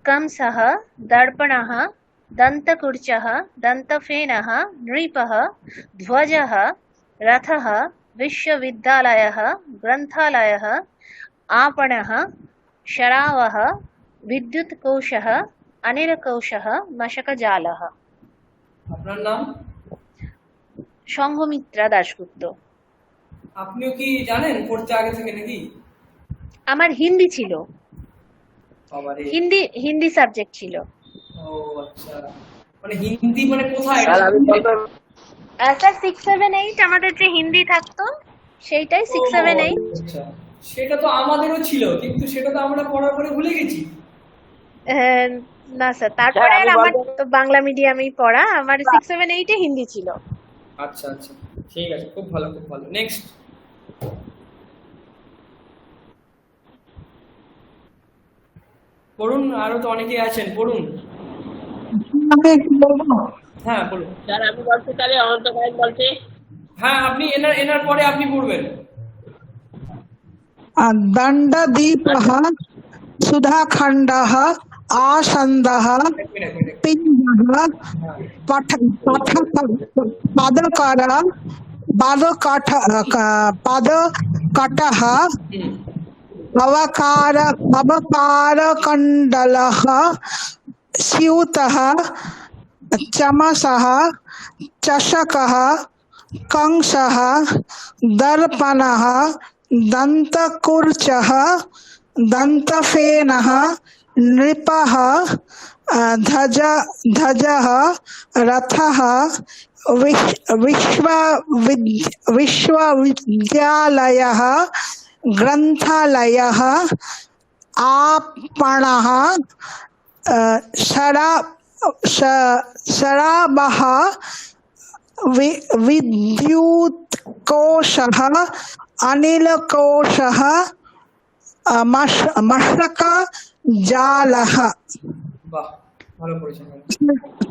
कंसः दर्पणः दन्तकुर्चः दन्तफेनः नृपः ध्वजः रथः विश्वविद्यालयः ग्रन्थालयः आपणः शरावः विद्युत्कोशः अनिलकोशः मशकजालः। আপনার নাম? সংঘমিত্রা দাশগুপ্ত। আপনিও কি জানেন পড়তে আগে থেকে নাকি? আমার হিন্দি ছিল, বাবারে। হিন্দি সাবজেক্ট ছিল। ও আচ্ছা, মানে হিন্দি মানে কোথায়? স্যার আমি বলবো স্যার 6, 7, 8 আমাদের যে হিন্দি থাকতো সেইটাই 6, 7, 8। আচ্ছা, সেটা তো আমাদেরও ছিল, কিন্তু সেটা তো আমরা পড়ার পরে ভুলে গেছি। না স্যার, তারপরে আমি আর আমার বলবো- তো বাংলা মিডিয়ামেই পড়া, আমার 6, 7, 8 এ হিন্দি ছিল। আচ্ছা আচ্ছা, ঠিক আছে, খুব ভালো খুব ভালো। নেক্সট। পড়ুন, আরো তো অনেকেই আছেন, পড়ুন। আমি একটু বলবো? হ্যাঁ বলুন। স্যার আমি বলছি, তাহলে অনন্ত ভাই বলছি। হ্যাঁ, আপনি এনার পরে আপনি পড়বেন। दण्डदीपः सुधाखण्डः आसन्दः এক মিনিট। पिञ्जः হ্যাঁ, पादकटः कटः হুম, अवकारकण्डलः स्यूतः चमसः चषकः कंसः दर्पणः दन्तकुर्चः दन्तफेनः नृपः ध्वजः रथः विश्वविद्यालयः ग्रन्थालयः आपणः शराबः विद्युत्कोशः अनिलकोशः मशक জালহ। বাহ, ভালো করেছেন।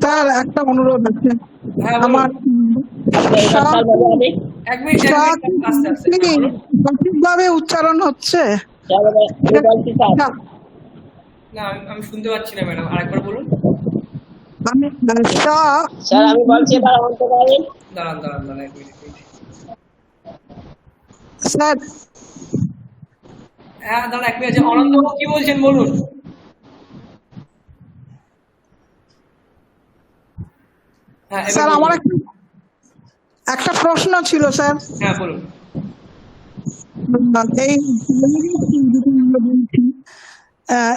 তার একটা অনুরোধ আছে হ্যাঁ, বলুন। আমার, স্যার বলো আমি এক মিনিট, আস্তে আস্তে বলুন। সঠিকভাবে উচ্চারণ হচ্ছে? স্যার আমি বলছি স্যার না, আমি শুনতে পাচ্ছি না ম্যাডাম, আরেকবার বলুন। আমি স্যার আমি বলছি এবার বলতে পারি। দাঁড়ান দাঁড়ান দাঁড়ান, এক মিনিট। স্যার হ্যাঁ দাঁড়ান, এক মিনিট। অনন্ত কি বলছেন বলুন। হ্যাঁ, এবার স্যার বলুন। আমার একটা প্রশ্ন ছিল স্যার। হ্যাঁ বলুন। এই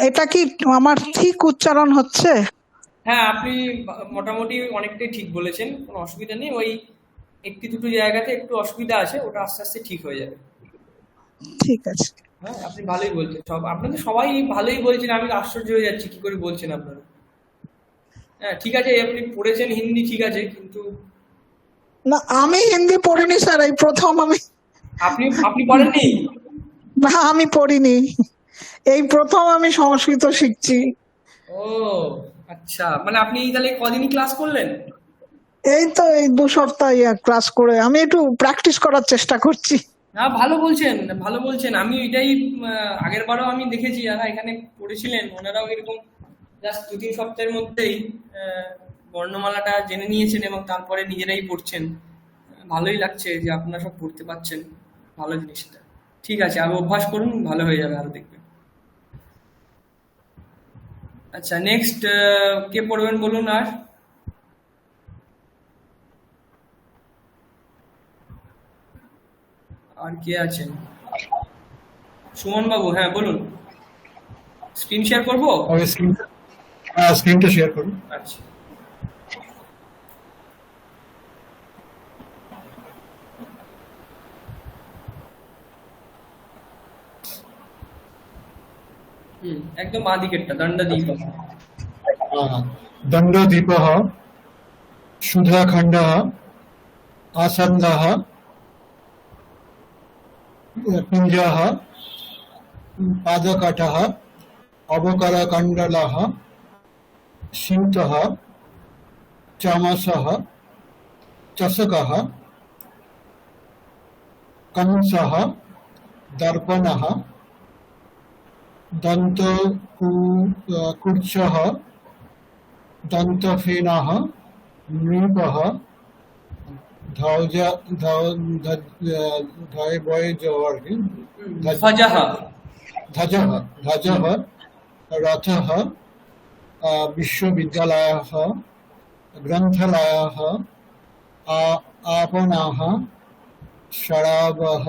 এটা কি আমার ঠিক উচ্চারণ হচ্ছে? হ্যাঁ, আপনি মোটামুটি অনেকটাই ঠিক বলেছেন, কোনো অসুবিধা নেই। ওই একটি দুটো জায়গাতে একটু অসুবিধা আছে, ওটা আস্তে আস্তে ঠিক হয়ে যাবে। ঠিক আছে। হ্যাঁ, আপনি ভালোই বলছেন। আপনাদের সবাই ভালোই বলছেন, আমি তো আশ্চর্য হয়ে যাচ্ছি কি করে বলছেন আপনারা। হ্যাঁ ঠিক আছে, আপনি পড়েছেন হিন্দি, ঠিক আছে, কিন্তু না আমি হিন্দি পড়িনি স্যার, এই প্রথম আমি। আপনি পড়েননি? না আমি পড়িনি, এই প্রথম আমি সংস্কৃত শিখছি। ও আচ্ছা, মানে আপনি তাহলে কদিনই ক্লাস করলেন? এই তো এই 2 সপ্তাহ ক্লাস করে আমি একটু প্র্যাকটিস করার চেষ্টা করছি। না, ভালো বলছেন, ভালো বলছেন। আমি এটাই আগের বারও আমি দেখেছি যারা এখানে পড়েছিলেন ওনারাও এরকম জাস্ট 2-3 সপ্তাহের মধ্যেই বর্ণমালাটা জেনে নিয়েছেন এবং তারপরে নিজেরাই পড়ছেন। ভালোই লাগছে যে আপনারা সব পড়তে পারছেন, ভালো জিনিসটা। ঠিক আছে, আরো অভ্যাস করুন, ভালো হয়ে যাবে আরো, দেখবেন। আচ্ছা, নেক্সট কে পড়বেন বলুন। আর কে আছেন? সুমন বাবু, হ্যাঁ বলুন। স্ক্রিন শেয়ার করবো? আমি স্ক্রিনটা শেয়ার করুন। আচ্ছা, একদম বাঁ দিকেরটা, দণ্ডদ্বীপ। दण्डदीपः सुधाखण्डः आसन्दः पिञ्जः पादकटः अवकरकण्डलः स्यूतः चमसः चषकः कंसः दर्पणः दन्तकुर्चः दन्तफेनः नृपः ध्वजः रथः विश्वविद्यालयः ग्रन्थालयः आपणः शराबः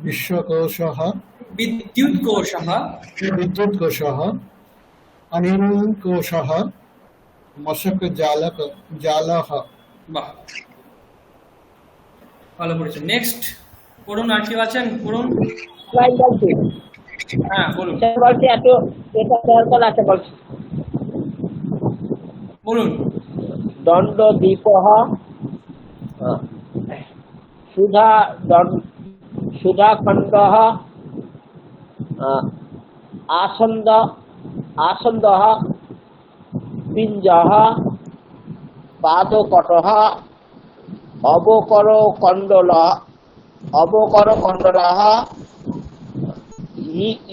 विश्वकोशः विद्युत्कोशः अनिलकोशः मशक জালহ। বাহ, ভালো করেছেন। নেক্সট পড়ুন, আর কি আছেন পড়ুন। লাইন বলছি হ্যাঁ বলুন স্যার বলছি এত এটা দরকার আছে বলছি বলুন। দণ্ডদ্বীপः সুধাখণ্ডः आसन्दः पिञ्जः पादकटः अवकरकण्डलः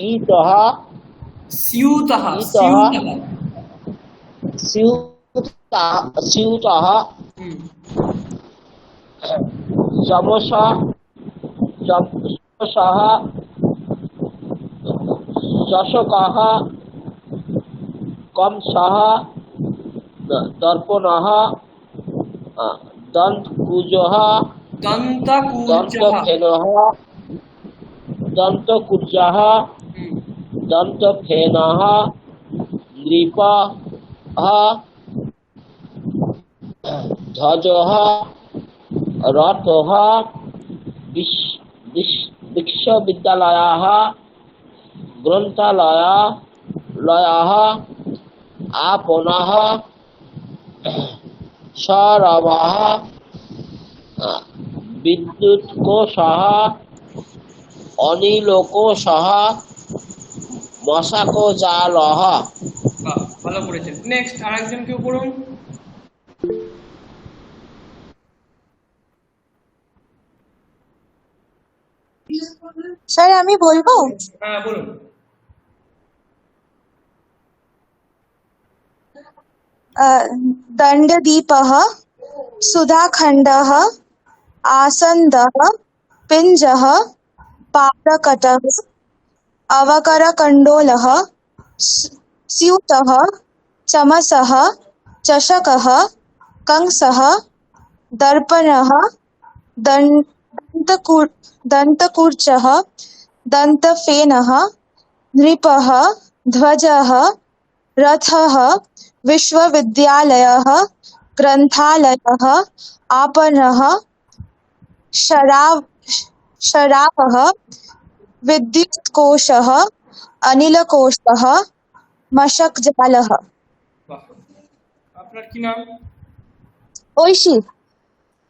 ईतः स्यूतः स्यूतः সহ চষকः কংসः দর্পণः দন্তকুজः দন্তকুজ্জः। দন্তফেনः দন্তকুজ্জः হুম, দন্তফেনः নৃপः ধ্বজः রথः বিশ্ববিদ্যালয়ः গ্রন্থালয়ः आपणः সরবः বিদ্যুৎকোষः অনিলকোষः মশাকজালः। বাহ, ভালো করেছেন। নেক্সট আরেকজন কেউ পড়ুন। স্যার আমি বলবো হ্যাঁ বলুন। दण्डदीपः सुधाखण्डः आसन्दः पिञ्जः पादकटः अवकरकण्डोलः स्यूतः चमसः चषकः कंसः दर्पणः दन्तकूर्चः दन्तफेनः नृपः ध्वजः रथः विश्वविद्यालयः ग्रन्थालयः आपणः शराबः विद्युत्कोषः अनिलकोषः मशकजालः। বাহ, আপনার কি নাম? ঐশী।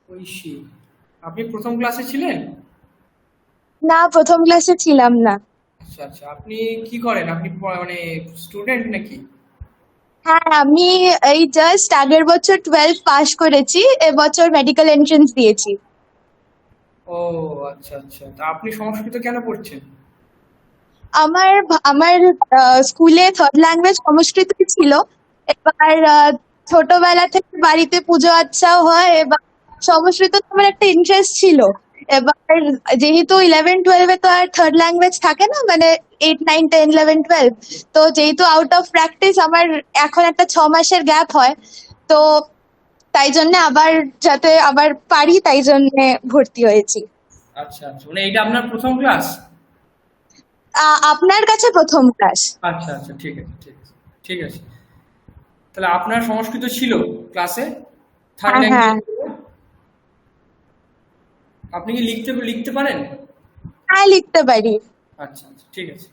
ঐশী। আপনি প্রথম ক্লাসে ছিলেন? না, প্রথম ক্লাসে ছিলাম না। আচ্ছা আচ্ছা, আপনি কি করেন? আপনি মানে স্টুডেন্ট নাকি? হ্যাঁ, আমি এই জাস্ট আগের বছর 12 পাস করেছি, এবছর মেডিকেল এন্ট্রান্স দিয়েছি। ও আচ্ছা আচ্ছা, তা আপনি সংস্কৃত কেন পড়ছেন? আমার আমার স্কুলে থার্ড ল্যাঙ্গুয়েজ সংস্কৃত ছিল। এবার ছোটবেলা থেকে বাড়িতে পুজো আচ্চাও হয়, এবার সংস্কৃত আমার একটা ইন্টারেস্ট ছিল। এবার যেহেতু 11-12 তো আর থার্ড ল্যাঙ্গুয়েজ থাকে না, মানে 8, 9, 10, 11, 12, তো যেহেতু আউট অফ প্র্যাকটিস আমার এখন একটা 6 মাসের গ্যাপ হয়, তো তাই জন্য আবার যাতে আবার পারি তাই জন্য ভর্তি হয়েছি। আচ্ছা আচ্ছা, মানে এটা আপনার প্রথম ক্লাস? আপনার কাছে প্রথম ক্লাস। আচ্ছা আচ্ছা, ঠিক আছে ঠিক আছে ঠিক আছে। তাহলে আপনার সংস্কৃত ছিল ক্লাসে, থার্ড হ্যাঁ। ল্যাঙ্গুয়েজ। আপনি কি লিখতে পারেন? হ্যাঁ, লিখতে পারি। আচ্ছা আচ্ছা, ঠিক আছে।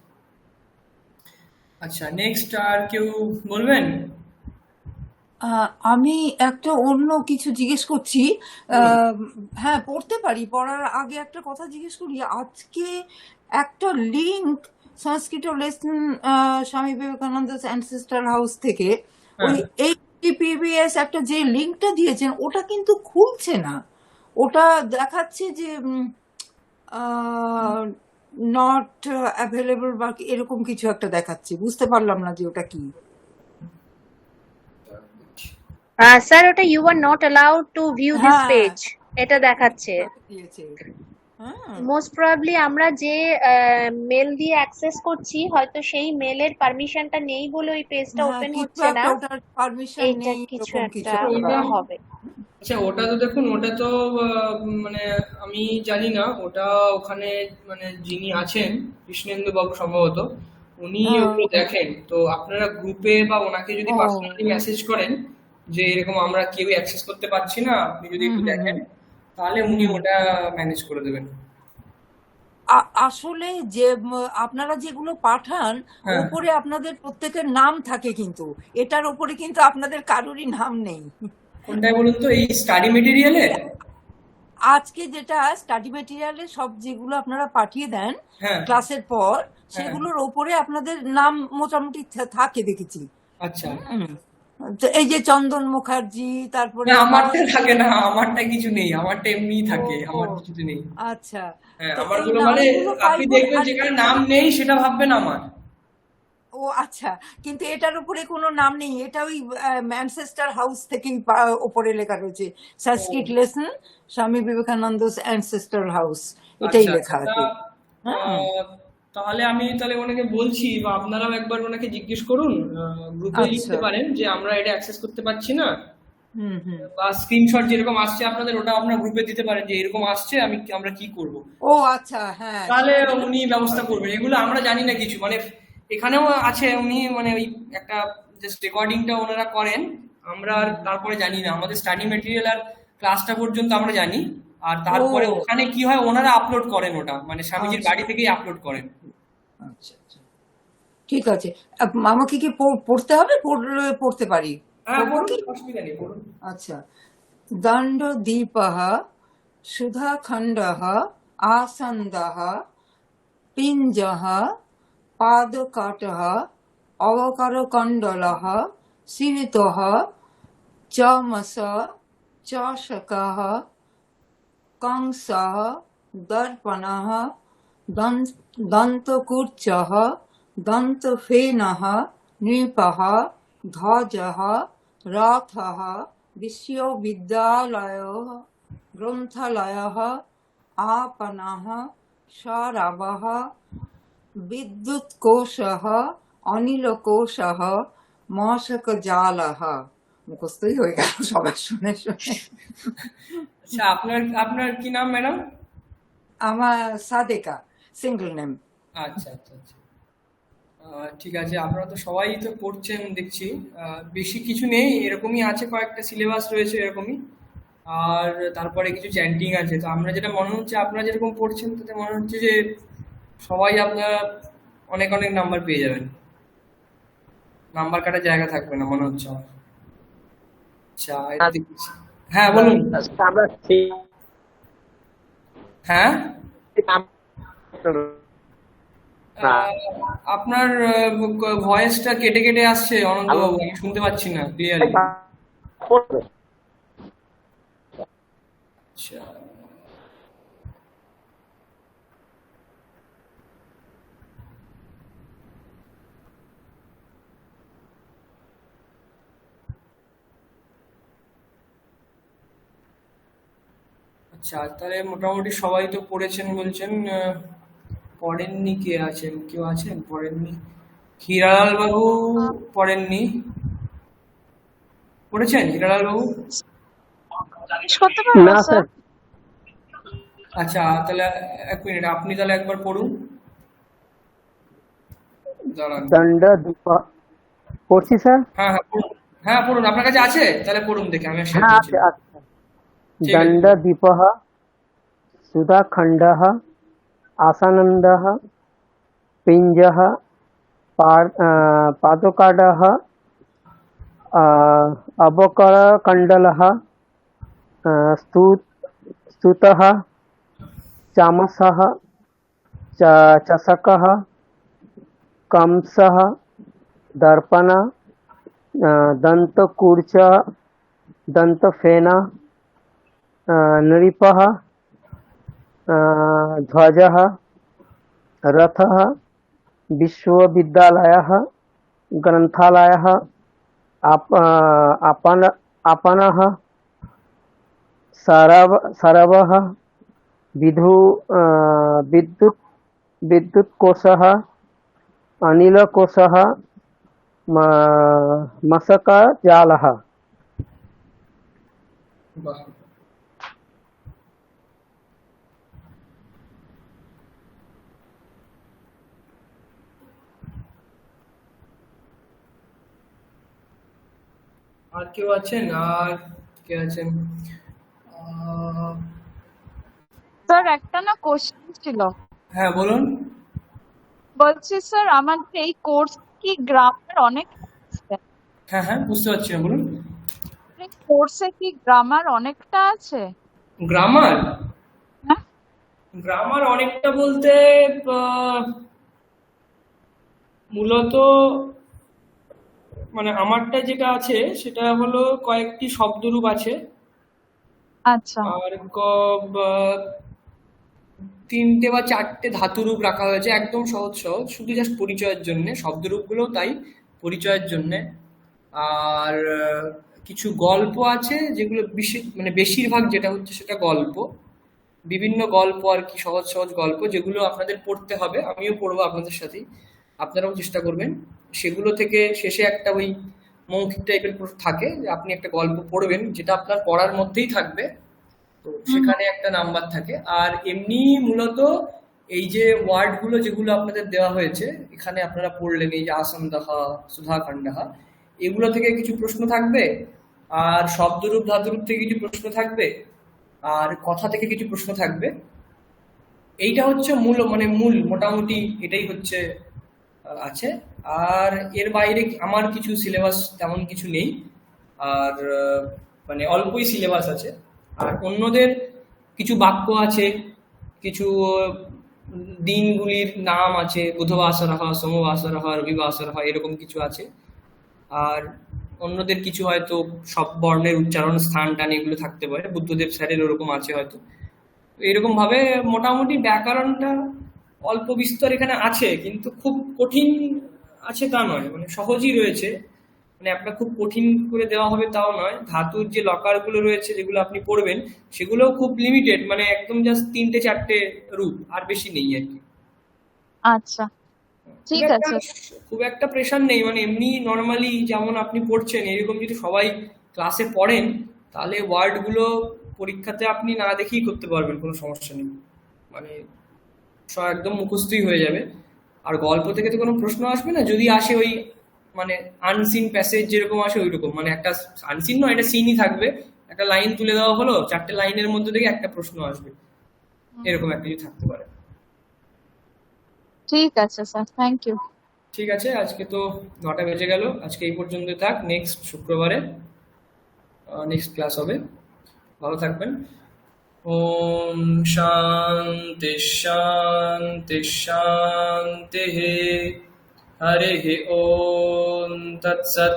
আচ্ছা, নেক্সট আর কেউ বলবেন? আমি একটা অন্য কিছু জিজ্ঞেস করছি। হ্যাঁ, পড়তে পারি। পড়ার আগে একটা কথা জিজ্ঞেস করি। আজকে একটা লিংক সংস্কৃত lesson Swami Vivekananda ancestral house থেকে ওই HTTPS একটা যে লিংকটা দিয়েছেন ওটা কিন্তু খুলছে না। ওটা দেখাচ্ছে যে নট অ্যাভেলেবল বা এরকম কিছু একটা দেখাচ্ছে। বুঝতে পারলাম না যে ওটা কি। স্যার ওটা you are not allowed to view this হ্যাঁ। পেজ এটা দেখাচ্ছে। দিয়েছে। হ্যাঁ, মোস্ট প্রবাবলি আমরা যে মেল দিয়ে অ্যাক্সেস করছি হয়তো সেই মেলের পারমিশনটা নেই বলে ওই পেজটা হ্যাঁ, ওপেন কিছু হচ্ছে না। একটা ওটার পারমিশন এইটা নেই, কিছু এরকম একটা কিছু হবে। আচ্ছা, ওটা তো দেখুন, ওটা তো মানে আমি জানি না, ওটা ওখানে মানে যিনি আছেন কৃষ্ণেন্দু বাবু সম্ভবত, উনি ওগুলো দেখেন। তো আপনারা গ্রুপে বা ওনাকে যদি পার্সোনালি মেসেজ করেন যে এরকম আমরা কেউ অ্যাক্সেস করতে পারছি না, আপনি যদি একটু দেখেন, তাহলে উনি ওটা ম্যানেজ করে দেবেন। আসলে যে আপনারা যেগুলো পাঠান হ্যাঁ। উপরে আপনাদের প্রত্যেকের নাম থাকে, কিন্তু এটার উপরে কিন্তু আপনাদের কারোরই নাম নেই। কোনটায় বলুন তো? এই স্টাডি মেটেরিয়ালে? আজকে যেটা স্টাডি মেটেরিয়ালে সব যেগুলো আপনারা পাঠিয়ে দেন হ্যাঁ। ক্লাসের পর, সেগুলোর ওপরে আপনাদের নাম মোটামুটি থাকে দেখেছি। আচ্ছা, তো এই যে চন্দন মুখার্জি, তারপরে না আমারটা থাকে না, আমারটা কিছু নেই, আমারটা এমনিই থাকে, আমার কিছু নেই। আচ্ছা, হ্যাঁ, তো আমার এই গুলো মানে নামগুলো আপনি পাইবো দেখবেন আর যেখানে নাম নেই সেটা ভাববেন আমার। ও আচ্ছা, কিন্তু এটার উপরে কোনো নাম নেই। এটা ওই ম্যানচেস্টার হাউস থেকেই ওপরে লেখা রয়েছে সংস্কৃত lesson Swami Vivekananda ancestral house, এটাই আচ্ছা, লেখা আছে। হ্যাঁ আহ, তাহলে আমি তাহলে ওনাকে বলছি, বা আপনারাও একবার ওনাকে জিজ্ঞেস করুন, গ্রুপে আচ্ছা লিখতে পারেন যে আমরা এটা অ্যাক্সেস করতে পারছি না, হুম হুম বা স্ক্রিনশট যেরকম আসছে আপনাদের ওটা আপনার গ্রুপে দিতে পারেন যে এরকম আসছে, আমরা কি করব। ও আচ্ছা হ্যাঁ তাহলে সেটা দিলে উনি ব্যবস্থা করবেন। এগুলো আমরা জানি না কিছু, মানে এখানেও আছে উনি, মানে ওই একটা জাস্ট রেকর্ডিংটা ওনারা করেন, আমরা আর তারপরে জানি না। আমাদের স্টাডি মেটেরিয়াল আর ক্লাসটা পর্যন্ত আমরা জানি, আর তারপরে ও ওখানে কি হয় ওনারা আপলোড করেন, ওটা মানে স্বামীজির আচ্ছা বাড়ি থেকেই আপলোড করেন। আচ্ছা আচ্ছা ঠিক আছে আমাকে কি পড়তে হবে পড়তে পারি হ্যাঁ পড়বো পড়ুন, কি অসুবিধা নেই, পড়ুন। আচ্ছা দণ্ড দীপः সুধাখণ্ডः आसन्दः पिञ्जः पादकाटः अवकरकण्डलः सीमितः चमस चषकः कंसः दर्पणः दन्तकुर्चः दन्तफेनः नृपः ध्वजः रथः विश्वविद्यालयः ग्रन्थालयः आपणः शराबः विद्युत्कोशः अनिलकोशः मशकजालः মুখস্থই হয়ে গেল সবার শুনে শুনে আচ্ছা, আপনার আপনার কি নাম ম্যাডাম? আমার সাদেকা সিঙ্গল নেম আচ্ছা আচ্ছা আচ্ছা, ঠিক আছে। আপনারা তো সবাই তো পড়ছেন দেখছি, বেশি কিছু নেই, এরকমই আছে, কয়েকটা সিলেবাস রয়েছে এরকমই, আর তারপরে কিছু চ্যান্টিং আছে। তো আমরা যেটা মনে হচ্ছে, আপনারা যেরকম পড়ছেন তাতে মনে হচ্ছে যে সবাই আপনারা অনেক অনেক নাম্বার পেয়ে যাবেন, নাম্বার কাটার জায়গা থাকবে না মনে হচ্ছে আমার। আচ্ছা, এটা দেখছি। হ্যাঁ বলুন। আমরা হ্যাঁ, আপনার ভয়েসটা কেটে কেটে আসছে অনন্ত বাবু, আমি শুনতে পাচ্ছি না ক্লিয়ারলি। আচ্ছা, আচ্ছা, তাহলে মোটামুটি সবাই তো পড়েছেন বলছেন। পড়েননি কে আছেন? কেউ আছেন পড়েননি? হিরালাল বাবু পড়েননি, পড়েছেন হিরালাল বাবু? জিজ্ঞেস করতে পারবো না স্যার? স্যার, আচ্ছা, তাহলে এক মিনিট, আপনি তাহলে একবার পড়ুন, দাঁড়ান। দণ্ড দীপ পড়ছি স্যার। হ্যাঁ হ্যাঁ পড়ুন, হ্যাঁ পড়ুন, আপনার কাছে আছে তাহলে পড়ুন, দেখে আমি শেয়ার হ্যাঁ করছি। আছে আছে। ঠিক আছে। দণ্ড দীপः সুধাখণ্ডः आसानन्दः पिञ्जः पादकाडः अवकरकण्डलः स्तुतः चामसः चषकः कंसः दर्पण दन्तकूर्च दन्तफेन नृपः ध्वजः रथः विश्वविद्यालयः ग्रन्थालयः आपणः शराबः विद्युत्कोशः अनिलकोशः मशकजालः। বাহ, আর কেউ আছেন? আর কে আছেন? আহ, স্যার একটা না কোশ্চেন ছিল, হ্যাঁ বলুন। বলছি স্যার আমাদের এই কোর্স কি গ্রামার অনেক আছে? হ্যাঁ হ্যাঁ, বুঝতে পারছি না, বলুন। এই কোর্সে কি গ্রামার অনেকটা আছে? গ্রামার? হ্যাঁ গ্রামার অনেকটা বলতে মূলত মানে আমারটা যেটা আছে সেটা হলো কয়েকটি শব্দরূপ আছে, আচ্ছা আর তিনটে বা চারটে ধাতুরূপ রাখা হয়েছে, একদম সহজ সহজ, শুধু জাস্ট পরিচয়ের জন্য। শব্দরূপগুলো তাই পরিচয়ের জন্য। আর কিছু গল্প আছে যেগুলো মানে বেশিরভাগ যেটা হচ্ছে সেটা গল্প, বিভিন্ন গল্প আর কি, সহজ সহজ গল্প যেগুলো আপনাদের পড়তে হবে, আমিও পড়বো আপনাদের সাথেই, আপনারাও চেষ্টা করবেন। সেগুলো থেকে শেষে একটা ওই মৌখিক টাইপের থাকে যে আপনি একটা গল্প পড়বেন, যেটা আপনার পড়ার মধ্যেই থাকবে, তো সেখানে একটা নাম্বার থাকে। আর এমনি মূলত এই যে ওয়ার্ডগুলো যেগুলো আপনাদের দেওয়া হয়েছে এখানে আপনারা পড়লেন, এই যে আসন্দাহা, সুধাখণ্ডাহা, এগুলো থেকে কিছু প্রশ্ন থাকবে, আর শব্দরূপ ধাতুরূপ থেকে কিছু প্রশ্ন থাকবে, আর কথা থেকে কিছু প্রশ্ন থাকবে। এইটা হচ্ছে মূল মোটামুটি এটাই হচ্ছে আছে। আর এর বাইরে আমার কিছু সিলেবাস তেমন কিছু নেই, আর মানে অল্পই সিলেবাস আছে। আর অন্যদের কিছু বাক্য আছে, কিছু দিনগুলির নাম আছে, বুধবাসরহ, সোমবাসরহ, রবিবাসরহ, এরকম কিছু আছে। আর অন্যদের কিছু হয়তো সব বর্ণের উচ্চারণ, স্থান টান এগুলো থাকতে পারে, বুদ্ধদেব স্যারের ওরকম আছে হয়তো। এরকম ভাবে মোটামুটি ব্যাকরণটা অল্প বিস্তর এখানে আছে, কিন্তু খুব কঠিন আছে তা নয়, মানে সহজই রয়েছে, মানে আপনার খুব কঠিন করে দেওয়া হবে তাও নয়। ধাতুর যে লকারগুলো রয়েছে যেগুলো আপনি পড়বেন সেগুলোও খুব লিমিটেড, মানে একদম জাস্ট 3-4টে রূপ, আর বেশি নেই আর কি। আচ্ছা, ঠিক আছে। খুব একটা প্রেশার নেই, মানে এমনি নর্মালি যেমন আপনি পড়ছেন এরকম যদি সবাই ক্লাসে পড়েন তাহলে ওয়ার্ডগুলো পরীক্ষাতে আপনি না দেখেই করতে পারবেন, কোনো সমস্যা নেই, মানে সব একদম মুখস্থই হয়ে যাবে। আর গল্প থেকে তো কোনো প্রশ্ন আসবে না, যদি আসে ওই মানে আনসিন প্যাসেজ যেরকম আসে ওই রকম, মানে একটা আনসিন নয়, এটা সিনই থাকবে, একটা লাইন তুলে দেওয়া হলো, 4টে লাইনের মধ্যে থেকে একটা প্রশ্ন আসবে, এরকম একটা কিছু থাকতে পারে। ঠিক আছে স্যার, থ্যাংক ইউ। ঠিক আছে, আজকে তো 9টা বেজে গেল, আজকে এই পর্যন্ত থাক। নেক্সট শুক্রবারে নেক্সট ক্লাস হবে। ভালো থাকবেন। ওম শান্তি শান্তি শান্তি। হরি ওম তৎসৎ।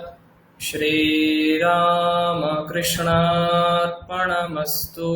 শ্রীরামকৃষ্ণার্পণমস্তু।